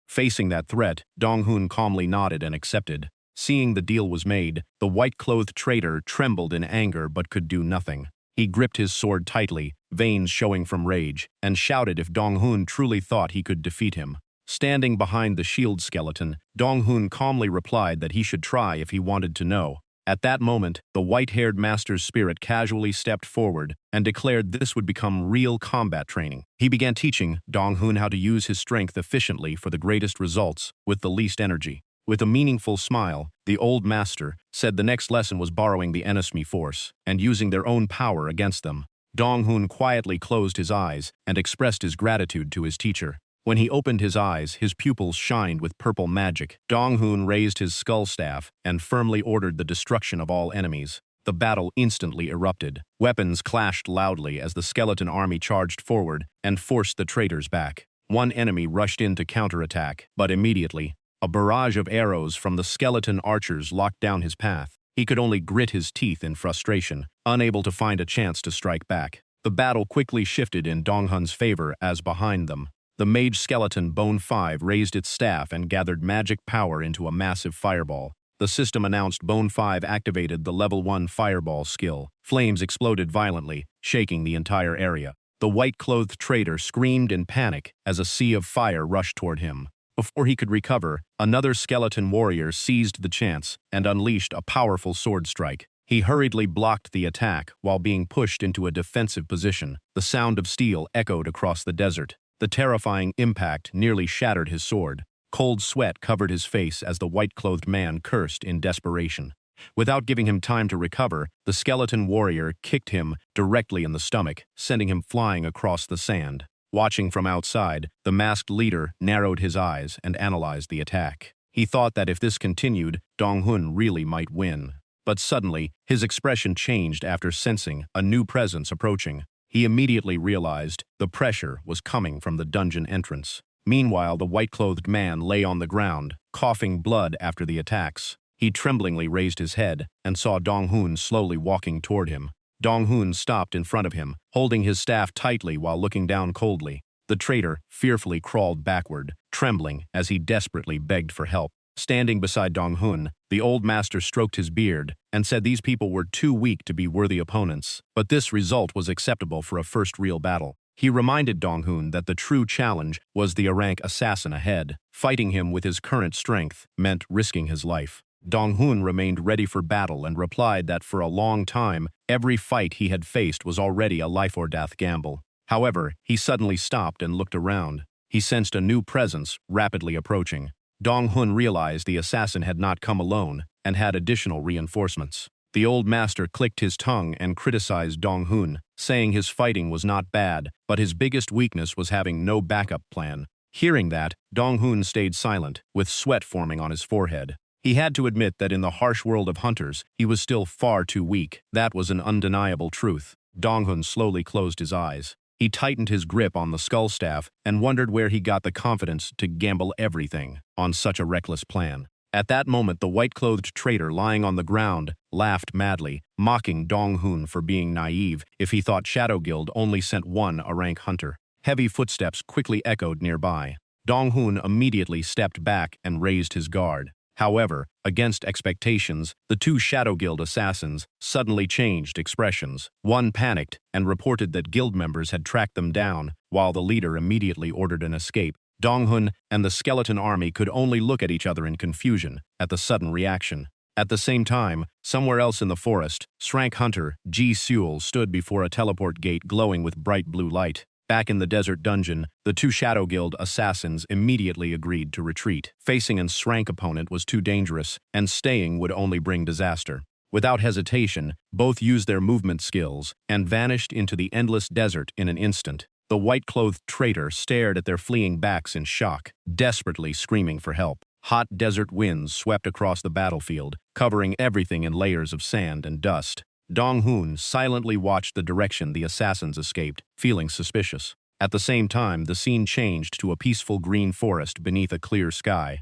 Facing that threat, Dong-hun calmly nodded and accepted. Seeing the deal was made, the white-clothed traitor trembled in anger but could do nothing. He gripped his sword tightly, veins showing from rage, and shouted if Dong-hun truly thought he could defeat him. Standing behind the shield skeleton, Dong-hun calmly replied that he should try if he wanted to know. At that moment, the white-haired master's spirit casually stepped forward and declared this would become real combat training. He began teaching Dong-hun how to use his strength efficiently for the greatest results with the least energy. With a meaningful smile, the old master said the next lesson was borrowing the enemy force and using their own power against them. Dong-hun quietly closed his eyes and expressed his gratitude to his teacher. When he opened his eyes, his pupils shined with purple magic. Dong-hun raised his skull staff and firmly ordered the destruction of all enemies. The battle instantly erupted. Weapons clashed loudly as the skeleton army charged forward and forced the traitors back. One enemy rushed in to counterattack, but immediately, a barrage of arrows from the skeleton archers locked down his path. He could only grit his teeth in frustration, unable to find a chance to strike back. The battle quickly shifted in Donghun's favor as behind them, the mage skeleton Bone 5 raised its staff and gathered magic power into a massive fireball. The system announced Bone 5 activated the level 1 fireball skill. Flames exploded violently, shaking the entire area. The white-clothed traitor screamed in panic as a sea of fire rushed toward him. Before he could recover, another skeleton warrior seized the chance and unleashed a powerful sword strike. He hurriedly blocked the attack while being pushed into a defensive position. The sound of steel echoed across the desert. The terrifying impact nearly shattered his sword. Cold sweat covered his face as the white-clothed man cursed in desperation. Without giving him time to recover, the skeleton warrior kicked him directly in the stomach, sending him flying across the sand. Watching from outside, the masked leader narrowed his eyes and analyzed the attack. He thought that if this continued, Donghun really might win. But suddenly, his expression changed after sensing a new presence approaching. He immediately realized the pressure was coming from the dungeon entrance. Meanwhile, the white-clothed man lay on the ground, coughing blood after the attacks. He tremblingly raised his head and saw Donghun slowly walking toward him. Donghun stopped in front of him, holding his staff tightly while looking down coldly. The traitor fearfully crawled backward, trembling as he desperately begged for help. Standing beside Donghun, the old master stroked his beard and said these people were too weak to be worthy opponents, but this result was acceptable for a first real battle. He reminded Donghun that the true challenge was the rank assassin ahead. Fighting him with his current strength meant risking his life. Donghun remained ready for battle and replied that for a long time, every fight he had faced was already a life-or-death gamble. However, he suddenly stopped and looked around. He sensed a new presence rapidly approaching. Donghun realized the assassin had not come alone and had additional reinforcements. The old master clicked his tongue and criticized Donghun, saying his fighting was not bad, but his biggest weakness was having no backup plan. Hearing that, Donghun stayed silent, with sweat forming on his forehead. He had to admit that in the harsh world of hunters, he was still far too weak. That was an undeniable truth. Donghun slowly closed his eyes. He tightened his grip on the skull staff and wondered where he got the confidence to gamble everything on such a reckless plan. At that moment, the white-clothed traitor lying on the ground laughed madly, mocking Donghun for being naive if he thought Shadow Guild only sent one rank hunter. Heavy footsteps quickly echoed nearby. Donghun immediately stepped back and raised his guard. However, against expectations, the two Shadow Guild assassins suddenly changed expressions. One panicked and reported that guild members had tracked them down, while the leader immediately ordered an escape. Donghun and the skeleton army could only look at each other in confusion at the sudden reaction. At the same time, somewhere else in the forest, Shrank Hunter Ji Seul stood before a teleport gate glowing with bright blue light. Back in the desert dungeon, the two Shadow Guild assassins immediately agreed to retreat. Facing a Shrank opponent was too dangerous, and staying would only bring disaster. Without hesitation, both used their movement skills and vanished into the endless desert in an instant. The white-clothed traitor stared at their fleeing backs in shock, desperately screaming for help. Hot desert winds swept across the battlefield, covering everything in layers of sand and dust. Donghun silently watched the direction the assassins escaped, feeling suspicious. At the same time, the scene changed to a peaceful green forest beneath a clear sky.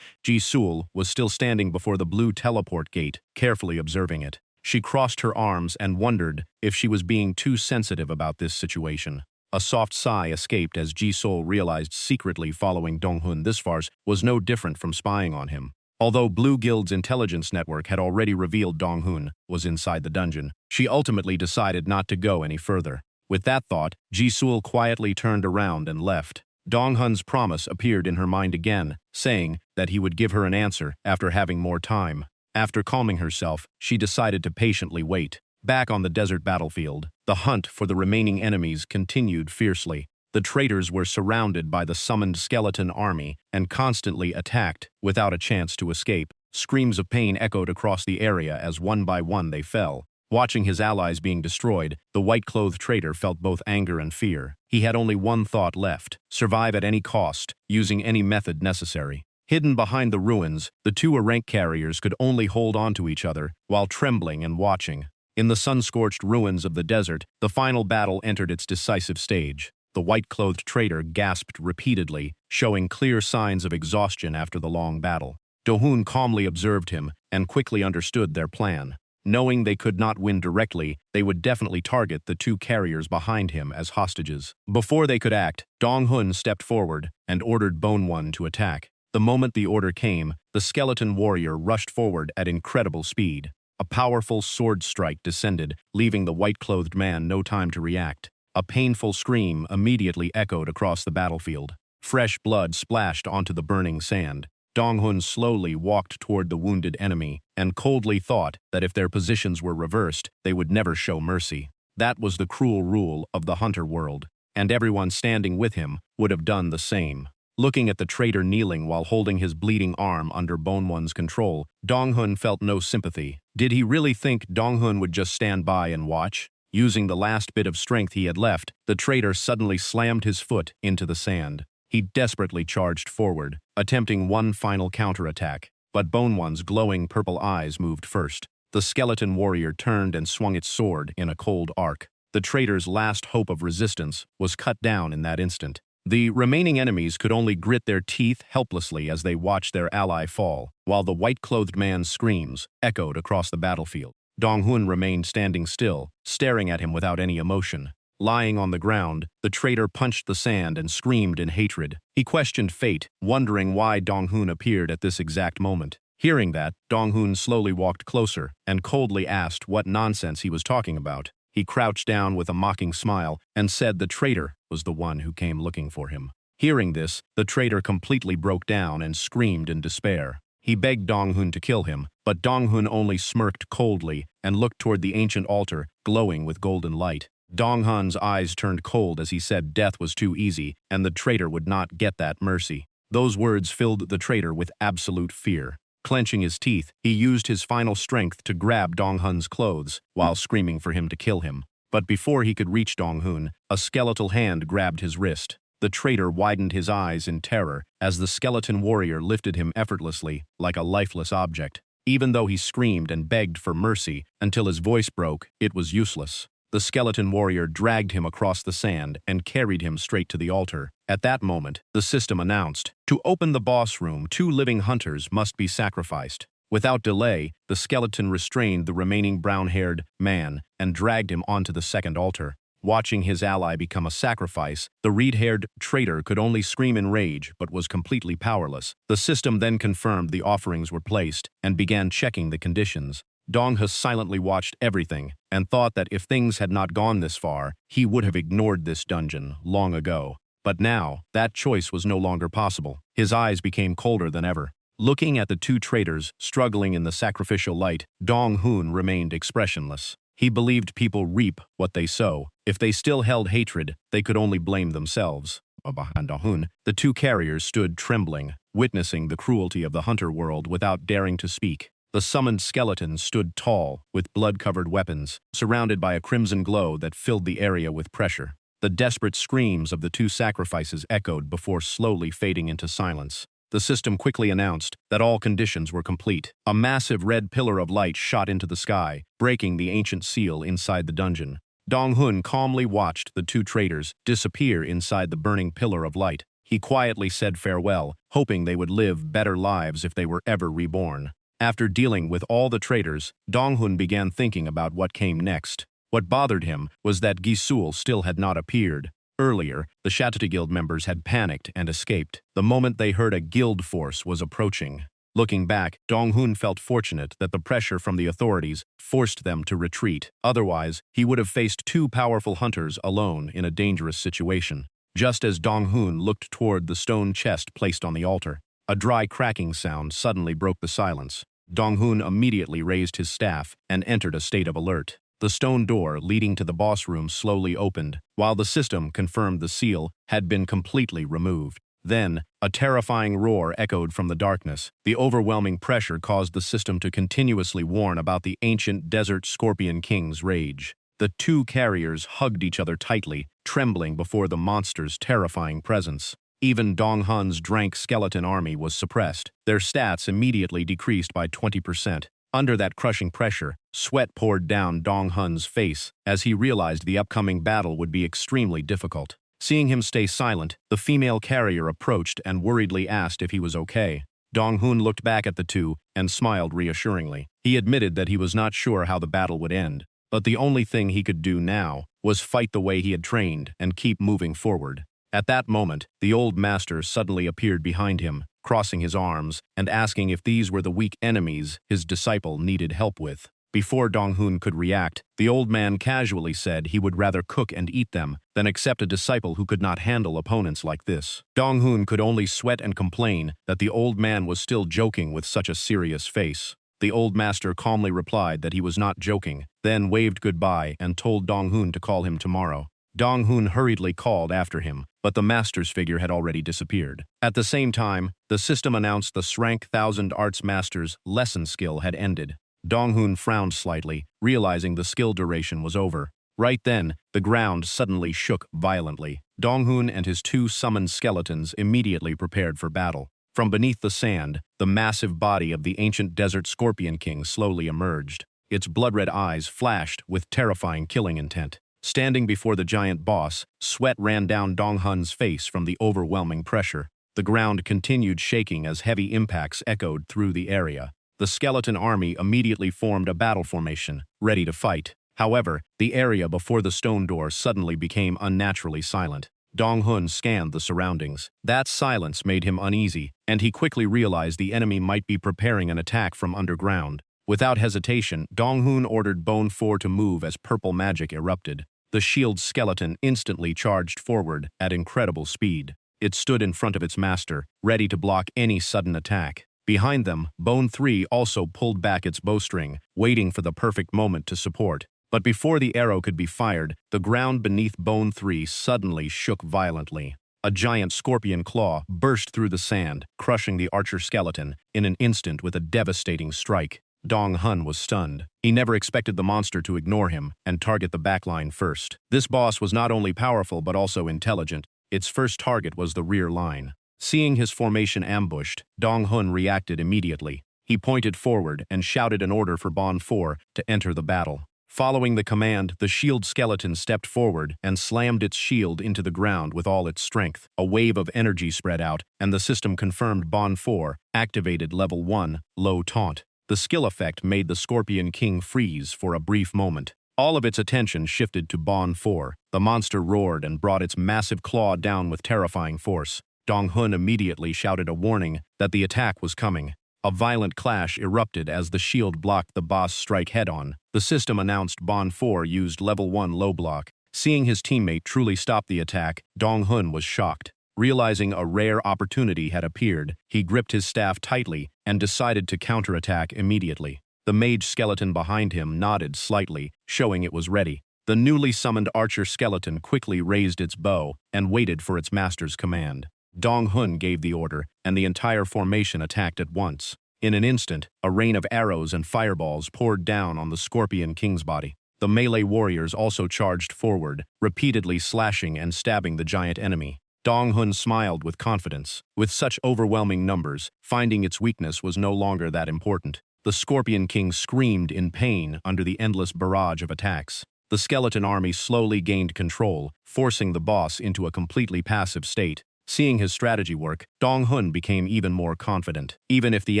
Ji Seul was still standing before the blue teleport gate, carefully observing it. She crossed her arms and wondered if she was being too sensitive about this situation. A soft sigh escaped as Ji Seul realized secretly following Donghun this farce was no different from spying on him. Although Blue Guild's intelligence network had already revealed Donghun was inside the dungeon, she ultimately decided not to go any further. With that thought, Ji Seul quietly turned around and left. Donghun's promise appeared in her mind again, saying that he would give her an answer after having more time. After calming herself, she decided to patiently wait. Back on the desert battlefield, the hunt for the remaining enemies continued fiercely. The traitors were surrounded by the summoned skeleton army and constantly attacked without a chance to escape. Screams of pain echoed across the area as one by one they fell. Watching his allies being destroyed, the white-clothed traitor felt both anger and fear. He had only one thought left: survive at any cost, using any method necessary. Hidden behind the ruins, the two rank carriers could only hold on to each other while trembling and watching. In the sun-scorched ruins of the desert, the final battle entered its decisive stage. The white-clothed traitor gasped repeatedly, showing clear signs of exhaustion after the long battle. Do-hoon calmly observed him and quickly understood their plan. Knowing they could not win directly, they would definitely target the two carriers behind him as hostages. Before they could act, Dong-hoon stepped forward and ordered Bone-won to attack. The moment the order came, the skeleton warrior rushed forward at incredible speed. A powerful sword strike descended, leaving the white-clothed man no time to react. A painful scream immediately echoed across the battlefield. Fresh blood splashed onto the burning sand. Dong-hoon slowly walked toward the wounded enemy and coldly thought that if their positions were reversed, they would never show mercy. That was the cruel rule of the hunter world, and everyone standing with him would have done the same. Looking at the traitor kneeling while holding his bleeding arm under Bone-won's control, Dong-hoon felt no sympathy. Did he really think Dong-hoon would just stand by and watch? Using the last bit of strength he had left, the traitor suddenly slammed his foot into the sand. He desperately charged forward, attempting one final counterattack, but Bone-won's glowing purple eyes moved first. The skeleton warrior turned and swung its sword in a cold arc. The traitor's last hope of resistance was cut down in that instant. The remaining enemies could only grit their teeth helplessly as they watched their ally fall, while the white-clothed man's screams echoed across the battlefield. Dong-hoon remained standing still, staring at him without any emotion. Lying on the ground, the traitor punched the sand and screamed in hatred. He questioned fate, wondering why Dong-hoon appeared at this exact moment. Hearing that, Dong-hoon slowly walked closer and coldly asked what nonsense he was talking about. He crouched down with a mocking smile and said the traitor was the one who came looking for him. Hearing this, the traitor completely broke down and screamed in despair. He begged Dong-hoon to kill him, but Dong-hoon only smirked coldly and looked toward the ancient altar, glowing with golden light. Dong-hoon's eyes turned cold as he said death was too easy and the traitor would not get that mercy. Those words filled the traitor with absolute fear. Clenching his teeth, he used his final strength to grab Dong-hoon's clothes while screaming for him to kill him. But before he could reach Dong-hoon, a skeletal hand grabbed his wrist. The traitor widened his eyes in terror as the skeleton warrior lifted him effortlessly like a lifeless object. Even though he screamed and begged for mercy until his voice broke, it was useless. The skeleton warrior dragged him across the sand and carried him straight to the altar. At that moment, the system announced, to open the boss room, 2 living hunters must be sacrificed. Without delay, the skeleton restrained the remaining brown-haired man and dragged him onto the second altar. Watching his ally become a sacrifice, the red-haired traitor could only scream in rage but was completely powerless. The system then confirmed the offerings were placed and began checking the conditions. Dong-hoon silently watched everything and thought that if things had not gone this far, he would have ignored this dungeon long ago. But now, that choice was no longer possible. His eyes became colder than ever. Looking at the 2 traitors struggling in the sacrificial light, Dong-hoon remained expressionless. He believed people reap what they sow. If they still held hatred, they could only blame themselves. Behind Dong-hoon, the 2 carriers stood trembling, witnessing the cruelty of the hunter world without daring to speak. The summoned skeleton stood tall, with blood-covered weapons, surrounded by a crimson glow that filled the area with pressure. The desperate screams of the 2 sacrifices echoed before slowly fading into silence. The system quickly announced that all conditions were complete. A massive red pillar of light shot into the sky, breaking the ancient seal inside the dungeon. Dong-hoon calmly watched the 2 traitors disappear inside the burning pillar of light. He quietly said farewell, hoping they would live better lives if they were ever reborn. After dealing with all the traitors, Dong-hoon began thinking about what came next. What bothered him was that Gisul still had not appeared. Earlier, the Shatata Guild members had panicked and escaped the moment they heard a guild force was approaching. Looking back, Dong-hoon felt fortunate that the pressure from the authorities forced them to retreat. Otherwise, he would have faced 2 powerful hunters alone in a dangerous situation. Just as Dong-hoon looked toward the stone chest placed on the altar, a dry cracking sound suddenly broke the silence. Dong-hoon immediately raised his staff and entered a state of alert. The stone door leading to the boss room slowly opened, while the system confirmed the seal had been completely removed. Then, a terrifying roar echoed from the darkness. The overwhelming pressure caused the system to continuously warn about the ancient desert scorpion king's rage. The 2 carriers hugged each other tightly, trembling before the monster's terrifying presence. Even Dong-hoon's drank skeleton army was suppressed. Their stats immediately decreased by 20%. Under that crushing pressure, sweat poured down Dong-hoon's face as he realized the upcoming battle would be extremely difficult. Seeing him stay silent, the female carrier approached and worriedly asked if he was okay. Dong-hun looked back at the two and smiled reassuringly. He admitted that he was not sure how the battle would end, but the only thing he could do now was fight the way he had trained and keep moving forward. At that moment, the old master suddenly appeared behind him, crossing his arms and asking if these were the weak enemies his disciple needed help with. Before Dong-hun could react, the old man casually said he would rather cook and eat them than accept a disciple who could not handle opponents like this. Dong-hun could only sweat and complain that the old man was still joking with such a serious face. The old master calmly replied that he was not joking, then waved goodbye and told Dong-hun to call him tomorrow. Dong-hun hurriedly called after him, but the master's figure had already disappeared. At the same time, the system announced the Shrank 1000 Arts Master's lesson skill had ended. Dong-hun frowned slightly, realizing the skill duration was over. Right then, the ground suddenly shook violently. Dong-hun and his two summoned skeletons immediately prepared for battle. From beneath the sand, the massive body of the ancient desert Scorpion King slowly emerged. Its blood-red eyes flashed with terrifying killing intent. Standing before the giant boss, sweat ran down Dong-hun's face from the overwhelming pressure. The ground continued shaking as heavy impacts echoed through the area. The skeleton army immediately formed a battle formation, ready to fight. However, the area before the stone door suddenly became unnaturally silent. Dong-hun scanned the surroundings. That silence made him uneasy, and he quickly realized the enemy might be preparing an attack from underground. Without hesitation, Dong-hun ordered Bone 4 to move as purple magic erupted. The shield skeleton instantly charged forward at incredible speed. It stood in front of its master, ready to block any sudden attack. Behind them, Bone 3 also pulled back its bowstring, waiting for the perfect moment to support. But before the arrow could be fired, the ground beneath Bone 3 suddenly shook violently. A giant scorpion claw burst through the sand, crushing the archer skeleton in an instant with a devastating strike. Dong-hun was stunned. He never expected the monster to ignore him and target the backline first. This boss was not only powerful but also intelligent. Its first target was the rear line. Seeing his formation ambushed, Dong-hun reacted immediately. He pointed forward and shouted an order for Bone 4 to enter the battle. Following the command, the shield skeleton stepped forward and slammed its shield into the ground with all its strength. A wave of energy spread out, and the system confirmed Bone 4 activated Level 1, Low Taunt. The skill effect made the Scorpion King freeze for a brief moment. All of its attention shifted to Bone 4. The monster roared and brought its massive claw down with terrifying force. Dong-hun immediately shouted a warning that the attack was coming. A violent clash erupted as the shield blocked the boss strike head-on. The system announced Bone 4 used Level 1 low block. Seeing his teammate truly stop the attack, Dong-hun was shocked. Realizing a rare opportunity had appeared, he gripped his staff tightly and decided to counterattack immediately. The mage skeleton behind him nodded slightly, showing it was ready. The newly summoned archer skeleton quickly raised its bow and waited for its master's command. Dong-hun gave the order, and the entire formation attacked at once. In an instant, a rain of arrows and fireballs poured down on the Scorpion King's body. The melee warriors also charged forward, repeatedly slashing and stabbing the giant enemy. Dong-hun smiled with confidence. With such overwhelming numbers, finding its weakness was no longer that important. The Scorpion King screamed in pain under the endless barrage of attacks. The skeleton army slowly gained control, forcing the boss into a completely passive state. Seeing his strategy work, Dong-hun became even more confident. Even if the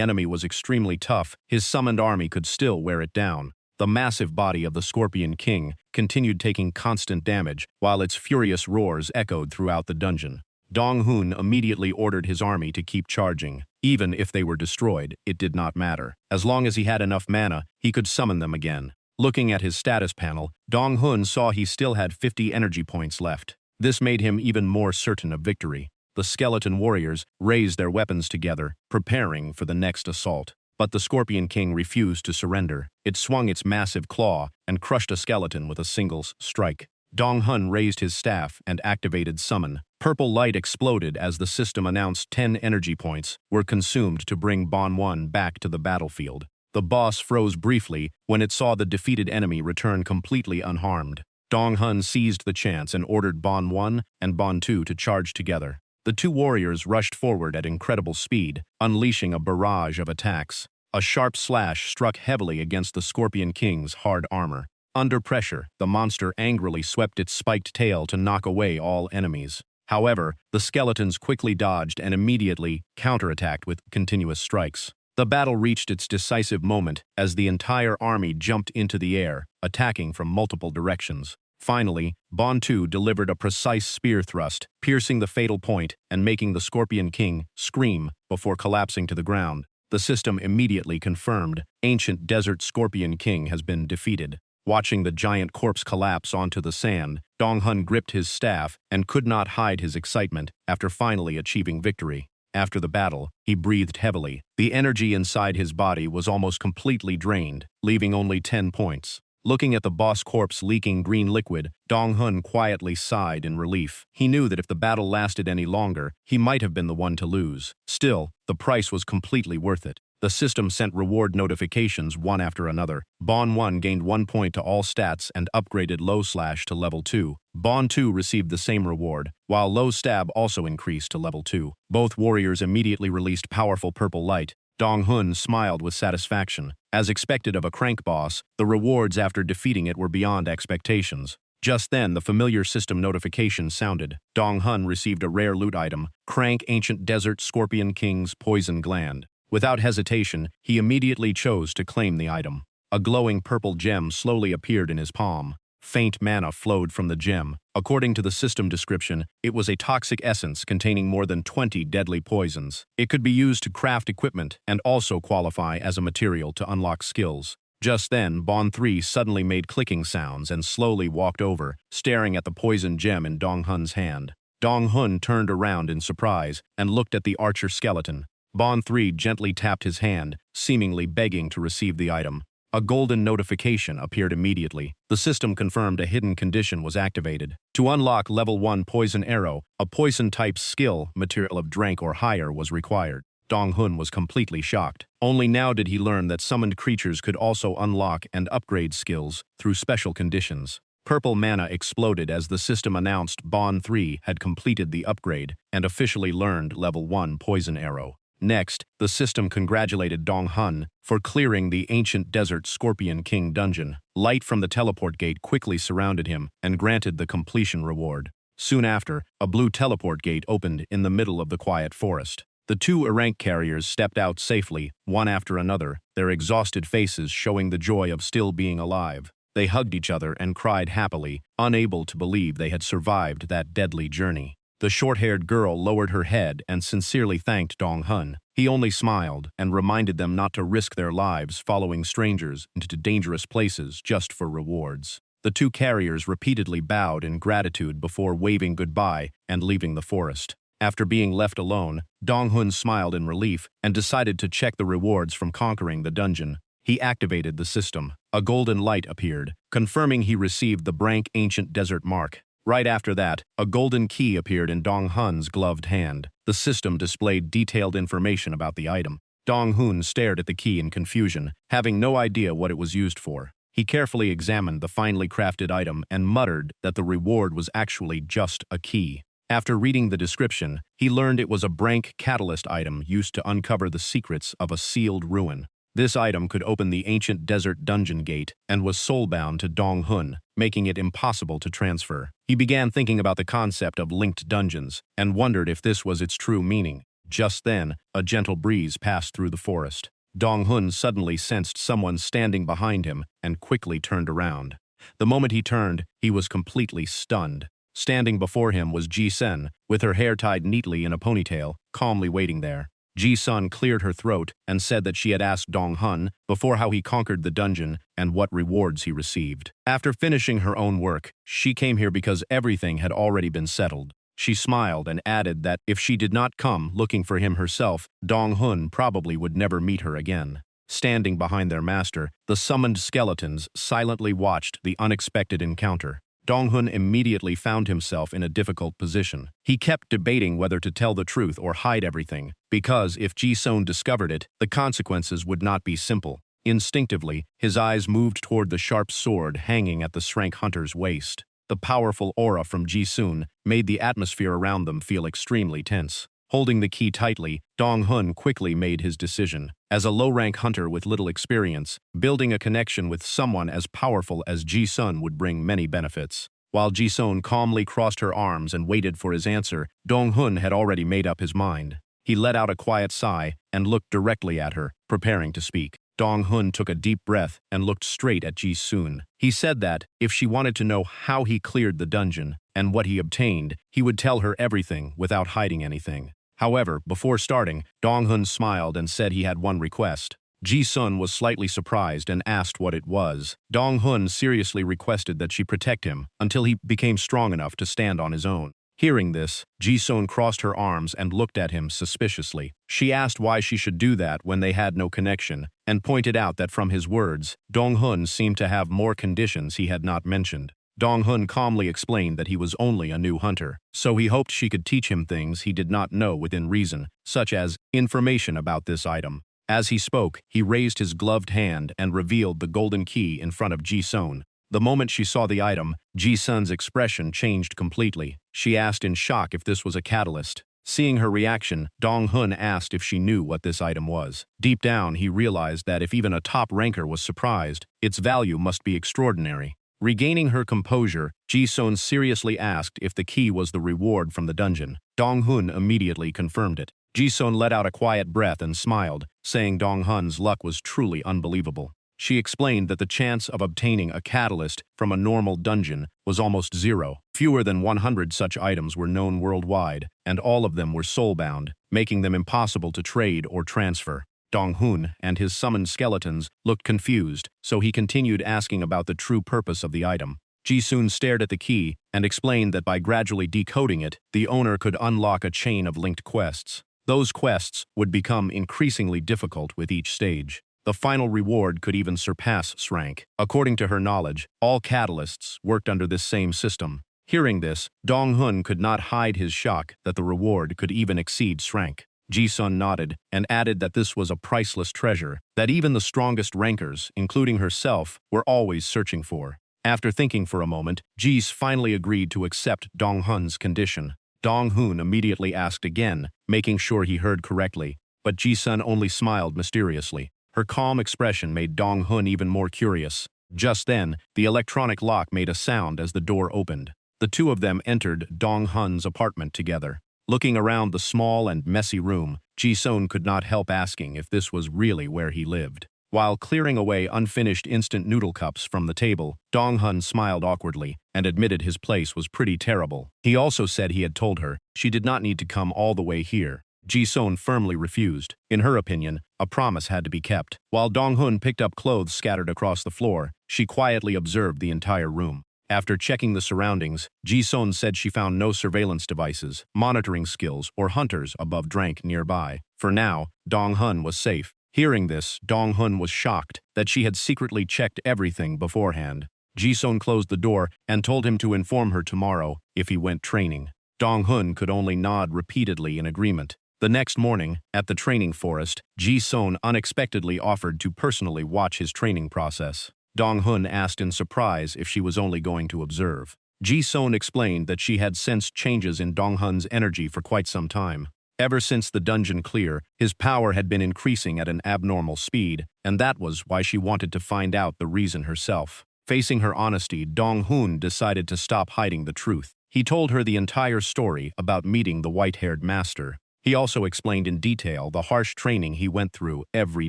enemy was extremely tough, his summoned army could still wear it down. The massive body of the Scorpion King continued taking constant damage, while its furious roars echoed throughout the dungeon. Dong-hun immediately ordered his army to keep charging. Even if they were destroyed, it did not matter. As long as he had enough mana, he could summon them again. Looking at his status panel, Dong-hun saw he still had 50 energy points left. This made him even more certain of victory. The skeleton warriors raised their weapons together, preparing for the next assault. But the Scorpion King refused to surrender. It swung its massive claw and crushed a skeleton with a single strike. Dong-hun raised his staff and activated Summon. Purple light exploded as the system announced 10 energy points were consumed to bring Bone 1 back to the battlefield. The boss froze briefly when it saw the defeated enemy return completely unharmed. Dong-hun seized the chance and ordered Bone 1 and Bone 2 to charge together. The two warriors rushed forward at incredible speed, unleashing a barrage of attacks. A sharp slash struck heavily against the Scorpion King's hard armor. Under pressure, the monster angrily swept its spiked tail to knock away all enemies. However, the skeletons quickly dodged and immediately counterattacked with continuous strikes. The battle reached its decisive moment as the entire army jumped into the air, attacking from multiple directions. Finally, Bantu delivered a precise spear thrust, piercing the fatal point and making the Scorpion King scream before collapsing to the ground. The system immediately confirmed, ancient desert Scorpion King has been defeated. Watching the giant corpse collapse onto the sand, Dong-hun gripped his staff and could not hide his excitement after finally achieving victory. After the battle, he breathed heavily. The energy inside his body was almost completely drained, leaving only 10 points. Looking at the boss corpse leaking green liquid, Dong-hun quietly sighed in relief. He knew that if the battle lasted any longer, he might have been the one to lose. Still, the price was completely worth it. The system sent reward notifications one after another. Bon 1 gained 1 point to all stats and upgraded Low Slash to level 2. Bon 2 received the same reward, while Low Stab also increased to level 2. Both warriors immediately released powerful purple light. Dong-hun smiled with satisfaction. As expected of a crank boss, the rewards after defeating it were beyond expectations. Just then, the familiar system notification sounded. Dong-hun received a rare loot item, Crank Ancient Desert Scorpion King's Poison Gland. Without hesitation, he immediately chose to claim the item. A glowing purple gem slowly appeared in his palm. Faint mana flowed from the gem. According to the system description, it was a toxic essence containing more than 20 deadly poisons. It could be used to craft equipment and also qualify as a material to unlock skills. Just then, Bon 3 suddenly made clicking sounds and slowly walked over, staring at the poison gem in Dong-hun's hand. Dong-hun turned around in surprise and looked at the archer skeleton. Bon 3 gently tapped his hand, seemingly begging to receive the item. A golden notification appeared immediately. The system confirmed a hidden condition was activated. To unlock level 1 Poison Arrow, a poison-type skill, material of rank or higher, was required. Dong-hun was completely shocked. Only now did he learn that summoned creatures could also unlock and upgrade skills through special conditions. Purple mana exploded as the system announced Bon 3 had completed the upgrade and officially learned level 1 Poison Arrow. Next, the system congratulated Dong-hun for clearing the ancient desert Scorpion King dungeon. Light from the teleport gate quickly surrounded him and granted the completion reward. Soon after, a blue teleport gate opened in the middle of the quiet forest. The two rank carriers stepped out safely, one after another, their exhausted faces showing the joy of still being alive. They hugged each other and cried happily, unable to believe they had survived that deadly journey. The short-haired girl lowered her head and sincerely thanked Dong-hun. He only smiled and reminded them not to risk their lives following strangers into dangerous places just for rewards. The two carriers repeatedly bowed in gratitude before waving goodbye and leaving the forest. After being left alone, Dong-hun smiled in relief and decided to check the rewards from conquering the dungeon. He activated the system. A golden light appeared, confirming he received the Brank Ancient Desert Mark. Right after that, a golden key appeared in Dong-hun's gloved hand. The system displayed detailed information about the item. Dong-hun stared at the key in confusion, having no idea what it was used for. He carefully examined the finely crafted item and muttered that the reward was actually just a key. After reading the description, he learned it was a Brank catalyst item used to uncover the secrets of a sealed ruin. This item could open the ancient desert dungeon gate and was soulbound to Dong-hun, making it impossible to transfer. He began thinking about the concept of linked dungeons and wondered if this was its true meaning. Just then, a gentle breeze passed through the forest. Dong-hun suddenly sensed someone standing behind him and quickly turned around. The moment he turned, he was completely stunned. Standing before him was Ji-sun, with her hair tied neatly in a ponytail, calmly waiting there. Ji-sun cleared her throat and said that she had asked Dong-hun before how he conquered the dungeon and what rewards he received. After finishing her own work, she came here because everything had already been settled. She smiled and added that if she did not come looking for him herself, Dong-hun probably would never meet her again. Standing behind their master, the summoned skeletons silently watched the unexpected encounter. Dong-hun immediately found himself in a difficult position. He kept debating whether to tell the truth or hide everything, because if Ji-sun discovered it, the consequences would not be simple. Instinctively, his eyes moved toward the sharp sword hanging at the Shrank Hunter's waist. The powerful aura from Ji-sun made the atmosphere around them feel extremely tense. Holding the key tightly, Dong-hun quickly made his decision. As a low-rank hunter with little experience, building a connection with someone as powerful as Ji-sun would bring many benefits. While Ji-sun calmly crossed her arms and waited for his answer, Dong-hun had already made up his mind. He let out a quiet sigh and looked directly at her, preparing to speak. Dong-hun took a deep breath and looked straight at Ji-sun. He said that, if she wanted to know how he cleared the dungeon and what he obtained, he would tell her everything without hiding anything. However, before starting, Dong-hun smiled and said he had one request. Ji-sun was slightly surprised and asked what it was. Dong-hun seriously requested that she protect him until he became strong enough to stand on his own. Hearing this, Ji-sun crossed her arms and looked at him suspiciously. She asked why she should do that when they had no connection, and pointed out that from his words, Dong-hun seemed to have more conditions he had not mentioned. Dong-hun calmly explained that he was only a new hunter, so he hoped she could teach him things he did not know within reason, such as information about this item. As he spoke, he raised his gloved hand and revealed the golden key in front of Ji-sun. The moment she saw the item, Ji-sun's expression changed completely. She asked in shock if this was a catalyst. Seeing her reaction, Dong-hun asked if she knew what this item was. Deep down, he realized that if even a top ranker was surprised, its value must be extraordinary. Regaining her composure, Ji-sun seriously asked if the key was the reward from the dungeon. Dong-hun immediately confirmed it. Ji-sun let out a quiet breath and smiled, saying Dong-hun's luck was truly unbelievable. She explained that the chance of obtaining a catalyst from a normal dungeon was almost zero. Fewer than 100 such items were known worldwide, and all of them were soul-bound, making them impossible to trade or transfer. Dong-hun and his summoned skeletons looked confused, so he continued asking about the true purpose of the item. Ji-sun stared at the key and explained that by gradually decoding it, the owner could unlock a chain of linked quests. Those quests would become increasingly difficult with each stage. The final reward could even surpass rank. According to her knowledge, all catalysts worked under this same system. Hearing this, Dong-hun could not hide his shock that the reward could even exceed rank. Ji-sun nodded and added that this was a priceless treasure that even the strongest rankers, including herself, were always searching for. After thinking for a moment, Ji finally agreed to accept Dong-hun's condition. Dong-hun immediately asked again, making sure he heard correctly, but Ji-sun only smiled mysteriously. Her calm expression made Dong-hun even more curious. Just then, the electronic lock made a sound as the door opened. The two of them entered Dong-hun's apartment together. Looking around the small and messy room, Ji-sun could not help asking if this was really where he lived. While clearing away unfinished instant noodle cups from the table, Dong-hun smiled awkwardly and admitted his place was pretty terrible. He also said he had told her she did not need to come all the way here. Ji-sun firmly refused. In her opinion, a promise had to be kept. While Dong-hun picked up clothes scattered across the floor, she quietly observed the entire room. After checking the surroundings, Ji-sun said she found no surveillance devices, monitoring skills, or hunters above rank nearby. For now, Dong-hun was safe. Hearing this, Dong-hun was shocked that she had secretly checked everything beforehand. Ji-sun closed the door and told him to inform her tomorrow if he went training. Dong-hun could only nod repeatedly in agreement. The next morning, at the training forest, Ji-sun unexpectedly offered to personally watch his training process. Dong-hun asked in surprise if she was only going to observe. Ji-sun explained that she had sensed changes in Dong-hun's energy for quite some time. Ever since the dungeon clear, his power had been increasing at an abnormal speed, and that was why she wanted to find out the reason herself. Facing her honesty, Dong-hun decided to stop hiding the truth. He told her the entire story about meeting the white-haired master. He also explained in detail the harsh training he went through every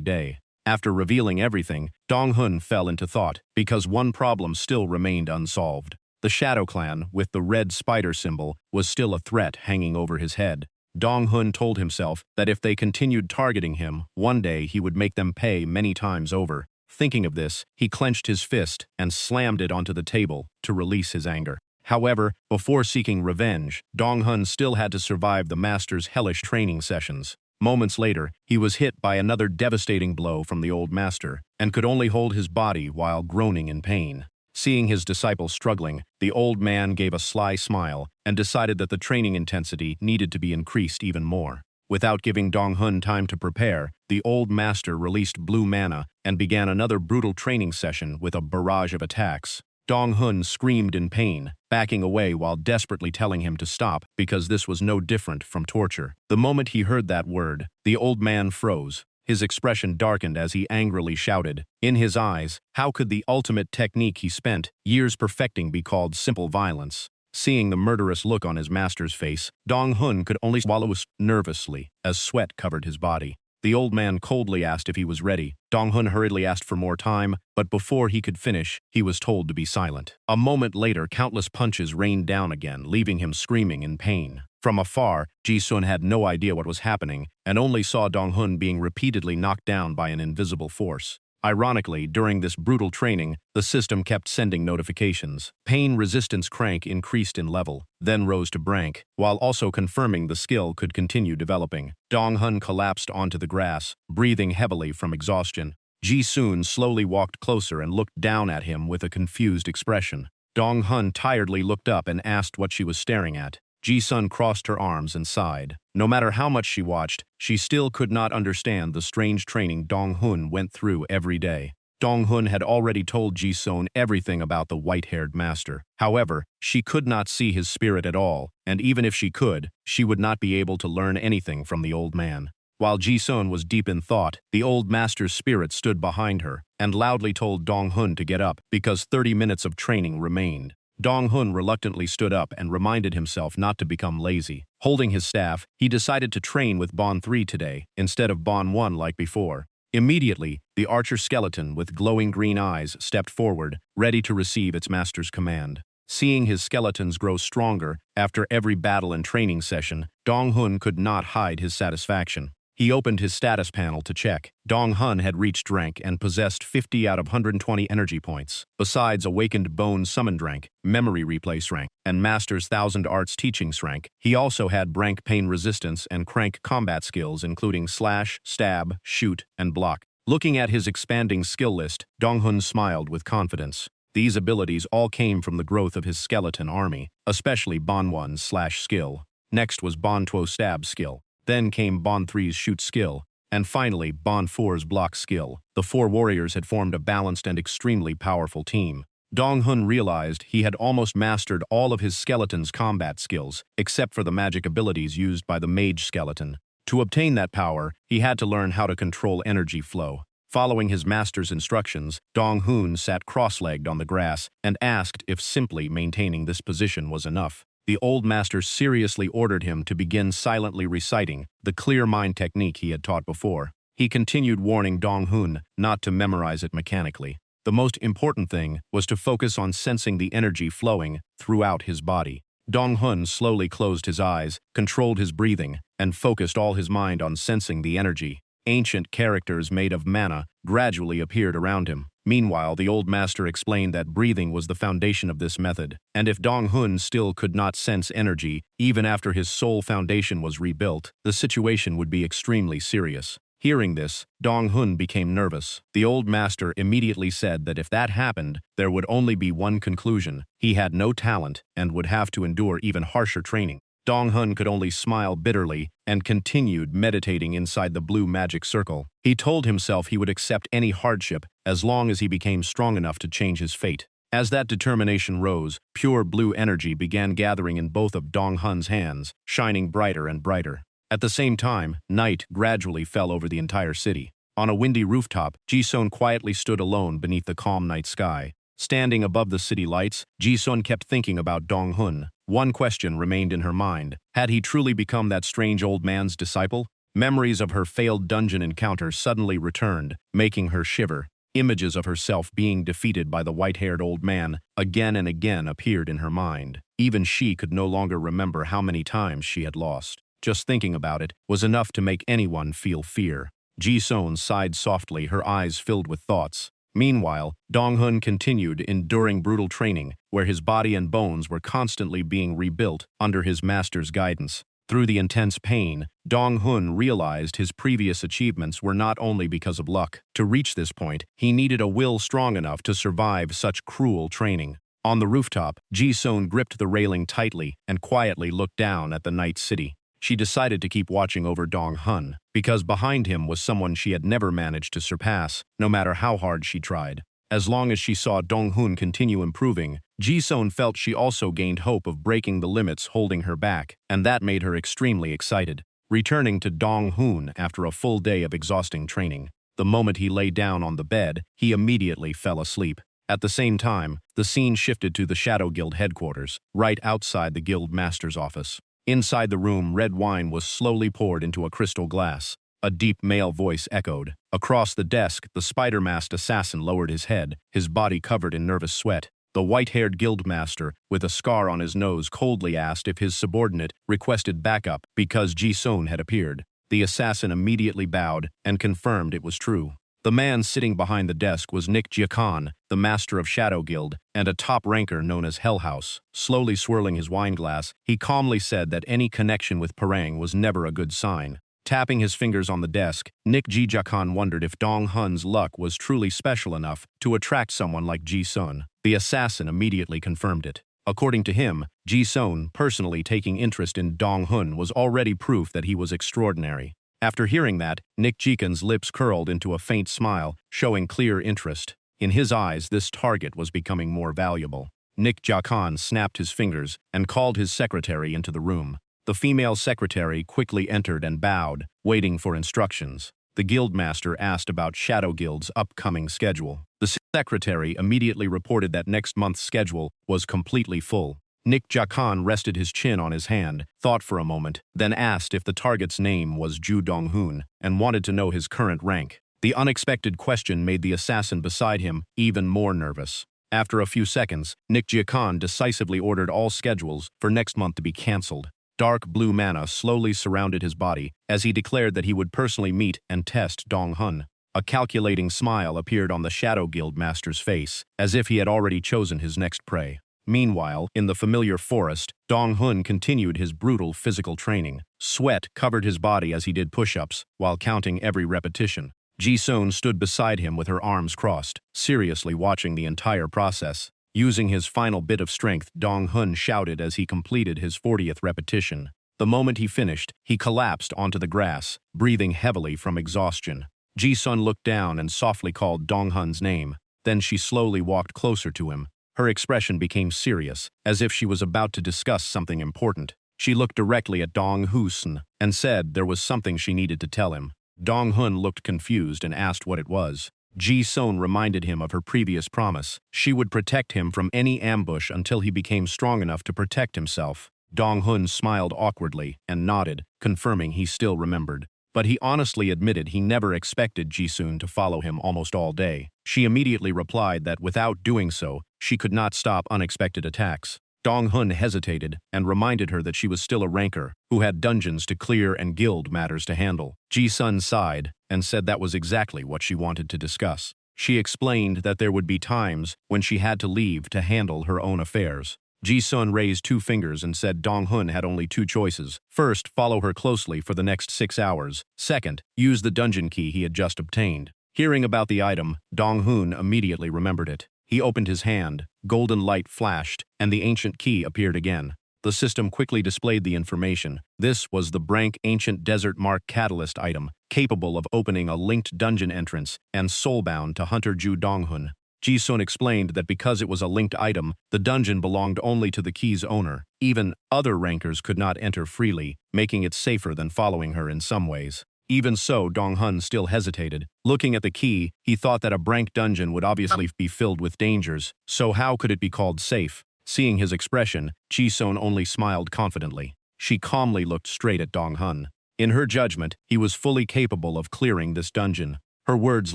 day. After revealing everything, Dong-hun fell into thought, because one problem still remained unsolved. The Shadow Clan, with the red spider symbol, was still a threat hanging over his head. Dong-hun told himself that if they continued targeting him, one day he would make them pay many times over. Thinking of this, he clenched his fist and slammed it onto the table to release his anger. However, before seeking revenge, Dong-hun still had to survive the master's hellish training sessions. Moments later, he was hit by another devastating blow from the old master, and could only hold his body while groaning in pain. Seeing his disciple struggling, the old man gave a sly smile and decided that the training intensity needed to be increased even more. Without giving Dong-hun time to prepare, the old master released blue mana and began another brutal training session with a barrage of attacks. Dong-hun screamed in pain, backing away while desperately telling him to stop because this was no different from torture. The moment he heard that word, the old man froze. His expression darkened as he angrily shouted. In his eyes, how could the ultimate technique he spent years perfecting be called simple violence? Seeing the murderous look on his master's face, Dong-hun could only swallow nervously as sweat covered his body. The old man coldly asked if he was ready. Dong-hun hurriedly asked for more time, but before he could finish, he was told to be silent. A moment later, countless punches rained down again, leaving him screaming in pain. From afar, Ji-sun had no idea what was happening and only saw Dong-hun being repeatedly knocked down by an invisible force. Ironically, during this brutal training, the system kept sending notifications. Pain resistance crank increased in level, then rose to rank, while also confirming the skill could continue developing. Dong-hun collapsed onto the grass, breathing heavily from exhaustion. Ji-sun slowly walked closer and looked down at him with a confused expression. Dong-hun tiredly looked up and asked what she was staring at. Ji-sun crossed her arms and sighed. No matter how much she watched, she still could not understand the strange training Dong-hun went through every day. Dong-hun had already told Ji-sun everything about the white-haired master. However, she could not see his spirit at all, and even if she could, she would not be able to learn anything from the old man. While Ji-sun was deep in thought, the old master's spirit stood behind her and loudly told Dong-hun to get up because 30 minutes of training remained. Dong-hun reluctantly stood up and reminded himself not to become lazy. Holding his staff, he decided to train with Bon 3 today, instead of Bon 1 like before. Immediately, the archer skeleton with glowing green eyes stepped forward, ready to receive its master's command. Seeing his skeletons grow stronger after every battle and training session, Dong-hun could not hide his satisfaction. He opened his status panel to check. Dong-hun had reached rank and possessed 50 out of 120 energy points. Besides Awakened Bone Summoned rank, Memory Replace rank, and Master's 1000 Arts Teachings rank, he also had rank Pain Resistance and crank combat skills including Slash, Stab, Shoot, and Block. Looking at his expanding skill list, Dong-hun smiled with confidence. These abilities all came from the growth of his skeleton army, especially Bon 1's Slash skill. Next was Bon 2's Stab skill. Then came Bon 3's Shoot skill, and finally Bon 4's Block skill. The four warriors had formed a balanced and extremely powerful team. Dong-hun realized he had almost mastered all of his skeleton's combat skills, except for the magic abilities used by the mage skeleton. To obtain that power, he had to learn how to control energy flow. Following his master's instructions, Dong-hun sat cross-legged on the grass and asked if simply maintaining this position was enough. The old master seriously ordered him to begin silently reciting the clear mind technique he had taught before. He continued warning Dong-hun not to memorize it mechanically. The most important thing was to focus on sensing the energy flowing throughout his body. Dong-hun slowly closed his eyes, controlled his breathing, and focused all his mind on sensing the energy. Ancient characters made of mana gradually appeared around him. Meanwhile, the old master explained that breathing was the foundation of this method, and if Dong-hun still could not sense energy, even after his soul foundation was rebuilt, the situation would be extremely serious. Hearing this, Dong-hun became nervous. The old master immediately said that if that happened, there would only be one conclusion: he had no talent and would have to endure even harsher training. Dong-hun could only smile bitterly and continued meditating inside the blue magic circle. He told himself he would accept any hardship as long as he became strong enough to change his fate. As that determination rose, pure blue energy began gathering in both of Dong-hun's hands, shining brighter and brighter. At the same time, night gradually fell over the entire city. On a windy rooftop, Ji-sun quietly stood alone beneath the calm night sky. Standing above the city lights, Ji-sun kept thinking about Dong-hun. One question remained in her mind. Had he truly become that strange old man's disciple? Memories of her failed dungeon encounter suddenly returned, making her shiver. Images of herself being defeated by the white-haired old man again and again appeared in her mind. Even she could no longer remember how many times she had lost. Just thinking about it was enough to make anyone feel fear. Ji-sun sighed softly, her eyes filled with thoughts. Meanwhile, Dong-hun continued enduring brutal training, where his body and bones were constantly being rebuilt under his master's guidance. Through the intense pain, Dong-hun realized his previous achievements were not only because of luck. To reach this point, he needed a will strong enough to survive such cruel training. On the rooftop, Ji-sun gripped the railing tightly and quietly looked down at the night city. She decided to keep watching over Dong-hun, because behind him was someone she had never managed to surpass, no matter how hard she tried. As long as she saw Dong-hun continue improving, Ji-sun felt she also gained hope of breaking the limits holding her back, and that made her extremely excited. returning to Dong-hoon after a full day of exhausting training. The moment he lay down on the bed, he immediately fell asleep. At the same time, the scene shifted to the Shadow Guild headquarters, right outside the guild master's office. Inside the room, red wine was slowly poured into a crystal glass. A deep male voice echoed. Across the desk, the spider-masked assassin lowered his head, his body covered in nervous sweat. The white-haired guildmaster, with a scar on his nose, coldly asked if his subordinate requested backup because Ji-sun had appeared. The assassin immediately bowed and confirmed it was true. The man sitting behind the desk was Nick Ji-kun, the master of Shadow Guild, and a top ranker known as Hellhouse. Slowly swirling his wineglass, he calmly said that any connection with Parang was never a good sign. Tapping his fingers on the desk, Nick Ji-kun wondered if Dong-hun's luck was truly special enough to attract someone like Ji-sun. The assassin immediately confirmed it. According to him, Ji-sun personally taking interest in Dong-hun was already proof that he was extraordinary. After hearing that, Nick Ji-kun's lips curled into a faint smile, showing clear interest. In his eyes, this target was becoming more valuable. Nick Ji-kun snapped his fingers and called his secretary into the room. The female secretary quickly entered and bowed, waiting for instructions. The guildmaster asked about Shadow Guild's upcoming schedule. The secretary immediately reported that next month's schedule was completely full. Nick Ji-kun rested his chin on his hand, thought for a moment, then asked if the target's name was Ju Dong-hun, and wanted to know his current rank. The unexpected question made the assassin beside him even more nervous. After a few seconds, Nick Ji-kun decisively ordered all schedules for next month to be cancelled. Dark blue mana slowly surrounded his body as he declared that he would personally meet and test Dong-hun. A calculating smile appeared on the Shadow Guild master's face, as if he had already chosen his next prey. Meanwhile, in the familiar forest, Dong-hun continued his brutal physical training. Sweat covered his body as he did push-ups, while counting every repetition. Ji-sun stood beside him with her arms crossed, seriously watching the entire process. Using his final bit of strength, Dong-hun shouted as he completed his 40th repetition. The moment he finished, he collapsed onto the grass, breathing heavily from exhaustion. Ji-sun looked down and softly called Dong-hun's name. Then she slowly walked closer to him. Her expression became serious, as if she was about to discuss something important. She looked directly at Dong-hun and said there was something she needed to tell him. Dong-hun looked confused and asked what it was. Ji-sun reminded him of her previous promise. She would protect him from any ambush until he became strong enough to protect himself. Dong-hun smiled awkwardly and nodded, confirming he still remembered. But he honestly admitted he never expected Ji-sun to follow him almost all day. She immediately replied that without doing so, she could not stop unexpected attacks. Dong-hun hesitated and reminded her that she was still a ranker who had dungeons to clear and guild matters to handle. Ji-sun sighed and said that was exactly what she wanted to discuss. She explained that there would be times when she had to leave to handle her own affairs. Ji-sun raised 2 fingers and said Dong-hun had only 2 choices. First, follow her closely for the next 6 hours. Second, use the dungeon key he had just obtained. Hearing about the item, Dong-hun immediately remembered it. He opened his hand, golden light flashed, and the ancient key appeared again. The system quickly displayed the information. This was the Brank Ancient Desert Mark Catalyst item, capable of opening a linked dungeon entrance and soulbound to Hunter Ju Dong-hun. Ji-sun explained that because it was a linked item, the dungeon belonged only to the key's owner. Even other rankers could not enter freely, making it safer than following her in some ways. Even so, Dong-hun still hesitated. Looking at the key, he thought that a Brank dungeon would obviously be filled with dangers, so how could it be called safe? Seeing his expression, Ji-sun only smiled confidently. She calmly looked straight at Dong-hun. In her judgment, he was fully capable of clearing this dungeon. Her words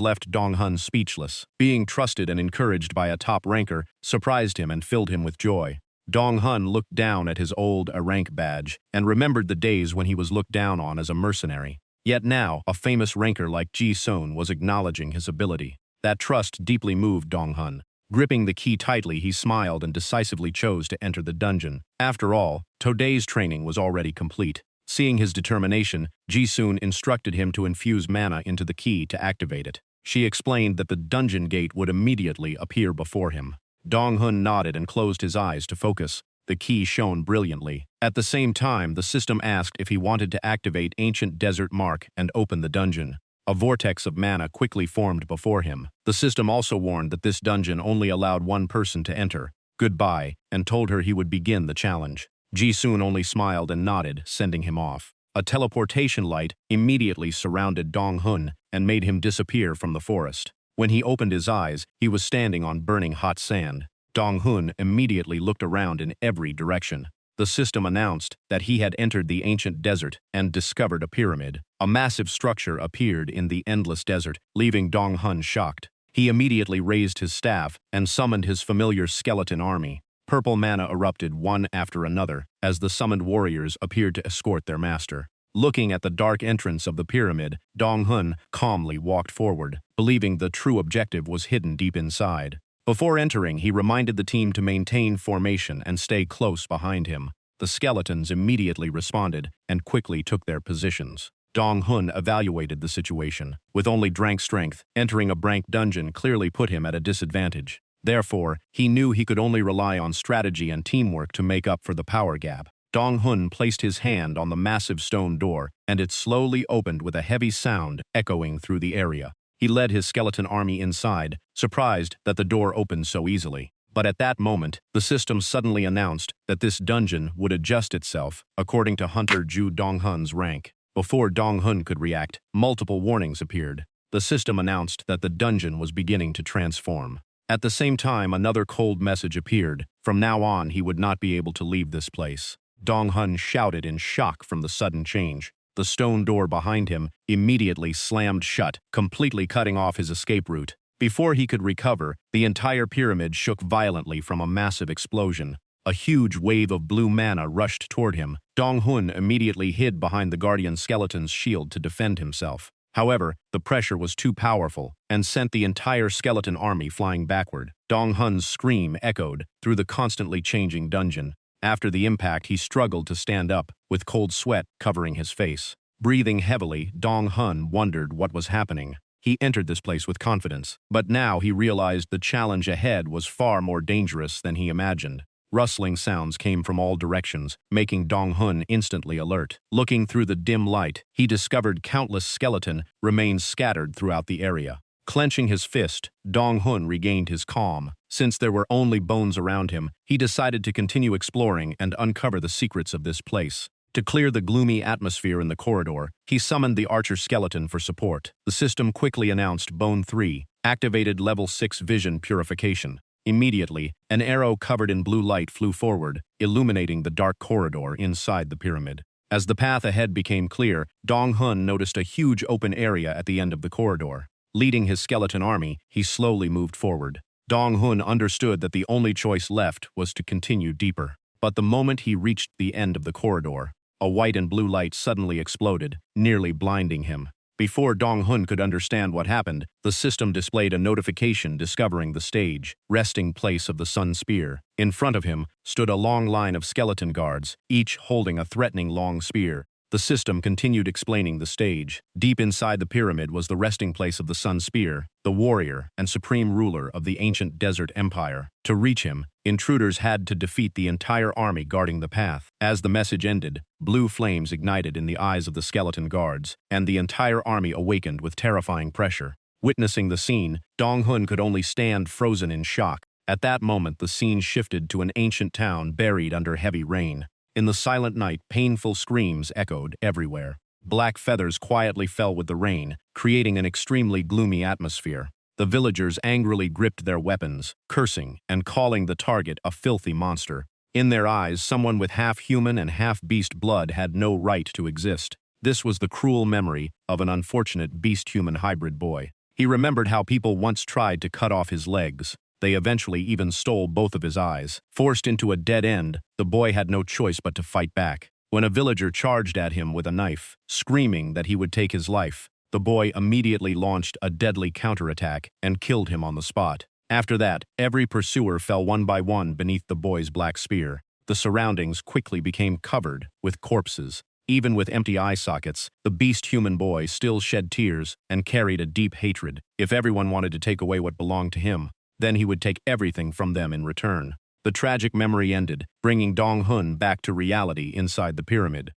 left Dong-hun speechless. Being trusted and encouraged by a top ranker surprised him and filled him with joy. Dong-hun looked down at his old rank badge and remembered the days when he was looked down on as a mercenary. Yet now, a famous ranker like Ji-sun was acknowledging his ability. That trust deeply moved Dong-hun. Gripping the key tightly, he smiled and decisively chose to enter the dungeon. After all, today's training was already complete. Seeing his determination, Ji-sun instructed him to infuse mana into the key to activate it. She explained that the dungeon gate would immediately appear before him. Dong-hun nodded and closed his eyes to focus. The key shone brilliantly. At the same time, the system asked if he wanted to activate Ancient Desert Mark and open the dungeon. A vortex of mana quickly formed before him. The system also warned that this dungeon only allowed one person to enter. Goodbye, and told her he would begin the challenge. Ji-sun only smiled and nodded, sending him off. A teleportation light immediately surrounded Dong-hun and made him disappear from the forest. When he opened his eyes, he was standing on burning hot sand. Dong-hun immediately looked around in every direction. The system announced that he had entered the ancient desert and discovered a pyramid. A massive structure appeared in the endless desert, leaving Dong-hun shocked. He immediately raised his staff and summoned his familiar skeleton army. Purple mana erupted one after another as the summoned warriors appeared to escort their master. Looking at the dark entrance of the pyramid, Dong-hun calmly walked forward, believing the true objective was hidden deep inside. Before entering, he reminded the team to maintain formation and stay close behind him. The skeletons immediately responded and quickly took their positions. Dong-hun evaluated the situation. With only drank strength, entering a blank dungeon clearly put him at a disadvantage. Therefore, he knew he could only rely on strategy and teamwork to make up for the power gap. Dong-hun placed his hand on the massive stone door, and it slowly opened with a heavy sound echoing through the area. He led his skeleton army inside, surprised that the door opened so easily. But at that moment, the system suddenly announced that this dungeon would adjust itself according to Hunter Ju Dong-hun's rank. Before Dong-hun could react, multiple warnings appeared. The system announced that the dungeon was beginning to transform. At the same time, another cold message appeared. From now on, he would not be able to leave this place. Dong-hun shouted in shock from the sudden change. The stone door behind him immediately slammed shut, completely cutting off his escape route. Before he could recover, the entire pyramid shook violently from a massive explosion. A huge wave of blue mana rushed toward him. Dong-hun immediately hid behind the guardian skeleton's shield to defend himself. However, the pressure was too powerful and sent the entire skeleton army flying backward. Dong-hun's scream echoed through the constantly changing dungeon. After the impact, he struggled to stand up, with cold sweat covering his face. Breathing heavily, Dong-hun wondered what was happening. He entered this place with confidence, but now he realized the challenge ahead was far more dangerous than he imagined. Rustling sounds came from all directions, making Dong-hun instantly alert. Looking through the dim light, he discovered countless skeleton remains scattered throughout the area. Clenching his fist, Dong-hun regained his calm. Since there were only bones around him, he decided to continue exploring and uncover the secrets of this place. To clear the gloomy atmosphere in the corridor, he summoned the archer skeleton for support. The system quickly announced Bone 3, activated Level 6 Vision Purification. Immediately, an arrow covered in blue light flew forward, illuminating the dark corridor inside the pyramid. As the path ahead became clear, Dong-hun noticed a huge open area at the end of the corridor. Leading his skeleton army, he slowly moved forward. Dong-hun understood that the only choice left was to continue deeper. But the moment he reached the end of the corridor, a white and blue light suddenly exploded, nearly blinding him. Before Dong-hun could understand what happened, the system displayed a notification discovering the stage, resting place of the Sun Spear. In front of him stood a long line of skeleton guards, each holding a threatening long spear. The system continued explaining the stage. Deep inside the pyramid was the resting place of the Sun Spear, the warrior and supreme ruler of the ancient desert empire. To reach him, intruders had to defeat the entire army guarding the path. As the message ended, blue flames ignited in the eyes of the skeleton guards, and the entire army awakened with terrifying pressure. Witnessing the scene, Dong-hun could only stand frozen in shock. At that moment, the scene shifted to an ancient town buried under heavy rain. In the silent night, painful screams echoed everywhere. Black feathers quietly fell with the rain, creating an extremely gloomy atmosphere. The villagers angrily gripped their weapons, cursing and calling the target a filthy monster. In their eyes, someone with half-human and half-beast blood had no right to exist. This was the cruel memory of an unfortunate beast-human hybrid boy. He remembered how people once tried to cut off his legs. They eventually even stole both of his eyes. Forced into a dead end, the boy had no choice but to fight back. When a villager charged at him with a knife, screaming that he would take his life, the boy immediately launched a deadly counterattack and killed him on the spot. After that, every pursuer fell one by one beneath the boy's black spear. The surroundings quickly became covered with corpses. Even with empty eye sockets, the beast-human boy still shed tears and carried a deep hatred. If everyone wanted to take away what belonged to him, then he would take everything from them in return. The tragic memory ended, bringing Dong-hun back to reality inside the pyramid.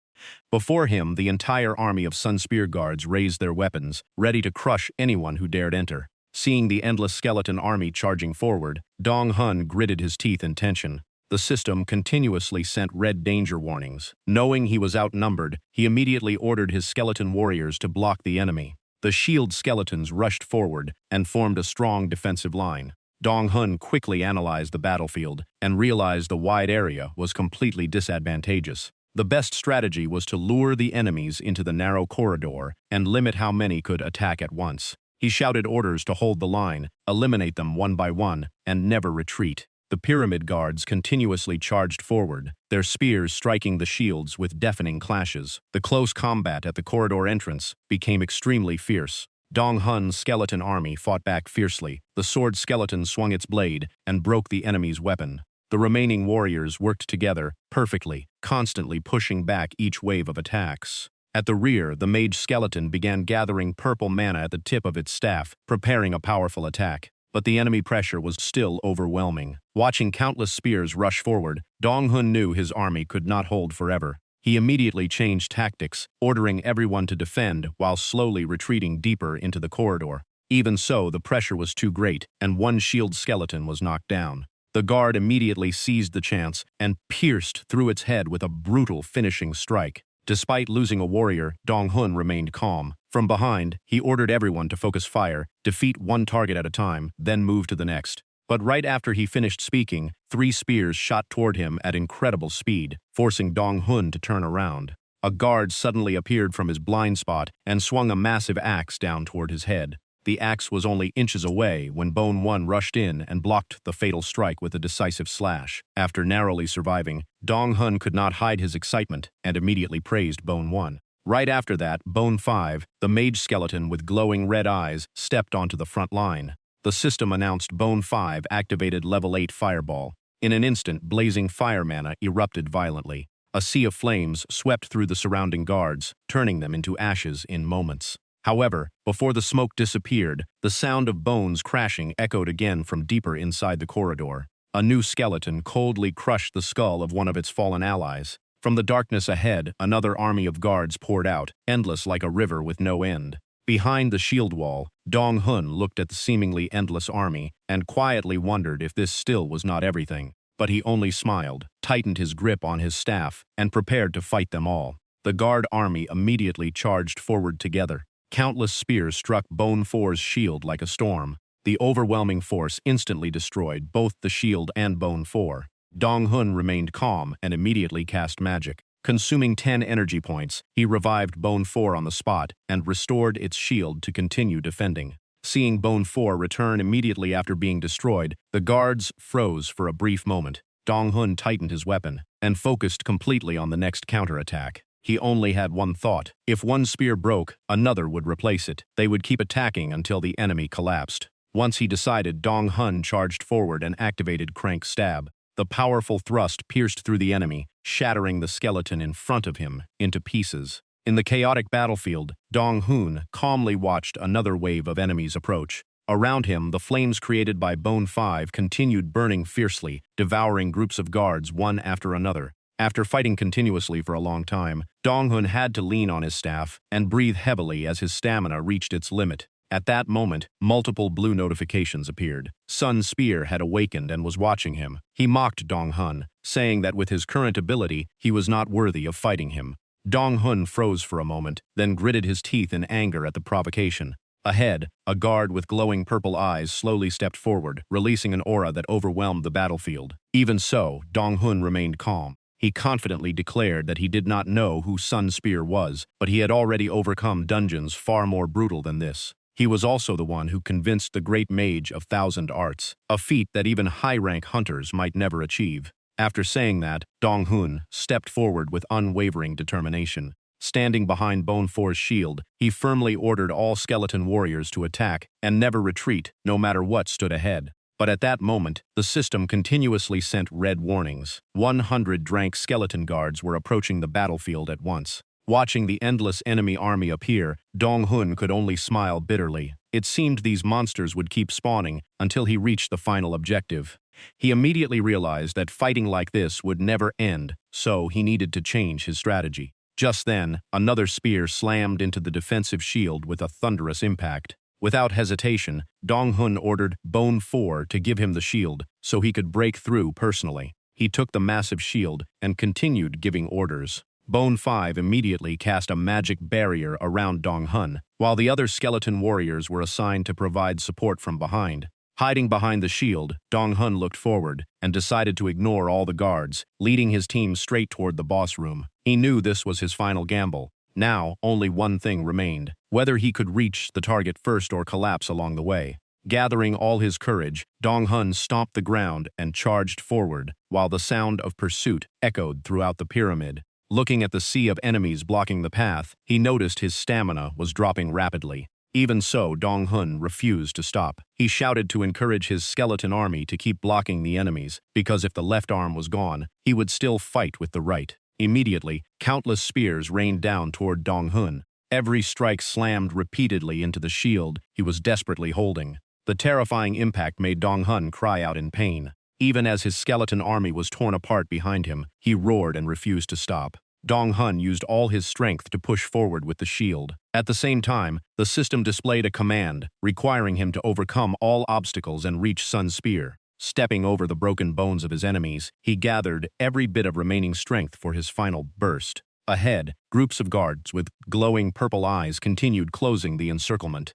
Before him, the entire army of Sun Spear guards raised their weapons, ready to crush anyone who dared enter. Seeing the endless skeleton army charging forward, Dong-hun gritted his teeth in tension. The the system continuously sent red danger warnings. Knowing he was outnumbered, he immediately ordered his skeleton warriors to block the enemy. The shield skeletons rushed forward and formed a strong defensive line. Dong-hun quickly analyzed the battlefield and realized the wide area was completely disadvantageous. The best strategy was to lure the enemies into the narrow corridor and limit how many could attack at once. He shouted orders to hold the line, eliminate them one by one, and never retreat. The pyramid guards continuously charged forward, their spears striking the shields with deafening clashes. The close combat at the corridor entrance became extremely fierce. Dong-hun's skeleton army fought back fiercely. The sword skeleton swung its blade and broke the enemy's weapon. The remaining warriors worked together perfectly, constantly pushing back each wave of attacks. At the rear, the mage skeleton began gathering purple mana at the tip of its staff, preparing a powerful attack. But the enemy pressure was still overwhelming. Watching countless spears rush forward, Dong-hun knew his army could not hold forever. He immediately changed tactics, ordering everyone to defend while slowly retreating deeper into the corridor. Even so, the pressure was too great, and one shield skeleton was knocked down. The guard immediately seized the chance and pierced through its head with a brutal finishing strike. Despite losing a warrior, Dong-hun remained calm. From behind, he ordered everyone to focus fire, defeat one target at a time, then move to the next. But right after he finished speaking, 3 spears shot toward him at incredible speed, forcing Dong-hun to turn around. A guard suddenly appeared from his blind spot and swung a massive axe down toward his head. The axe was only inches away when Bone 1 rushed in and blocked the fatal strike with a decisive slash. After narrowly surviving, Dong-hun could not hide his excitement and immediately praised Bone 1. Right after that, Bone 5, the mage skeleton with glowing red eyes, stepped onto the front line. The system announced Bone 5 activated level 8 Fireball. In an instant, blazing fire mana erupted violently. A sea of flames swept through the surrounding guards, turning them into ashes in moments. However, before the smoke disappeared, the sound of bones crashing echoed again from deeper inside the corridor. A new skeleton coldly crushed the skull of one of its fallen allies. From the darkness ahead, another army of guards poured out, endless like a river with no end. Behind the shield wall, Dong-hun looked at the seemingly endless army and quietly wondered if this still was not everything. But he only smiled, tightened his grip on his staff, and prepared to fight them all. The guard army immediately charged forward together. Countless spears struck Bone 4's shield like a storm. The overwhelming force instantly destroyed both the shield and Bone 4. Dong-hun remained calm and immediately cast magic. Consuming 10 energy points, he revived Bone 4 on the spot and restored its shield to continue defending. Seeing Bone 4 return immediately after being destroyed, the guards froze for a brief moment. Dong-hun tightened his weapon and focused completely on the next counterattack. He only had one thought. If one spear broke, another would replace it. They would keep attacking until the enemy collapsed. Once he decided, Dong-hun charged forward and activated Crank Stab. The powerful thrust pierced through the enemy, shattering the skeleton in front of him into pieces. In the chaotic battlefield, Dong-hun calmly watched another wave of enemies approach. Around him, the flames created by Bone 5 continued burning fiercely, devouring groups of guards one after another. After fighting continuously for a long time, Dong-hun had to lean on his staff and breathe heavily as his stamina reached its limit. At that moment, multiple blue notifications appeared. Sun Spear had awakened and was watching him. He mocked Dong-hun, saying that with his current ability, he was not worthy of fighting him. Dong-hun froze for a moment, then gritted his teeth in anger at the provocation. Ahead, a guard with glowing purple eyes slowly stepped forward, releasing an aura that overwhelmed the battlefield. Even so, Dong-hun remained calm. He confidently declared that he did not know who Sun Spear was, but he had already overcome dungeons far more brutal than this. He was also the one who convinced the great mage of 1,000 arts, a feat that even high-rank hunters might never achieve. After saying that, Dong-hun stepped forward with unwavering determination. Standing behind Bone 4's shield, he firmly ordered all skeleton warriors to attack and never retreat, no matter what stood ahead. But at that moment, the system continuously sent red warnings. 100 Drank skeleton guards were approaching the battlefield at once. Watching the endless enemy army appear, Dong-hun could only smile bitterly. It seemed these monsters would keep spawning until he reached the final objective. He immediately realized that fighting like this would never end, so he needed to change his strategy. Just then, another spear slammed into the defensive shield with a thunderous impact. Without hesitation, Dong-hun ordered Bone 4 to give him the shield so he could break through personally. He took the massive shield and continued giving orders. Bone 5 immediately cast a magic barrier around Dong Hun, while the other skeleton warriors were assigned to provide support from behind. Hiding behind the shield, Dong Hun looked forward and decided to ignore all the guards, leading his team straight toward the boss room. He knew this was his final gamble. Now, only one thing remained: whether he could reach the target first or collapse along the way. Gathering all his courage, Dong Hun stomped the ground and charged forward, while the sound of pursuit echoed throughout the pyramid. Looking at the sea of enemies blocking the path, he noticed his stamina was dropping rapidly. Even so, Dong Hun refused to stop. He shouted to encourage his skeleton army to keep blocking the enemies, because if the left arm was gone, he would still fight with the right. Immediately, countless spears rained down toward Dong Hun. Every strike slammed repeatedly into the shield he was desperately holding. The terrifying impact made Dong Hun cry out in pain. Even as his skeleton army was torn apart behind him, he roared and refused to stop. Dong Hun used all his strength to push forward with the shield. At the same time, the system displayed a command, requiring him to overcome all obstacles and reach Sun's spear. Stepping over the broken bones of his enemies, he gathered every bit of remaining strength for his final burst. Ahead, groups of guards with glowing purple eyes continued closing the encirclement.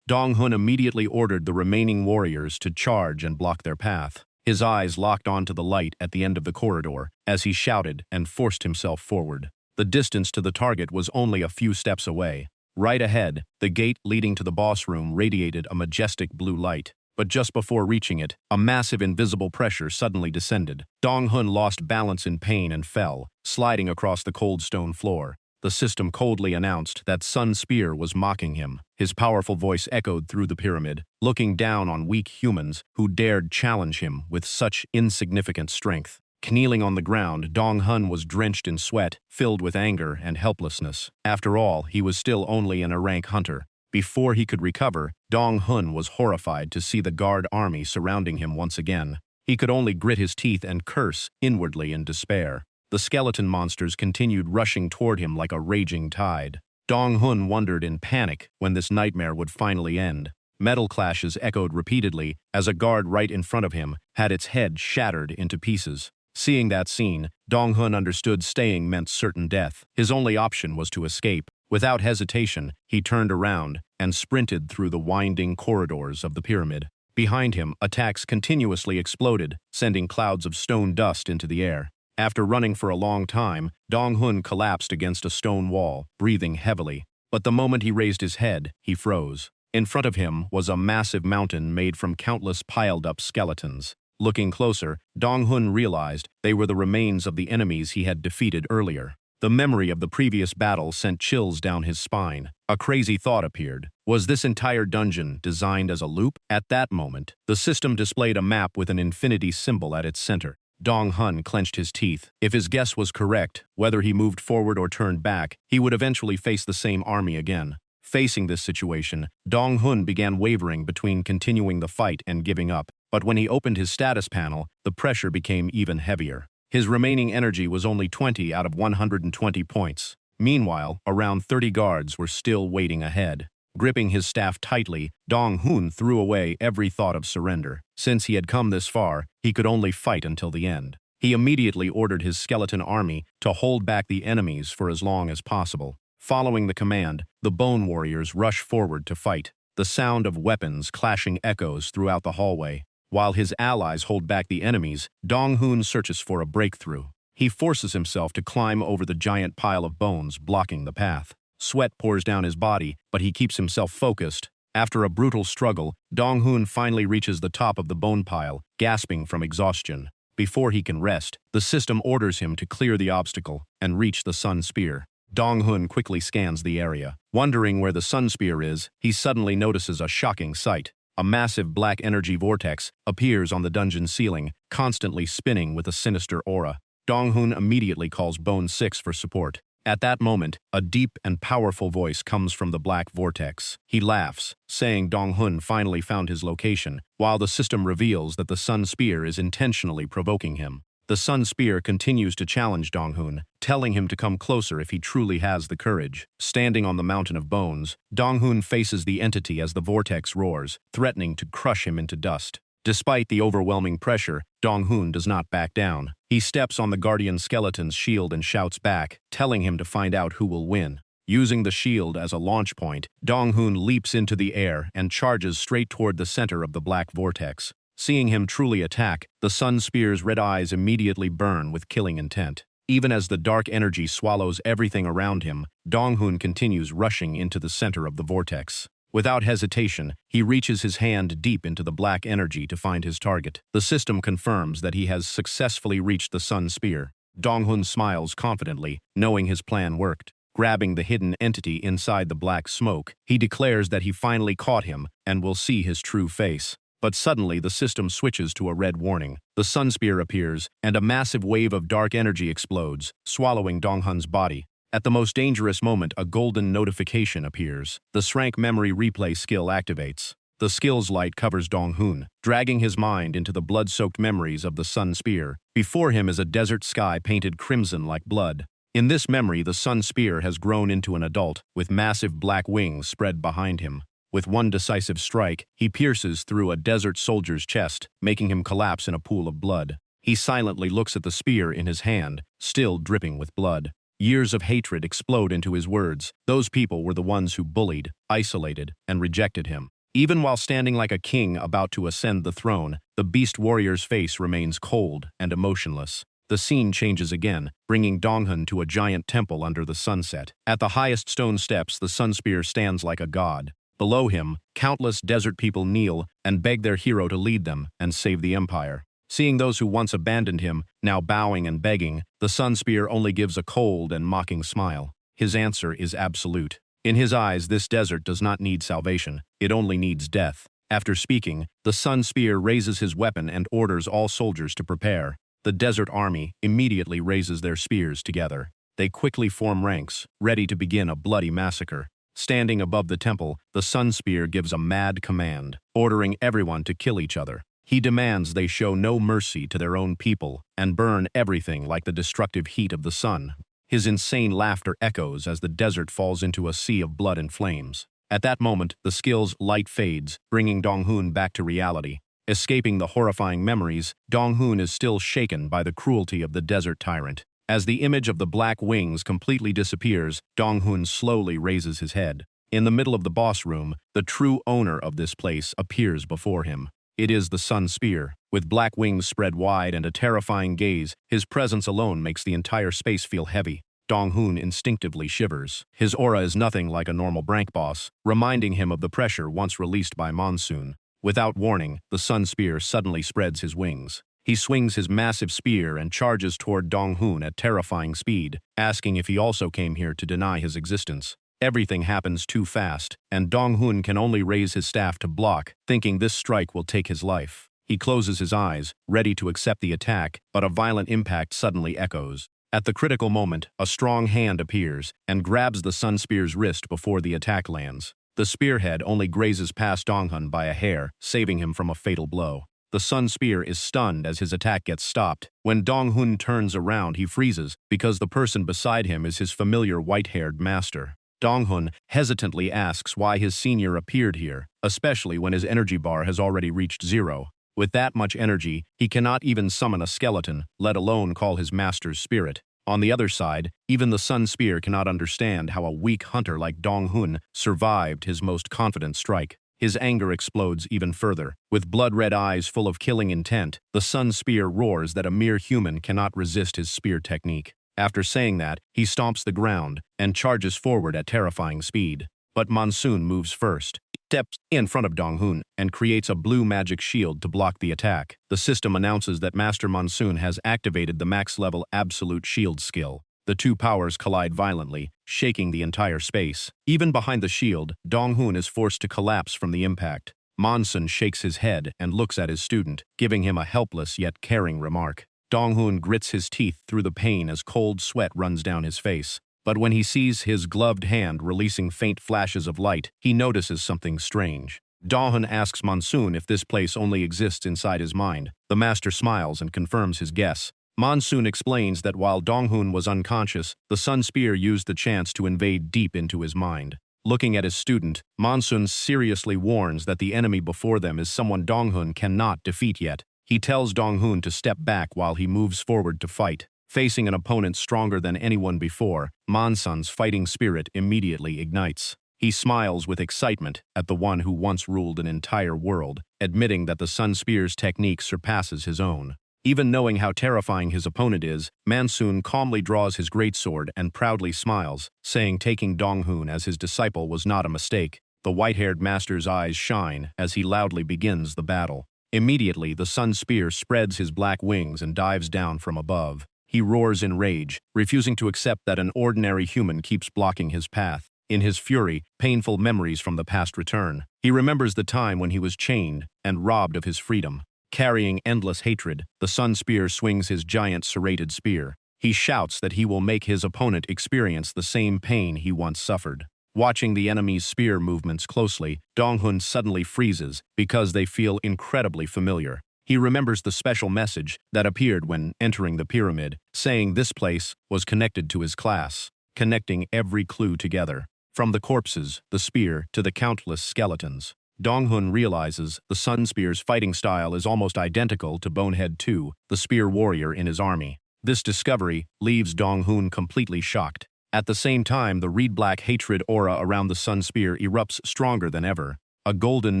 Dong Hun immediately ordered the remaining warriors to charge and block their path. His eyes locked onto the light at the end of the corridor as he shouted and forced himself forward. The distance to the target was only a few steps away. Right ahead, the gate leading to the boss room radiated a majestic blue light. But just before reaching it, a massive invisible pressure suddenly descended. Dong Hun lost balance in pain and fell, sliding across the cold stone floor. The system coldly announced that Sun's spear was mocking him. His powerful voice echoed through the pyramid, looking down on weak humans who dared challenge him with such insignificant strength. Kneeling on the ground, Dong Hun was drenched in sweat, filled with anger and helplessness. After all, he was still only an rank hunter. Before he could recover, Dong Hun was horrified to see the guard army surrounding him once again. He could only grit his teeth and curse inwardly in despair. The skeleton monsters continued rushing toward him like a raging tide. Dong Hun wondered in panic when this nightmare would finally end. Metal clashes echoed repeatedly as a guard right in front of him had its head shattered into pieces. Seeing that scene, Dong Hun understood staying meant certain death. His only option was to escape. Without hesitation, he turned around and sprinted through the winding corridors of the pyramid. Behind him, attacks continuously exploded, sending clouds of stone dust into the air. After running for a long time, Dong Hun collapsed against a stone wall, breathing heavily. But the moment he raised his head, he froze. In front of him was a massive mountain made from countless piled-up skeletons. Looking closer, Dong Hun realized they were the remains of the enemies he had defeated earlier. The memory of the previous battle sent chills down his spine. A crazy thought appeared. Was this entire dungeon designed as a loop? At that moment, the system displayed a map with an infinity symbol at its center. Dong Hun clenched his teeth. If his guess was correct, whether he moved forward or turned back, he would eventually face the same army again. Facing this situation, Dong Hun began wavering between continuing the fight and giving up. But when he opened his status panel, the pressure became even heavier. His remaining energy was only 20 out of 120 points. Meanwhile, around 30 guards were still waiting ahead. Gripping his staff tightly, Dong Hun threw away every thought of surrender. Since he had come this far, he could only fight until the end. He immediately ordered his skeleton army to hold back the enemies for as long as possible. Following the command, the bone warriors rushed forward to fight. The sound of weapons clashing echoes throughout the hallway. While his allies hold back the enemies, Dong Hun searches for a breakthrough. He forces himself to climb over the giant pile of bones blocking the path. Sweat pours down his body, but he keeps himself focused. After a brutal struggle, Dong Hun finally reaches the top of the bone pile, gasping from exhaustion. Before he can rest, the system orders him to clear the obstacle and reach the Sun Spear. Dong Hun quickly scans the area. Wondering where the Sun Spear is, he suddenly notices a shocking sight. A massive black energy vortex appears on the dungeon ceiling, constantly spinning with a sinister aura. Dong Hun immediately calls Bone 6 for support. At that moment, a deep and powerful voice comes from the black vortex. He laughs, saying Dong Hun finally found his location, while the system reveals that the Sun Spear is intentionally provoking him. The Sun Spear continues to challenge Dong Hun, telling him to come closer if he truly has the courage. Standing on the mountain of bones, Dong Hun faces the entity as the vortex roars, threatening to crush him into dust. Despite the overwhelming pressure, Dong-hoon does not back down. He steps on the guardian skeleton's shield and shouts back, telling him to find out who will win. Using the shield as a launch point, Dong-hoon leaps into the air and charges straight toward the center of the black vortex. Seeing him truly attack, the Sun Spear's red eyes immediately burn with killing intent. Even as the dark energy swallows everything around him, Dong-hoon continues rushing into the center of the vortex. Without hesitation, he reaches his hand deep into the black energy to find his target. The system confirms that he has successfully reached the Sun Spear. Dong-hoon smiles confidently, knowing his plan worked. Grabbing the hidden entity inside the black smoke, he declares that he finally caught him and will see his true face. But suddenly the system switches to a red warning. The Sun Spear appears, and a massive wave of dark energy explodes, swallowing Dong-hoon's body. At the most dangerous moment, a golden notification appears. The Shrank Memory Replay skill activates. The skill's light covers Dong-hoon, dragging his mind into the blood-soaked memories of the Sun Spear. Before him is a desert sky painted crimson like blood. In this memory, the Sun Spear has grown into an adult, with massive black wings spread behind him. With one decisive strike, he pierces through a desert soldier's chest, making him collapse in a pool of blood. He silently looks at the spear in his hand, still dripping with blood. Years of hatred explode into his words. Those people were the ones who bullied, isolated, and rejected him. Even while standing like a king about to ascend the throne, the beast warrior's face remains cold and emotionless. The scene changes again, bringing Dong-hoon to a giant temple under the sunset. At the highest stone steps, the Sun Spear stands like a god. Below him, countless desert people kneel and beg their hero to lead them and save the empire. Seeing those who once abandoned him, now bowing and begging, the Sun Spear only gives a cold and mocking smile. His answer is absolute. In his eyes, this desert does not need salvation, it only needs death. After speaking, the Sun Spear raises his weapon and orders all soldiers to prepare. The desert army immediately raises their spears together. They quickly form ranks, ready to begin a bloody massacre. Standing above the temple, the Sun Spear gives a mad command, ordering everyone to kill each other. He demands they show no mercy to their own people and burn everything like the destructive heat of the sun. His insane laughter echoes as the desert falls into a sea of blood and flames. At that moment, the skill's light fades, bringing Dong-hoon back to reality. Escaping the horrifying memories, Dong-hoon is still shaken by the cruelty of the desert tyrant. As the image of the black wings completely disappears, Dong-hoon slowly raises his head. In the middle of the boss room, the true owner of this place appears before him. It is the Sun Spear. With black wings spread wide and a terrifying gaze, his presence alone makes the entire space feel heavy. Dong-hoon instinctively shivers. His aura is nothing like a normal brank boss, reminding him of the pressure once released by Monsoon. Without warning, the Sun Spear suddenly spreads his wings. He swings his massive spear and charges toward Dong-hoon at terrifying speed, asking if he also came here to deny his existence. Everything happens too fast, and Dong-hoon can only raise his staff to block, thinking this strike will take his life. He closes his eyes, ready to accept the attack, but a violent impact suddenly echoes. At the critical moment, a strong hand appears and grabs the Sun Spear's wrist before the attack lands. The spearhead only grazes past Dong-hoon by a hair, saving him from a fatal blow. The Sun Spear is stunned as his attack gets stopped. When Dong-hoon turns around, he freezes, because the person beside him is his familiar white-haired master. Dong-hoon hesitantly asks why his senior appeared here, especially when his energy bar has already reached 0. With that much energy, he cannot even summon a skeleton, let alone call his master's spirit. On the other side, even the Sun Spear cannot understand how a weak hunter like Dong-hoon survived his most confident strike. His anger explodes even further. With blood-red eyes full of killing intent, the Sun Spear roars that a mere human cannot resist his spear technique. After saying that, he stomps the ground and charges forward at terrifying speed. But Monsoon moves first. He steps in front of Dong-hoon and creates a blue magic shield to block the attack. The system announces that Master Monsoon has activated the max-level Absolute Shield skill. The two powers collide violently, shaking the entire space. Even behind the shield, Dong-hoon is forced to collapse from the impact. Monsoon shakes his head and looks at his student, giving him a helpless yet caring remark. Dong-hoon grits his teeth through the pain as cold sweat runs down his face. But when he sees his gloved hand releasing faint flashes of light, he notices something strange. Dong-hoon asks Monsoon if this place only exists inside his mind. The master smiles and confirms his guess. Monsoon explains that while Dong-hoon was unconscious, the Sun Spear used the chance to invade deep into his mind. Looking at his student, Monsoon seriously warns that the enemy before them is someone Dong-hun cannot defeat yet. He tells Dong-hun to step back while he moves forward to fight. Facing an opponent stronger than anyone before, Monsoon's fighting spirit immediately ignites. He smiles with excitement at the one who once ruled an entire world, admitting that the Sun Spear's technique surpasses his own. Even knowing how terrifying his opponent is, Monsoon calmly draws his greatsword and proudly smiles, saying taking Dong-hun as his disciple was not a mistake. The white-haired master's eyes shine as he loudly begins the battle. Immediately, the Sun Spear spreads his black wings and dives down from above. He roars in rage, refusing to accept that an ordinary human keeps blocking his path. In his fury, painful memories from the past return. He remembers the time when he was chained and robbed of his freedom. Carrying endless hatred, the Sun Spear swings his giant serrated spear. He shouts that he will make his opponent experience the same pain he once suffered. Watching the enemy's spear movements closely, Dong-hun suddenly freezes because they feel incredibly familiar. He remembers the special message that appeared when entering the pyramid, saying this place was connected to his class, connecting every clue together. From the corpses, the spear, to the countless skeletons. Dong-hun realizes the Sun Spear's fighting style is almost identical to Bonehead II, the spear warrior in his army. This discovery leaves Dong-hun completely shocked. At the same time, the reed-black hatred aura around the Sun Spear erupts stronger than ever. A golden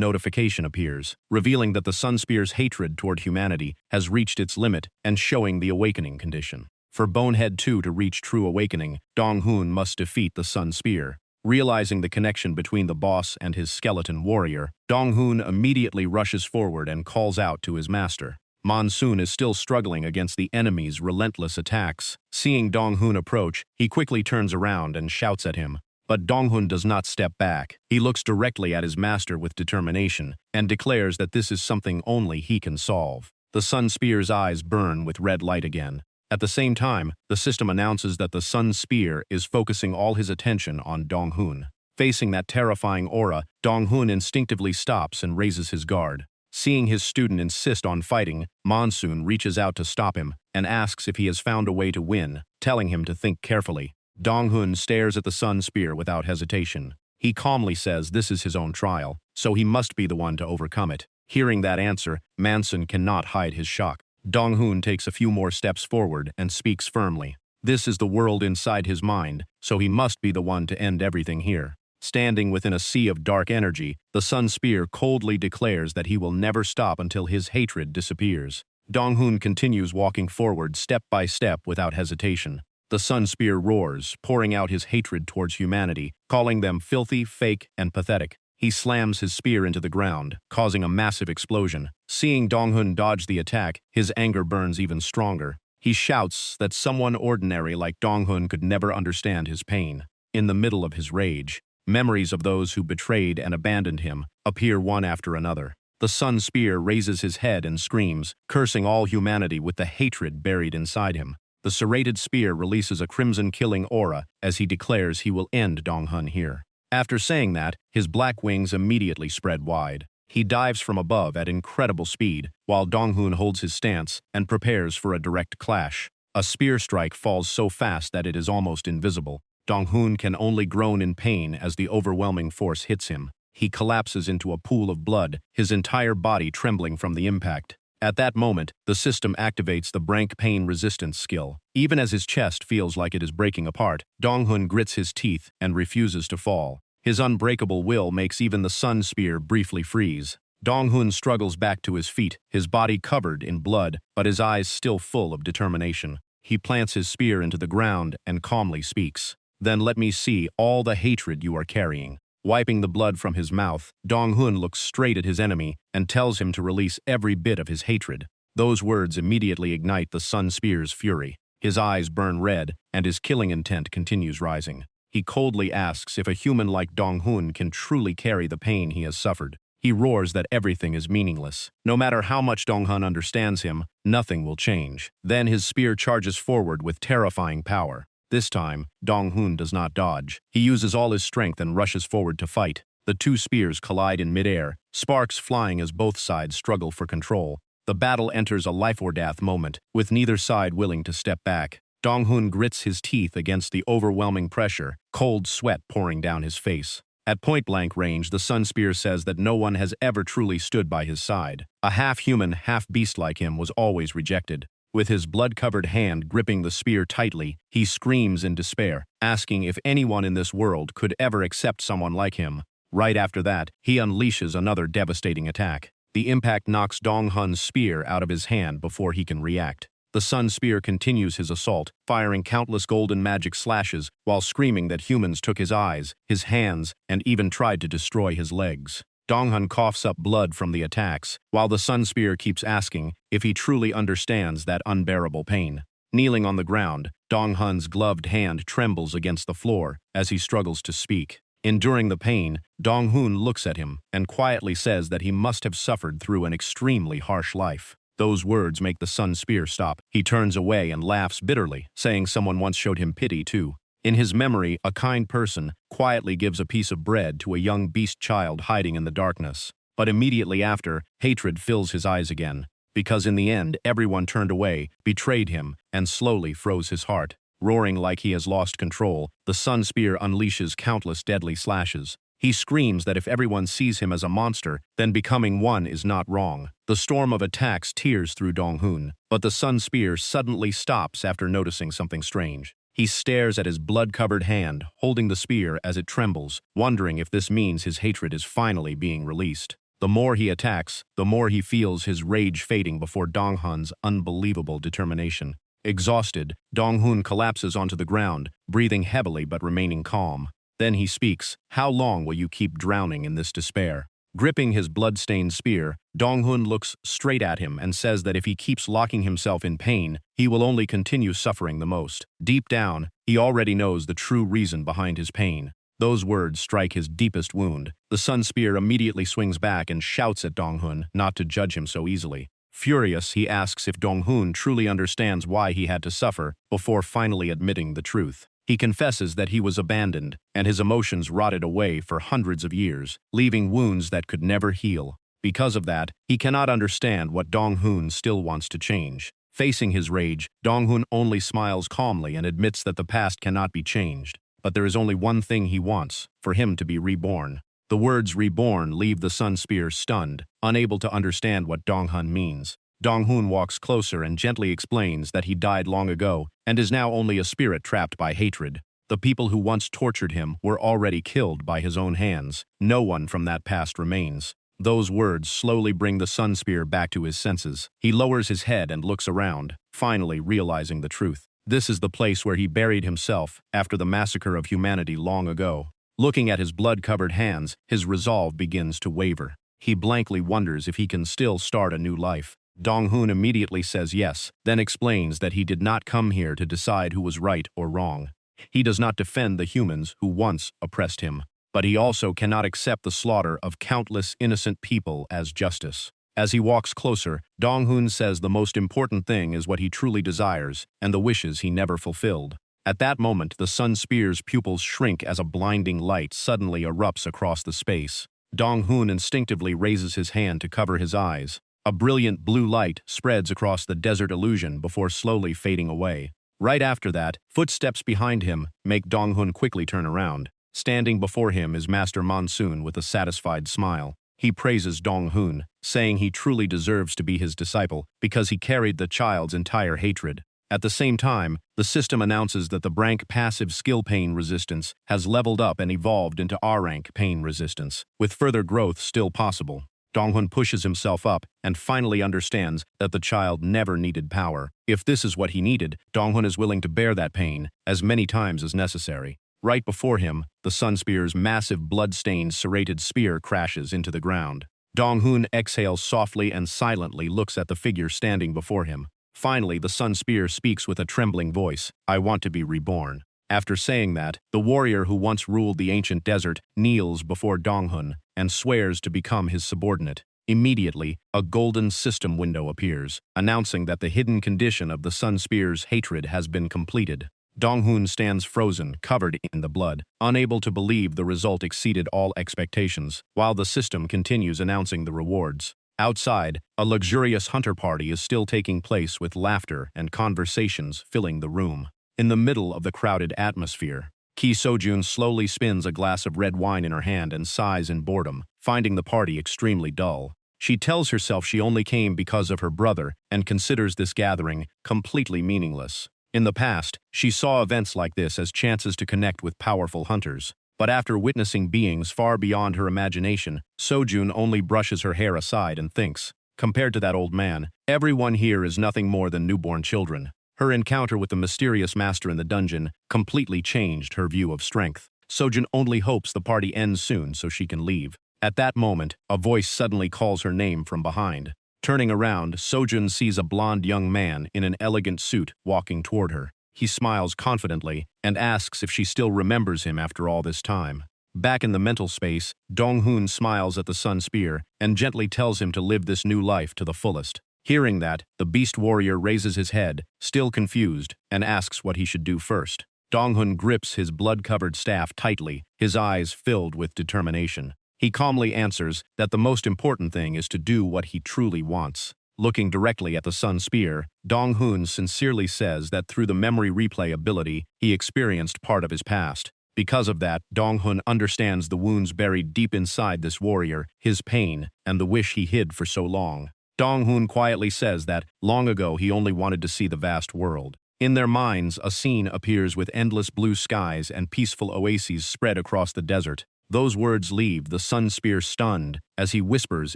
notification appears, revealing that the Sun Spear's hatred toward humanity has reached its limit and showing the awakening condition. For Bonehead II to reach true awakening, Dong-hun must defeat the Sun Spear. Realizing the connection between the boss and his skeleton warrior, Dong-hun immediately rushes forward and calls out to his master. Monsoon is still struggling against the enemy's relentless attacks. Seeing Dong-hun approach, he quickly turns around and shouts at him. But Dong-hun does not step back. He looks directly at his master with determination and declares that this is something only he can solve. The Sun Spear's eyes burn with red light again. At the same time, the system announces that the Sun Spear is focusing all his attention on Dong-hun. Facing that terrifying aura, Dong-hun instinctively stops and raises his guard. Seeing his student insist on fighting, Monsoon reaches out to stop him and asks if he has found a way to win, telling him to think carefully. Dong-hun stares at the Sun Spear without hesitation. He calmly says this is his own trial, so he must be the one to overcome it. Hearing that answer, Monsoon cannot hide his shock. Dong-hun takes a few more steps forward and speaks firmly. This is the world inside his mind, so he must be the one to end everything here. Standing within a sea of dark energy, the Sun Spear coldly declares that he will never stop until his hatred disappears. Dong-hun continues walking forward step by step without hesitation. The Sun Spear roars, pouring out his hatred towards humanity, calling them filthy, fake, and pathetic. He slams his spear into the ground, causing a massive explosion. Seeing Dong-hun dodge the attack, his anger burns even stronger. He shouts that someone ordinary like Dong-hun could never understand his pain. In the middle of his rage, memories of those who betrayed and abandoned him appear one after another. The Sun Spear raises his head and screams, cursing all humanity with the hatred buried inside him. The serrated spear releases a crimson-killing aura as he declares he will end Dong-hun here. After saying that, his black wings immediately spread wide. He dives from above at incredible speed, while Dong-hun holds his stance and prepares for a direct clash. A spear strike falls so fast that it is almost invisible. Dong-hun can only groan in pain as the overwhelming force hits him. He collapses into a pool of blood, his entire body trembling from the impact. At that moment, the system activates the Brank pain resistance skill. Even as his chest feels like it is breaking apart, Dong-hun grits his teeth and refuses to fall. His unbreakable will makes even the Sun Spear briefly freeze. Dong-hun struggles back to his feet, his body covered in blood, but his eyes still full of determination. He plants his spear into the ground and calmly speaks. Then let me see all the hatred you are carrying. Wiping the blood from his mouth, Dong-hun looks straight at his enemy and tells him to release every bit of his hatred. Those words immediately ignite the Sun Spear's fury. His eyes burn red, and his killing intent continues rising. He coldly asks if a human like Dong-hun can truly carry the pain he has suffered. He roars that everything is meaningless. No matter how much Dong-hun understands him, nothing will change. Then his spear charges forward with terrifying power. This time, Dong-hun does not dodge. He uses all his strength and rushes forward to fight. The two spears collide in midair, sparks flying as both sides struggle for control. The battle enters a life-or-death moment, with neither side willing to step back. Dong-hun grits his teeth against the overwhelming pressure, cold sweat pouring down his face. At point-blank range, the Sun Spear says that no one has ever truly stood by his side. A half-human, half-beast like him was always rejected. With his blood-covered hand gripping the spear tightly, he screams in despair, asking if anyone in this world could ever accept someone like him. Right after that, he unleashes another devastating attack. The impact knocks Dong-hun's spear out of his hand before he can react. The Sun Spear continues his assault, firing countless golden magic slashes while screaming that humans took his eyes, his hands, and even tried to destroy his legs. Dong-hun coughs up blood from the attacks, while the Sun Spear keeps asking if he truly understands that unbearable pain. Kneeling on the ground, Dong-hun's gloved hand trembles against the floor as he struggles to speak. Enduring the pain, Dong-hun looks at him and quietly says that he must have suffered through an extremely harsh life. Those words make the Sun Spear stop. He turns away and laughs bitterly, saying someone once showed him pity too. In his memory, a kind person quietly gives a piece of bread to a young beast child hiding in the darkness. But immediately after, hatred fills his eyes again, because in the end everyone turned away, betrayed him, and slowly froze his heart. Roaring like he has lost control, the Sun Spear unleashes countless deadly slashes. He screams that if everyone sees him as a monster, then becoming one is not wrong. The storm of attacks tears through Dong-hun, but the Sun Spear suddenly stops after noticing something strange. He stares at his blood-covered hand, holding the spear as it trembles, wondering if this means his hatred is finally being released. The more he attacks, the more he feels his rage fading before Dong-hun's unbelievable determination. Exhausted, Dong-hun collapses onto the ground, breathing heavily but remaining calm. Then he speaks, "How long will you keep drowning in this despair?" Gripping his blood-stained spear, Dong-hun looks straight at him and says that if he keeps locking himself in pain, he will only continue suffering the most. Deep down, he already knows the true reason behind his pain. Those words strike his deepest wound. The Sun Spear immediately swings back and shouts at Dong-hun not to judge him so easily. Furious, he asks if Dong-hun truly understands why he had to suffer before finally admitting the truth. He confesses that he was abandoned, and his emotions rotted away for hundreds of years, leaving wounds that could never heal. Because of that, he cannot understand what Dong-hun still wants to change. Facing his rage, Dong-hun only smiles calmly and admits that the past cannot be changed. But there is only one thing he wants, for him to be reborn. The words reborn leave the Sun Spear stunned, unable to understand what Dong-hun means. Dong-hun walks closer and gently explains that he died long ago and is now only a spirit trapped by hatred. The people who once tortured him were already killed by his own hands. No one from that past remains. Those words slowly bring the Sun Spear back to his senses. He lowers his head and looks around, finally realizing the truth. This is the place where he buried himself after the massacre of humanity long ago. Looking at his blood-covered hands, his resolve begins to waver. He blankly wonders if he can still start a new life. Dong-hun immediately says yes, then explains that he did not come here to decide who was right or wrong. He does not defend the humans who once oppressed him, but he also cannot accept the slaughter of countless innocent people as justice. As he walks closer, Dong-hun says the most important thing is what he truly desires and the wishes he never fulfilled. At that moment, the Sun Spear's pupils shrink as a blinding light suddenly erupts across the space. Dong-hun instinctively raises his hand to cover his eyes. A brilliant blue light spreads across the desert illusion before slowly fading away. Right after that, footsteps behind him make Dong-hun quickly turn around. Standing before him is Master Monsoon with a satisfied smile. He praises Dong-hun, saying he truly deserves to be his disciple because he carried the child's entire hatred. At the same time, the system announces that the rank passive skill pain resistance has leveled up and evolved into R-rank pain resistance, with further growth still possible. Dong-hun pushes himself up and finally understands that the child never needed power. If this is what he needed, Dong-hun is willing to bear that pain as many times as necessary. Right before him, the Sun Spear's massive blood-stained serrated spear crashes into the ground. Dong-hun exhales softly and silently looks at the figure standing before him. Finally, the Sun Spear speaks with a trembling voice, "I want to be reborn." After saying that, the warrior who once ruled the ancient desert kneels before Dong-hun and swears to become his subordinate. Immediately, a golden system window appears, announcing that the hidden condition of the Sun Spear's hatred has been completed. Dong-hun stands frozen, covered in the blood, unable to believe the result exceeded all expectations, while the system continues announcing the rewards. Outside, a luxurious hunter party is still taking place with laughter and conversations filling the room. In the middle of the crowded atmosphere, Ki Sojun slowly spins a glass of red wine in her hand and sighs in boredom, finding the party extremely dull. She tells herself she only came because of her brother and considers this gathering completely meaningless. In the past, she saw events like this as chances to connect with powerful hunters. But after witnessing beings far beyond her imagination, Sojun only brushes her hair aside and thinks, compared to that old man, everyone here is nothing more than newborn children. Her encounter with the mysterious master in the dungeon completely changed her view of strength. Sojun only hopes the party ends soon so she can leave. At that moment, a voice suddenly calls her name from behind. Turning around, Sojun sees a blond young man in an elegant suit walking toward her. He smiles confidently and asks if she still remembers him after all this time. Back in the mental space, Dong-hoon smiles at the Sun Spear and gently tells him to live this new life to the fullest. Hearing that, the beast warrior raises his head, still confused, and asks what he should do first. Dong-hoon grips his blood-covered staff tightly, his eyes filled with determination. He calmly answers that the most important thing is to do what he truly wants. Looking directly at the Sun Spear, Dong-hoon sincerely says that through the memory replay ability, he experienced part of his past. Because of that, Dong-hoon understands the wounds buried deep inside this warrior, his pain, and the wish he hid for so long. Dong-hoon quietly says that, long ago he only wanted to see the vast world. In their minds, a scene appears with endless blue skies and peaceful oases spread across the desert. Those words leave the Sun Spear stunned as he whispers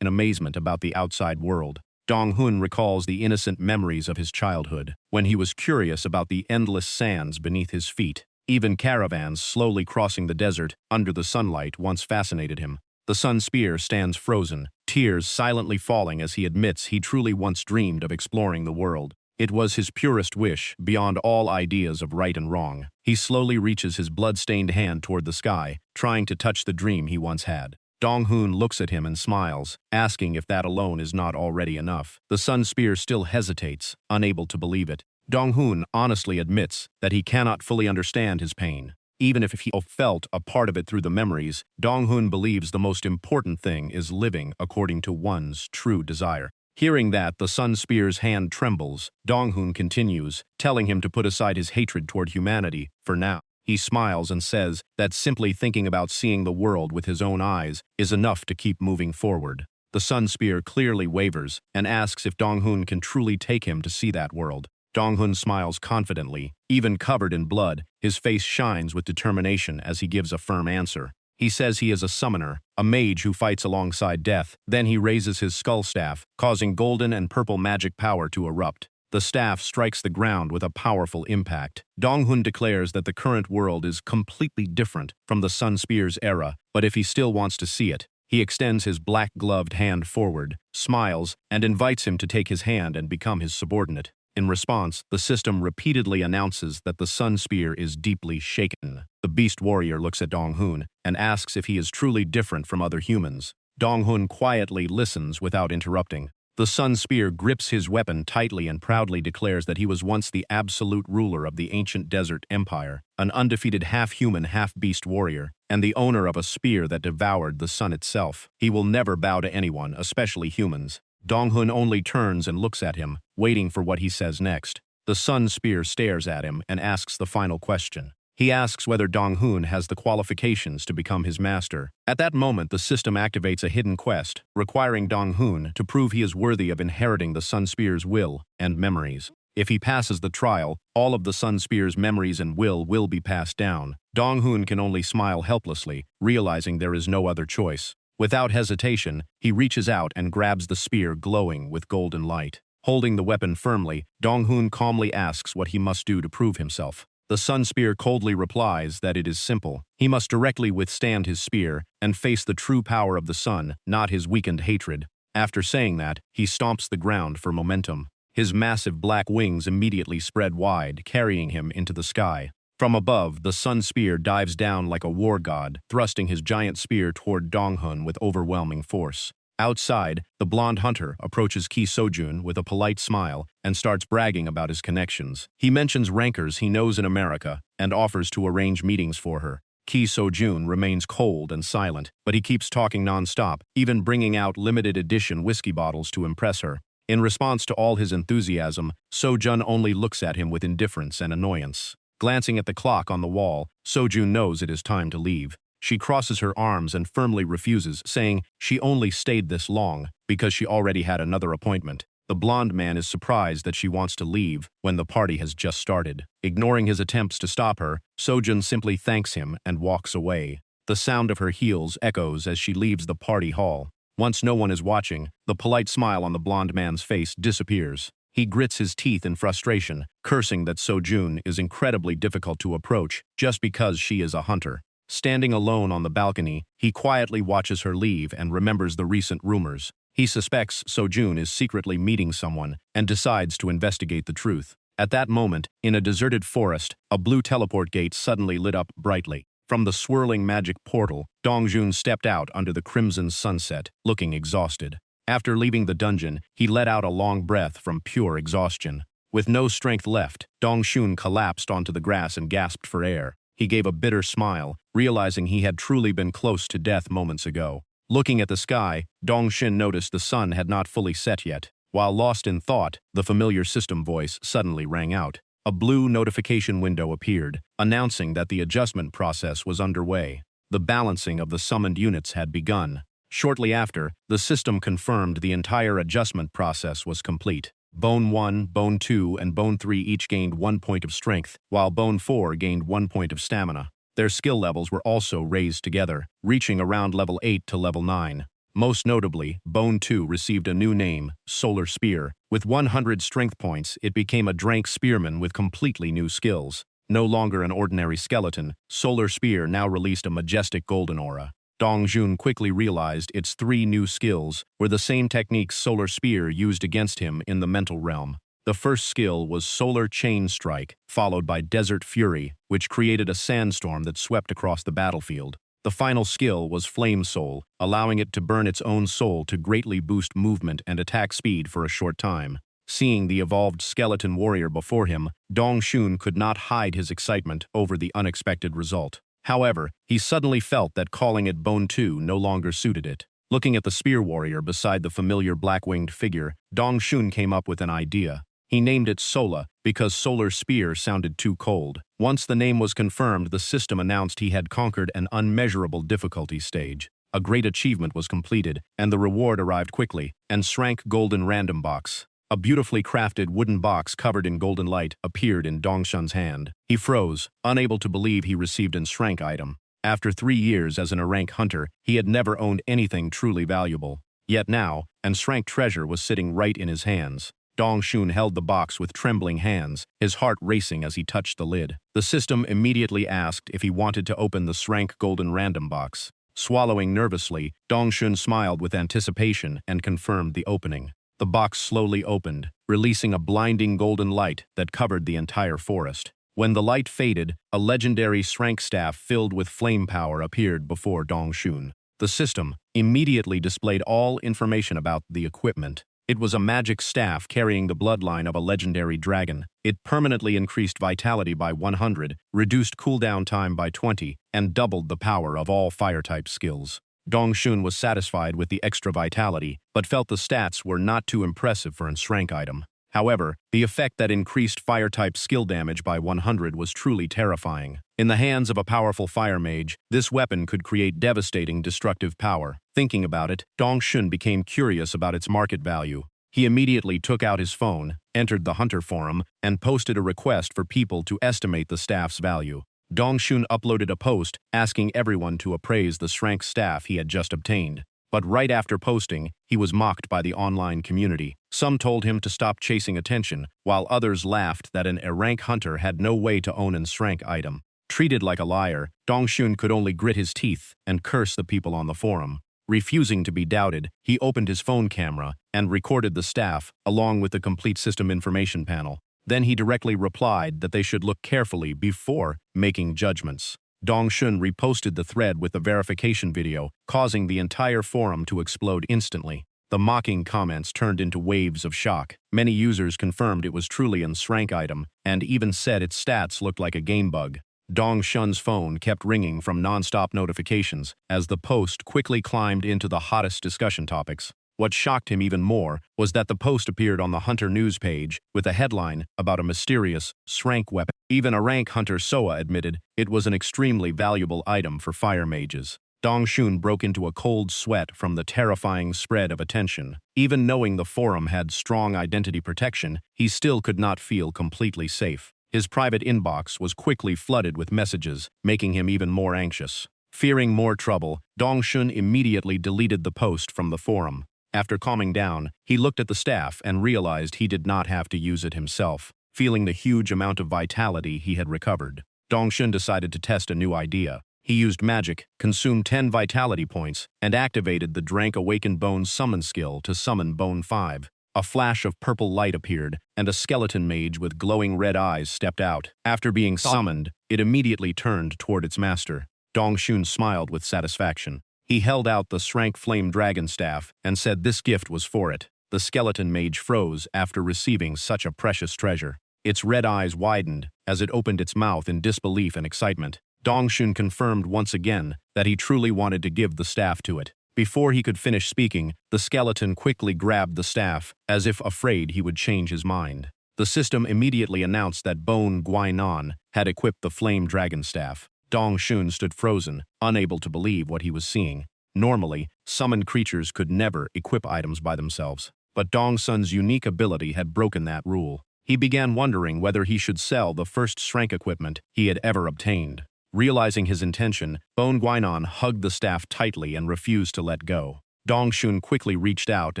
in amazement about the outside world. Dong-hoon recalls the innocent memories of his childhood, when he was curious about the endless sands beneath his feet. Even caravans slowly crossing the desert under the sunlight once fascinated him. The Sun Spear stands frozen, tears silently falling as he admits he truly once dreamed of exploring the world. It was his purest wish, beyond all ideas of right and wrong. He slowly reaches his blood-stained hand toward the sky, trying to touch the dream he once had. Dong-hoon looks at him and smiles, asking if that alone is not already enough. The Sun Spear still hesitates, unable to believe it. Dong-hoon honestly admits that he cannot fully understand his pain. Even if he felt a part of it through the memories, Dong-hoon believes the most important thing is living according to one's true desire. Hearing that, the Sun Spear's hand trembles. Dong-hoon continues, telling him to put aside his hatred toward humanity, for now. He smiles and says that simply thinking about seeing the world with his own eyes is enough to keep moving forward. The Sun Spear clearly wavers and asks if Dong-hoon can truly take him to see that world. Dong-hoon smiles confidently. Even covered in blood, his face shines with determination as he gives a firm answer. He says he is a summoner, a mage who fights alongside death. Then he raises his skull staff, causing golden and purple magic power to erupt. The staff strikes the ground with a powerful impact. Dong-hoon declares that the current world is completely different from the Sun Spear's era, but if he still wants to see it, he extends his black-gloved hand forward, smiles, and invites him to take his hand and become his subordinate. In response, the system repeatedly announces that the Sun Spear is deeply shaken. The beast warrior looks at Dong-hoon and asks if he is truly different from other humans. Dong-hoon quietly listens without interrupting. The Sun Spear grips his weapon tightly and proudly declares that he was once the absolute ruler of the ancient desert empire, an undefeated half-human, half-beast warrior, and the owner of a spear that devoured the sun itself. He will never bow to anyone, especially humans. Dong-hoon only turns and looks at him, waiting for what he says next. The Sun Spear stares at him and asks the final question. He asks whether Dong-hoon has the qualifications to become his master. At that moment, the system activates a hidden quest, requiring Dong-hoon to prove he is worthy of inheriting the Sun Spear's will and memories. If he passes the trial, all of the Sun Spear's memories and will be passed down. Dong-hoon can only smile helplessly, realizing there is no other choice. Without hesitation, he reaches out and grabs the spear glowing with golden light. Holding the weapon firmly, Dong-hoon calmly asks what he must do to prove himself. The Sun Spear coldly replies that it is simple. He must directly withstand his spear and face the true power of the sun, not his weakened hatred. After saying that, he stomps the ground for momentum. His massive black wings immediately spread wide, carrying him into the sky. From above, the Sun Spear dives down like a war god, thrusting his giant spear toward Dong-hoon with overwhelming force. Outside, the blonde hunter approaches Ki Sojun with a polite smile and starts bragging about his connections. He mentions rankers he knows in America and offers to arrange meetings for her. Ki Sojun remains cold and silent, but he keeps talking non-stop, even bringing out limited edition whiskey bottles to impress her. In response to all his enthusiasm, Sojun only looks at him with indifference and annoyance. Glancing at the clock on the wall, Sojun knows it is time to leave. She crosses her arms and firmly refuses, saying she only stayed this long because she already had another appointment. The blonde man is surprised that she wants to leave when the party has just started. Ignoring his attempts to stop her, Sojun simply thanks him and walks away. The sound of her heels echoes as she leaves the party hall. Once no one is watching, the polite smile on the blonde man's face disappears. He grits his teeth in frustration, cursing that Sojun is incredibly difficult to approach just because she is a hunter. Standing alone on the balcony, he quietly watches her leave and remembers the recent rumors. He suspects Sojun is secretly meeting someone and decides to investigate the truth. At that moment, in a deserted forest, a blue teleport gate suddenly lit up brightly. From the swirling magic portal, Dongjun stepped out under the crimson sunset, looking exhausted. After leaving the dungeon, he let out a long breath from pure exhaustion. With no strength left, Dongshun collapsed onto the grass and gasped for air. He gave a bitter smile, realizing he had truly been close to death moments ago. Looking at the sky, Dongshin noticed the sun had not fully set yet. While lost in thought, the familiar system voice suddenly rang out. A blue notification window appeared, announcing that the adjustment process was underway. The balancing of the summoned units had begun. Shortly after, the system confirmed the entire adjustment process was complete. Bone 1, Bone 2, and Bone 3 each gained 1 point of strength, while Bone 4 gained 1 point of stamina. Their skill levels were also raised together, reaching around level 8 to level 9. Most notably, Bone 2 received a new name, Solar Spear. With 100 strength points, it became a Drank Spearman with completely new skills. No longer an ordinary skeleton, Solar Spear now released a majestic golden aura. Dongjun quickly realized its 3 new skills were the same techniques Solar Spear used against him in the mental realm. The first skill was Solar Chain Strike, followed by Desert Fury, which created a sandstorm that swept across the battlefield. The final skill was Flame Soul, allowing it to burn its own soul to greatly boost movement and attack speed for a short time. Seeing the evolved skeleton warrior before him, Dongshun could not hide his excitement over the unexpected result. However, he suddenly felt that calling it Bone 2 no longer suited it. Looking at the spear warrior beside the familiar black-winged figure, Dongshun came up with an idea. He named it Sola because Solar Spear sounded too cold. Once the name was confirmed, the system announced he had conquered an unmeasurable difficulty stage. A great achievement was completed, and the reward arrived quickly, and Shrank Golden Random Box. A beautifully crafted wooden box covered in golden light appeared in Dongshun's hand. He froze, unable to believe he received an Shrank item. After 3 years as an Rank hunter, he had never owned anything truly valuable. Yet now, an Shrank treasure was sitting right in his hands. Dongshun held the box with trembling hands, his heart racing as he touched the lid. The system immediately asked if he wanted to open the Shrank Golden Random Box. Swallowing nervously, Dongshun smiled with anticipation and confirmed the opening. The box slowly opened, releasing a blinding golden light that covered the entire forest. When the light faded, a legendary Shrank staff filled with flame power appeared before Dongshun. The system immediately displayed all information about the equipment. It was a magic staff carrying the bloodline of a legendary dragon. It permanently increased vitality by 100, reduced cooldown time by 20, and doubled the power of all fire-type skills. Dongshun was satisfied with the extra vitality, but felt the stats were not too impressive for an Shrank item. However, the effect that increased fire-type skill damage by 100 was truly terrifying. In the hands of a powerful fire mage, this weapon could create devastating destructive power. Thinking about it, Dongshun became curious about its market value. He immediately took out his phone, entered the Hunter Forum, and posted a request for people to estimate the staff's value. Dongshun uploaded a post asking everyone to appraise the Shrank staff he had just obtained. But right after posting, he was mocked by the online community. Some told him to stop chasing attention, while others laughed that an Rank hunter had no way to own an Shrank item. Treated like a liar, Dongshun could only grit his teeth and curse the people on the forum. Refusing to be doubted, he opened his phone camera and recorded the staff, along with the complete system information panel. Then he directly replied that they should look carefully before making judgments. Dongshun reposted the thread with the verification video, causing the entire forum to explode instantly. The mocking comments turned into waves of shock. Many users confirmed it was truly an Shrank item, and even said its stats looked like a game bug. Dongshun's phone kept ringing from non-stop notifications as the post quickly climbed into the hottest discussion topics. What shocked him even more was that the post appeared on the Hunter news page with a headline about a mysterious Shrank weapon. Even a rank hunter Soa admitted it was an extremely valuable item for fire mages. Dong Xun broke into a cold sweat from the terrifying spread of attention. Even knowing the forum had strong identity protection, he still could not feel completely safe. His private inbox was quickly flooded with messages, making him even more anxious. Fearing more trouble, Dong Xun immediately deleted the post from the forum. After calming down, he looked at the staff and realized he did not have to use it himself. Feeling the huge amount of vitality he had recovered, Dong Xun decided to test a new idea. He used magic, consumed 10 vitality points, and activated the Drank Awakened Bone summon skill to summon Bone 5. A flash of purple light appeared, and a skeleton mage with glowing red eyes stepped out. After being summoned, it immediately turned toward its master. Dong Xun smiled with satisfaction. He held out the Shrank Flame Dragon Staff and said this gift was for it. The skeleton mage froze after receiving such a precious treasure. Its red eyes widened as it opened its mouth in disbelief and excitement. Dong Xun confirmed once again that he truly wanted to give the staff to it. Before he could finish speaking, the skeleton quickly grabbed the staff, as if afraid he would change his mind. The system immediately announced that Bone Guainan had equipped the Flame Dragon Staff. Dong Xun stood frozen, unable to believe what he was seeing. Normally, summoned creatures could never equip items by themselves, but Dong Xun's unique ability had broken that rule. He began wondering whether he should sell the first Shrank equipment he had ever obtained. Realizing his intention, Bone Guainan hugged the staff tightly and refused to let go. Dong Xun quickly reached out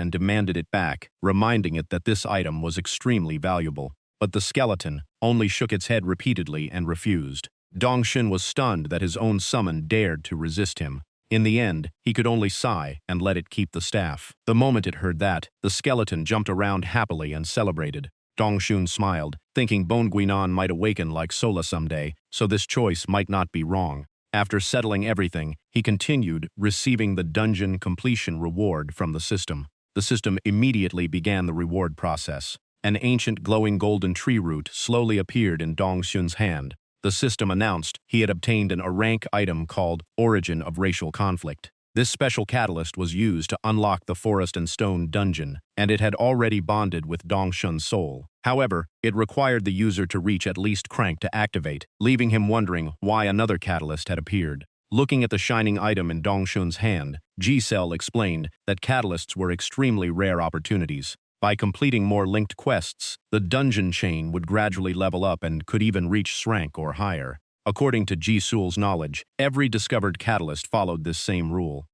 and demanded it back, reminding it that this item was extremely valuable. But the skeleton only shook its head repeatedly and refused. Dong Xun was stunned that his own summon dared to resist him. In the end, he could only sigh and let it keep the staff. The moment it heard that, the skeleton jumped around happily and celebrated. Dong Xun smiled, thinking Bone Guinan might awaken like Sola someday, so this choice might not be wrong. After settling everything, he continued, receiving the dungeon completion reward from the system. The system immediately began the reward process. An ancient glowing golden tree root slowly appeared in Dong Xun's hand. The system announced he had obtained a rank item called Origin of Racial Conflict. This special catalyst was used to unlock the Forest and Stone dungeon, and it had already bonded with Dong Xun's soul. However, it required the user to reach at least Crank to activate, leaving him wondering why another catalyst had appeared. Looking at the shining item in Dong Xun's hand, G-Cell explained that catalysts were extremely rare opportunities. By completing more linked quests, the dungeon chain would gradually level up and could even reach Shrank or higher. According to Ji-Sul's knowledge, every discovered catalyst followed this same rule.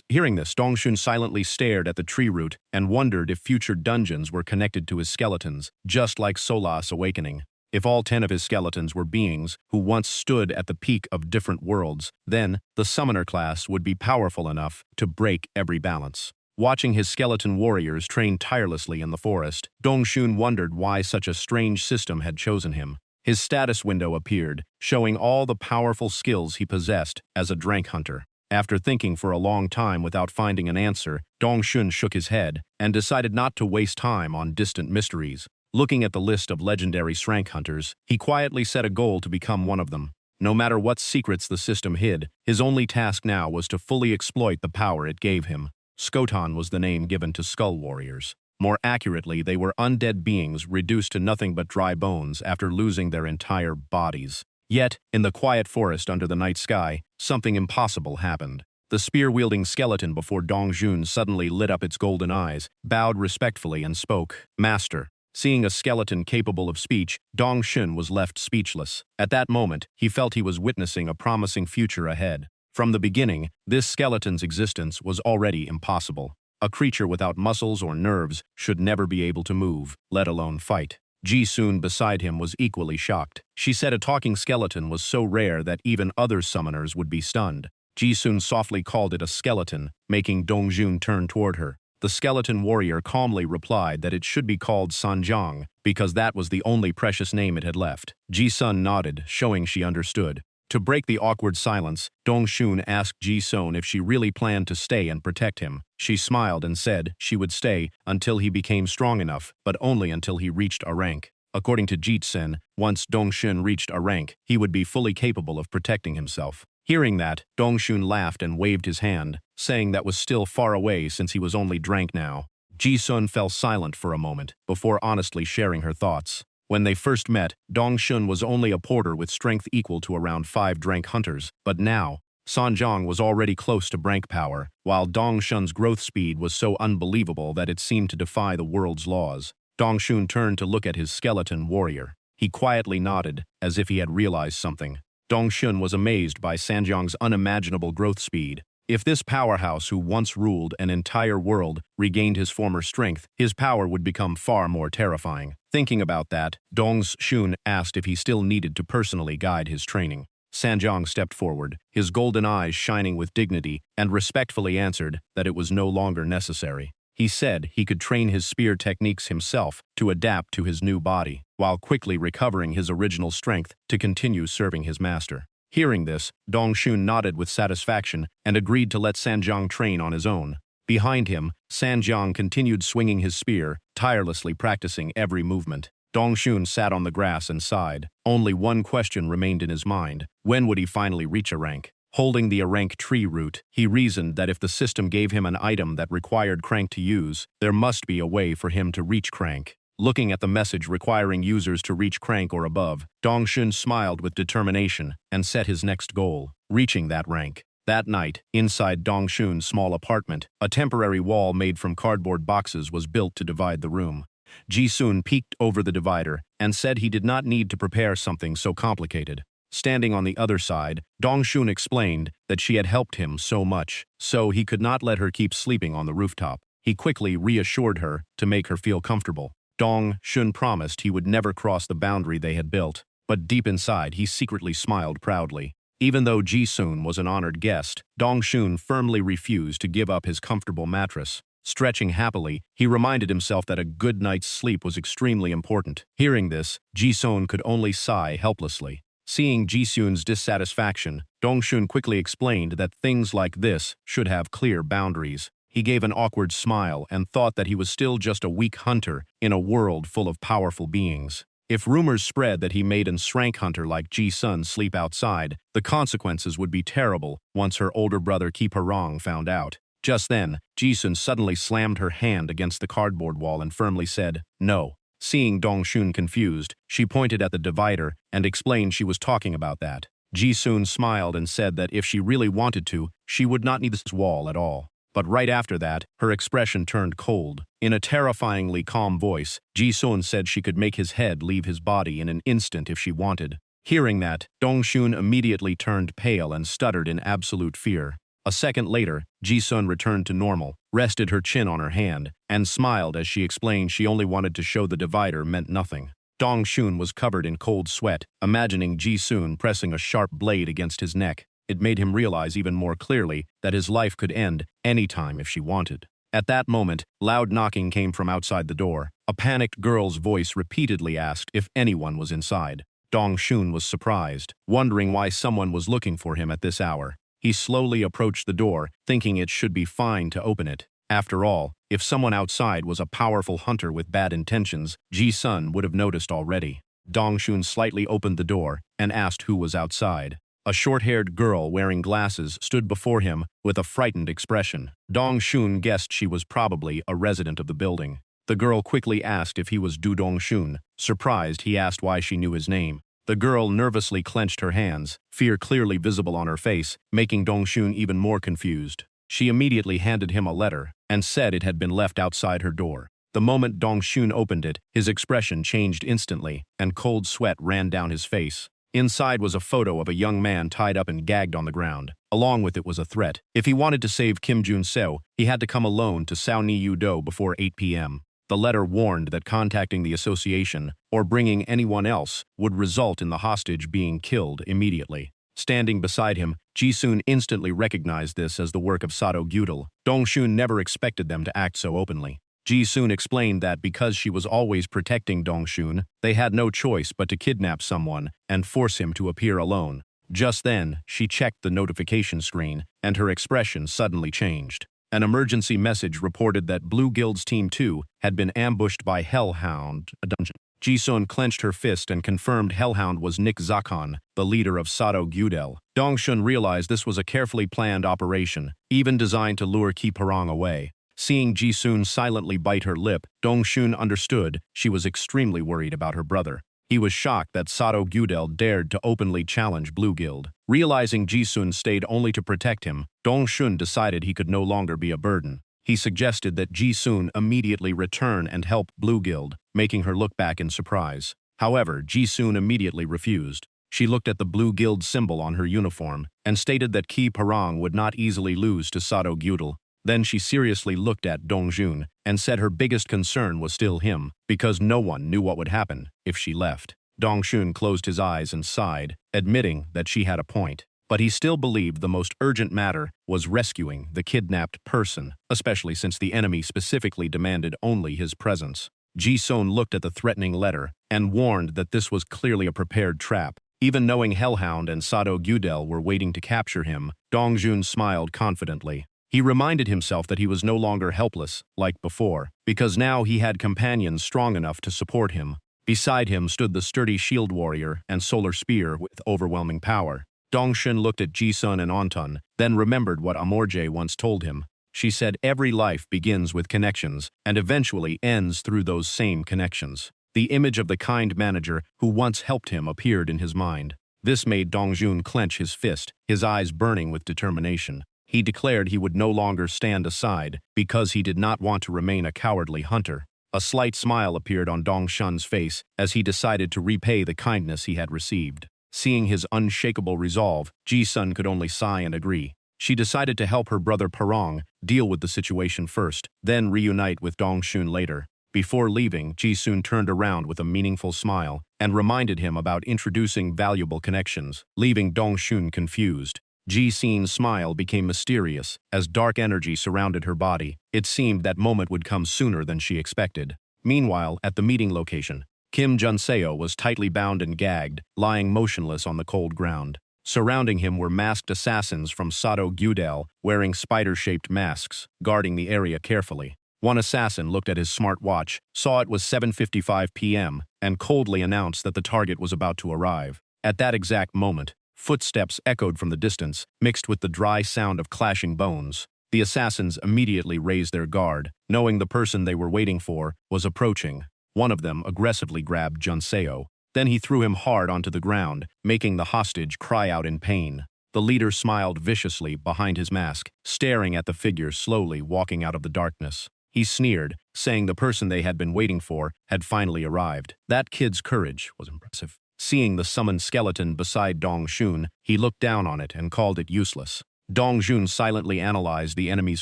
Hearing this, Dong Xun silently stared at the tree root and wondered if future dungeons were connected to his skeletons, just like Solas Awakening. If all 10 of his skeletons were beings who once stood at the peak of different worlds, then the summoner class would be powerful enough to break every balance. Watching his skeleton warriors train tirelessly in the forest, Dong Xun wondered why such a strange system had chosen him. His status window appeared, showing all the powerful skills he possessed as a drank hunter. After thinking for a long time without finding an answer, Dong Xun shook his head and decided not to waste time on distant mysteries. Looking at the list of legendary Shrank hunters, he quietly set a goal to become one of them. No matter what secrets the system hid, his only task now was to fully exploit the power it gave him. Skotan was the name given to skull warriors. More accurately, they were undead beings reduced to nothing but dry bones after losing their entire bodies. Yet, in the quiet forest under the night sky, something impossible happened. The spear-wielding skeleton before Dong Xun suddenly lit up its golden eyes, bowed respectfully and spoke, "Master." Seeing a skeleton capable of speech, Dong Xun was left speechless. At that moment, he felt he was witnessing a promising future ahead. From the beginning, this skeleton's existence was already impossible. A creature without muscles or nerves should never be able to move, let alone fight. Ji-Sun beside him was equally shocked. She said a talking skeleton was so rare that even other summoners would be stunned. Ji-Sun softly called it a skeleton, making Dong Xun turn toward her. The skeleton warrior calmly replied that it should be called Sanjiang, because that was the only precious name it had left. Ji-Sun nodded, showing she understood. To break the awkward silence, Dong Xun asked Ji-Sun if she really planned to stay and protect him. She smiled and said she would stay until he became strong enough, but only until he reached a rank. According to Jitsen, once Dong Xun reached a rank, he would be fully capable of protecting himself. Hearing that, Dong Xun laughed and waved his hand, saying that was still far away since he was only drank now. Ji-Sun fell silent for a moment, before honestly sharing her thoughts. When they first met, Dong Shun was only a porter with strength equal to around 5 Drank hunters, but now, Sanjiang was already close to Brank power, while Dong Shun's growth speed was so unbelievable that it seemed to defy the world's laws. Dong Shun turned to look at his skeleton warrior. He quietly nodded, as if he had realized something. Dong Shun was amazed by Sanjiang's unimaginable growth speed. If this powerhouse who once ruled an entire world regained his former strength, his power would become far more terrifying. Thinking about that, Dong Shun asked if he still needed to personally guide his training. Sanjiang stepped forward, his golden eyes shining with dignity, and respectfully answered that it was no longer necessary. He said he could train his spear techniques himself to adapt to his new body, while quickly recovering his original strength to continue serving his master. Hearing this, Dong Shun nodded with satisfaction and agreed to let Sanjiang train on his own. Behind him, Sanjiang continued swinging his spear, tirelessly practicing every movement. Dong Shun sat on the grass and sighed. Only one question remained in his mind. When would he finally reach a rank? Holding the rank tree root, he reasoned that if the system gave him an item that required Crank to use, there must be a way for him to reach Crank. Looking at the message requiring users to reach Crank or above, Dong Shun smiled with determination and set his next goal, reaching that rank. That night, inside Dong Shun's small apartment, a temporary wall made from cardboard boxes was built to divide the room. Ji-sun peeked over the divider and said he did not need to prepare something so complicated. Standing on the other side, Dong Shun explained that she had helped him so much, so he could not let her keep sleeping on the rooftop. He quickly reassured her to make her feel comfortable. Dong Shun promised he would never cross the boundary they had built, but deep inside he secretly smiled proudly. Even though Ji-sun was an honored guest, Dong Shun firmly refused to give up his comfortable mattress. Stretching happily, he reminded himself that a good night's sleep was extremely important. Hearing this, Ji-sun could only sigh helplessly. Seeing Ji-sun's dissatisfaction, Dong Shun quickly explained that things like this should have clear boundaries. He gave an awkward smile and thought that he was still just a weak hunter in a world full of powerful beings. If rumors spread that he made an strength hunter like Ji-sun sleep outside, the consequences would be terrible once her older brother Ki Parong found out. Just then, Ji-sun suddenly slammed her hand against the cardboard wall and firmly said, "No." Seeing Dong Shun confused, she pointed at the divider and explained she was talking about that. Ji-sun smiled and said that if she really wanted to, she would not need this wall at all. But right after that, her expression turned cold. In a terrifyingly calm voice, Ji-sun said she could make his head leave his body in an instant if she wanted. Hearing that, Dong Shun immediately turned pale and stuttered in absolute fear. A second later, Ji-sun returned to normal, rested her chin on her hand, and smiled as she explained she only wanted to show the divider meant nothing. Dong Shun was covered in cold sweat, imagining Ji-sun pressing a sharp blade against his neck. It made him realize even more clearly that his life could end any time if she wanted. At that moment, loud knocking came from outside the door. A panicked girl's voice repeatedly asked if anyone was inside. Dong Shun was surprised, wondering why someone was looking for him at this hour. He slowly approached the door, thinking it should be fine to open it. After all, if someone outside was a powerful hunter with bad intentions, Ji-sun would have noticed already. Dong Shun slightly opened the door and asked who was outside. A short-haired girl wearing glasses stood before him with a frightened expression. Dong Shun guessed she was probably a resident of the building. The girl quickly asked if he was Du Dong Shun. Surprised, he asked why she knew his name. The girl nervously clenched her hands, fear clearly visible on her face, making Dong Shun even more confused. She immediately handed him a letter and said it had been left outside her door. The moment Dong Shun opened it, his expression changed instantly, and cold sweat ran down his face. Inside was a photo of a young man tied up and gagged on the ground. Along with it was a threat. If he wanted to save Kim Jun-seo, he had to come alone to Sao Ni-yu-do before 8 p.m. The letter warned that contacting the association or bringing anyone else would result in the hostage being killed immediately. Standing beside him, Ji-sun instantly recognized this as the work of Sato Gyudal. Dong Shun never expected them to act so openly. Ji-sun explained that because she was always protecting Dong Shun, they had no choice but to kidnap someone and force him to appear alone. Just then, she checked the notification screen, and her expression suddenly changed. An emergency message reported that Blue Guild's Team 2 had been ambushed by Hellhound, a dungeon. Ji-sun clenched her fist and confirmed Hellhound was Nick Zakon, the leader of Sato Gyudel. Dong Shun realized this was a carefully planned operation, even designed to lure Ki Parong away. Seeing Ji-soon silently bite her lip, Dong-shun understood she was extremely worried about her brother. He was shocked that Sato Gyudel dared to openly challenge Blue Guild. Realizing Ji-soon stayed only to protect him, Dong-shun decided he could no longer be a burden. He suggested that Ji-soon immediately return and help Blue Guild, making her look back in surprise. However, Ji-soon immediately refused. She looked at the Blue Guild symbol on her uniform and stated that Ki Parang would not easily lose to Sato Gyudel. Then she seriously looked at Dong-jun and said her biggest concern was still him, because no one knew what would happen if she left. Dong-shun closed his eyes and sighed, admitting that she had a point. But he still believed the most urgent matter was rescuing the kidnapped person, especially since the enemy specifically demanded only his presence. Ji-soon looked at the threatening letter and warned that this was clearly a prepared trap. Even knowing Hellhound and Sato Gyudel were waiting to capture him, Dong-jun smiled confidently. He reminded himself that he was no longer helpless, like before, because now he had companions strong enough to support him. Beside him stood the sturdy shield warrior and solar spear with overwhelming power. Dong-shun looked at Ji-sun and Anton, then remembered what Amorje once told him. She said every life begins with connections and eventually ends through those same connections. The image of the kind manager who once helped him appeared in his mind. This made Dong-jun clench his fist, his eyes burning with determination. He declared he would no longer stand aside because he did not want to remain a cowardly hunter. A slight smile appeared on Dong-shun's face as he decided to repay the kindness he had received. Seeing his unshakable resolve, Ji-sun could only sigh and agree. She decided to help her brother Parang deal with the situation first, then reunite with Dong-shun later. Before leaving, Ji-sun turned around with a meaningful smile and reminded him about introducing valuable connections, leaving Dong-shun confused. Ji-sun's smile became mysterious as dark energy surrounded her body. It seemed that moment would come sooner than she expected. Meanwhile, at the meeting location, Kim Junseo was tightly bound and gagged, lying motionless on the cold ground. Surrounding him were masked assassins from Sato Gyudel, wearing spider-shaped masks, guarding the area carefully. One assassin looked at his smartwatch, saw it was 7:55 p.m., and coldly announced that the target was about to arrive. At that exact moment, footsteps echoed from the distance, mixed with the dry sound of clashing bones. The assassins immediately raised their guard, knowing the person they were waiting for was approaching. One of them aggressively grabbed Junseo. Then he threw him hard onto the ground, making the hostage cry out in pain. The leader smiled viciously behind his mask, staring at the figure slowly walking out of the darkness. He sneered, saying the person they had been waiting for had finally arrived. That kid's courage was impressive. Seeing the summoned skeleton beside Dong-shun, he looked down on it and called it useless. Dong-jun silently analyzed the enemy's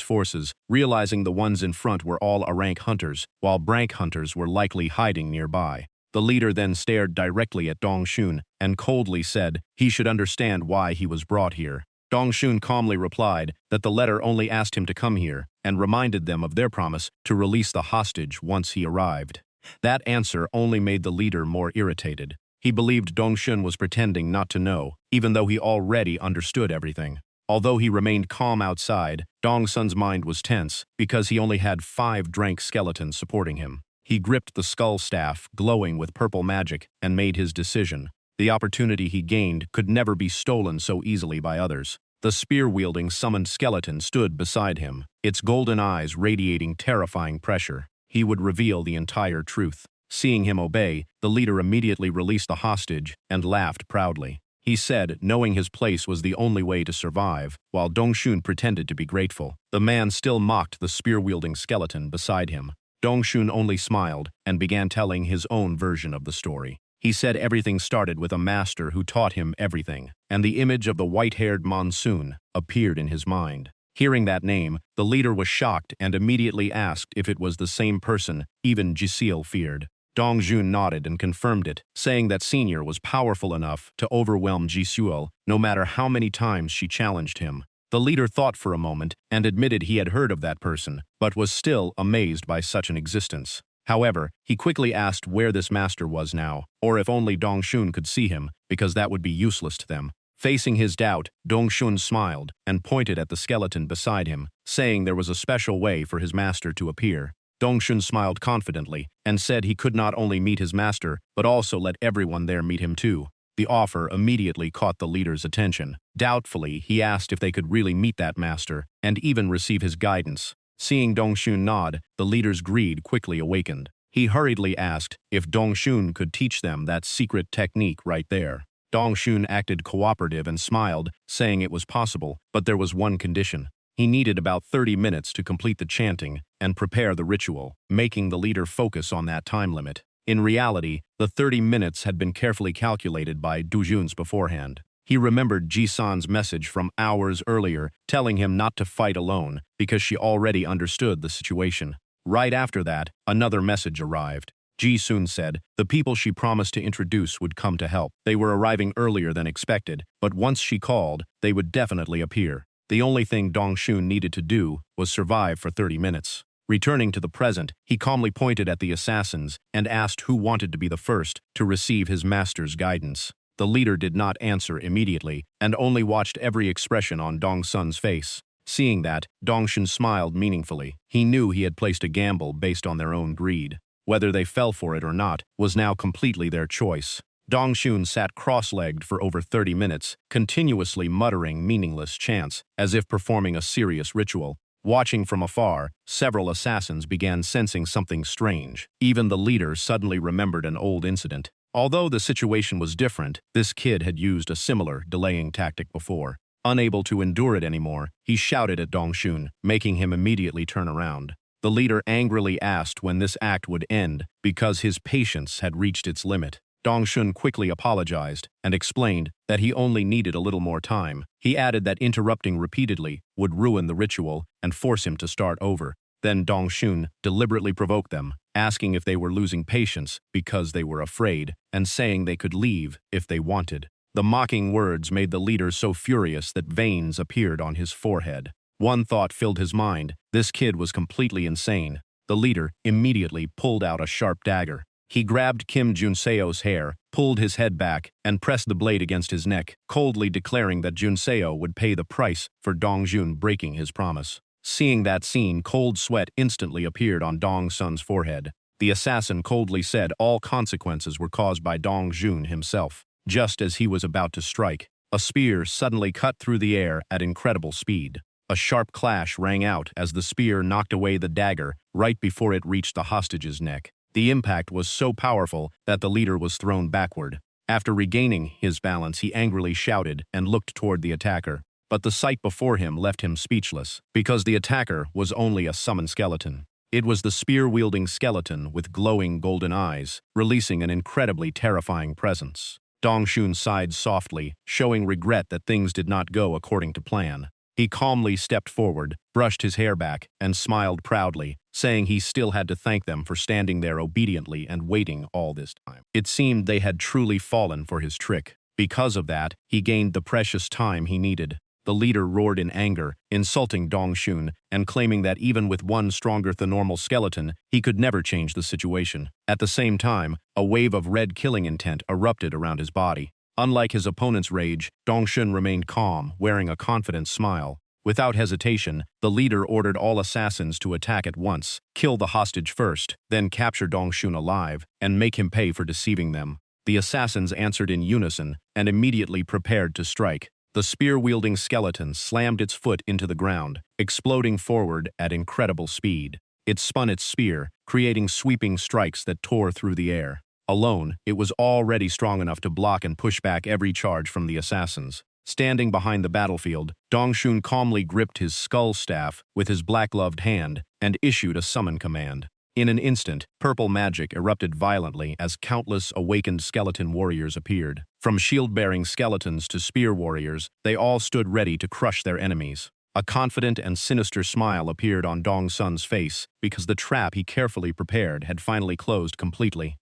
forces, realizing the ones in front were all A-rank hunters, while Brank hunters were likely hiding nearby. The leader then stared directly at Dong-shun and coldly said he should understand why he was brought here. Dong-shun calmly replied that the letter only asked him to come here and reminded them of their promise to release the hostage once he arrived. That answer only made the leader more irritated. He believed Dong-shun was pretending not to know, even though he already understood everything. Although he remained calm outside, Dong-sun's mind was tense because he only had 5 Drank skeletons supporting him. He gripped the skull staff, glowing with purple magic, and made his decision. The opportunity he gained could never be stolen so easily by others. The spear-wielding summoned skeleton stood beside him, its golden eyes radiating terrifying pressure. He would reveal the entire truth. Seeing him obey, the leader immediately released the hostage and laughed proudly. He said, knowing his place was the only way to survive, while Dong-shun pretended to be grateful. The man still mocked the spear-wielding skeleton beside him. Dong-shun only smiled and began telling his own version of the story. He said everything started with a master who taught him everything, and the image of the white-haired monsoon appeared in his mind. Hearing that name, the leader was shocked and immediately asked if it was the same person even Jisil feared. Dong-jun nodded and confirmed it, saying that Senior was powerful enough to overwhelm Jisuel no matter how many times she challenged him. The leader thought for a moment and admitted he had heard of that person, but was still amazed by such an existence. However, he quickly asked where this master was now, or if only Dong-shun could see him, because that would be useless to them. Facing his doubt, Dong-shun smiled and pointed at the skeleton beside him, saying there was a special way for his master to appear. Dong-shun smiled confidently and said he could not only meet his master, but also let everyone there meet him too. The offer immediately caught the leader's attention. Doubtfully, he asked if they could really meet that master and even receive his guidance. Seeing Dongxun nod, the leader's greed quickly awakened. He hurriedly asked if Dongxun could teach them that secret technique right there. Dongxun acted cooperative and smiled, saying it was possible, but there was one condition. He needed about 30 minutes to complete the chanting and prepare the ritual, making the leader focus on that time limit. In reality, the 30 minutes had been carefully calculated by Dujun's beforehand. He remembered Ji-san's message from hours earlier, telling him not to fight alone because she already understood the situation. Right after that, another message arrived. Ji-sun said the people she promised to introduce would come to help. They were arriving earlier than expected, but once she called, they would definitely appear. The only thing Dongxun needed to do was survive for 30 minutes. Returning to the present, he calmly pointed at the assassins and asked who wanted to be the first to receive his master's guidance. The leader did not answer immediately and only watched every expression on Dongsun's face. Seeing that, Dongxun smiled meaningfully. He knew he had placed a gamble based on their own greed. Whether they fell for it or not was now completely their choice. Dongxun sat cross-legged for over 30 minutes, continuously muttering meaningless chants, as if performing a serious ritual. Watching from afar, several assassins began sensing something strange. Even the leader suddenly remembered an old incident. Although the situation was different, this kid had used a similar delaying tactic before. Unable to endure it anymore, he shouted at Dongxun, making him immediately turn around. The leader angrily asked when this act would end because his patience had reached its limit. Dongxun quickly apologized and explained that he only needed a little more time. He added that interrupting repeatedly would ruin the ritual and force him to start over. Then Dongxun deliberately provoked them, asking if they were losing patience because they were afraid, and saying they could leave if they wanted. The mocking words made the leader so furious that veins appeared on his forehead. One thought filled his mind: this kid was completely insane. The leader immediately pulled out a sharp dagger. He grabbed Kim Junseo's hair, pulled his head back, and pressed the blade against his neck, coldly declaring that Junseo would pay the price for Dongxun breaking his promise. Seeing that scene, cold sweat instantly appeared on Dongsun's forehead. The assassin coldly said all consequences were caused by Dongxun himself. Just as he was about to strike, a spear suddenly cut through the air at incredible speed. A sharp clash rang out as the spear knocked away the dagger right before it reached the hostage's neck. The impact was so powerful that the leader was thrown backward. After regaining his balance, he angrily shouted and looked toward the attacker. But the sight before him left him speechless, because the attacker was only a summoned skeleton. It was the spear-wielding skeleton with glowing golden eyes, releasing an incredibly terrifying presence. Dongxun sighed softly, showing regret that things did not go according to plan. He calmly stepped forward, brushed his hair back, and smiled proudly, saying he still had to thank them for standing there obediently and waiting all this time. It seemed they had truly fallen for his trick. Because of that, he gained the precious time he needed. The leader roared in anger, insulting Dongxun and claiming that even with one stronger-than-normal skeleton, he could never change the situation. At the same time, a wave of red killing intent erupted around his body. Unlike his opponent's rage, Dongxun remained calm, wearing a confident smile. Without hesitation, the leader ordered all assassins to attack at once, kill the hostage first, then capture Dongxun alive, and make him pay for deceiving them. The assassins answered in unison and immediately prepared to strike. The spear-wielding skeleton slammed its foot into the ground, exploding forward at incredible speed. It spun its spear, creating sweeping strikes that tore through the air. Alone, it was already strong enough to block and push back every charge from the assassins. Standing behind the battlefield, Dongxun calmly gripped his skull staff with his black-gloved hand and issued a summon command. In an instant, purple magic erupted violently as countless awakened skeleton warriors appeared. From shield-bearing skeletons to spear warriors, they all stood ready to crush their enemies. A confident and sinister smile appeared on Dongsun's face because the trap he carefully prepared had finally closed completely.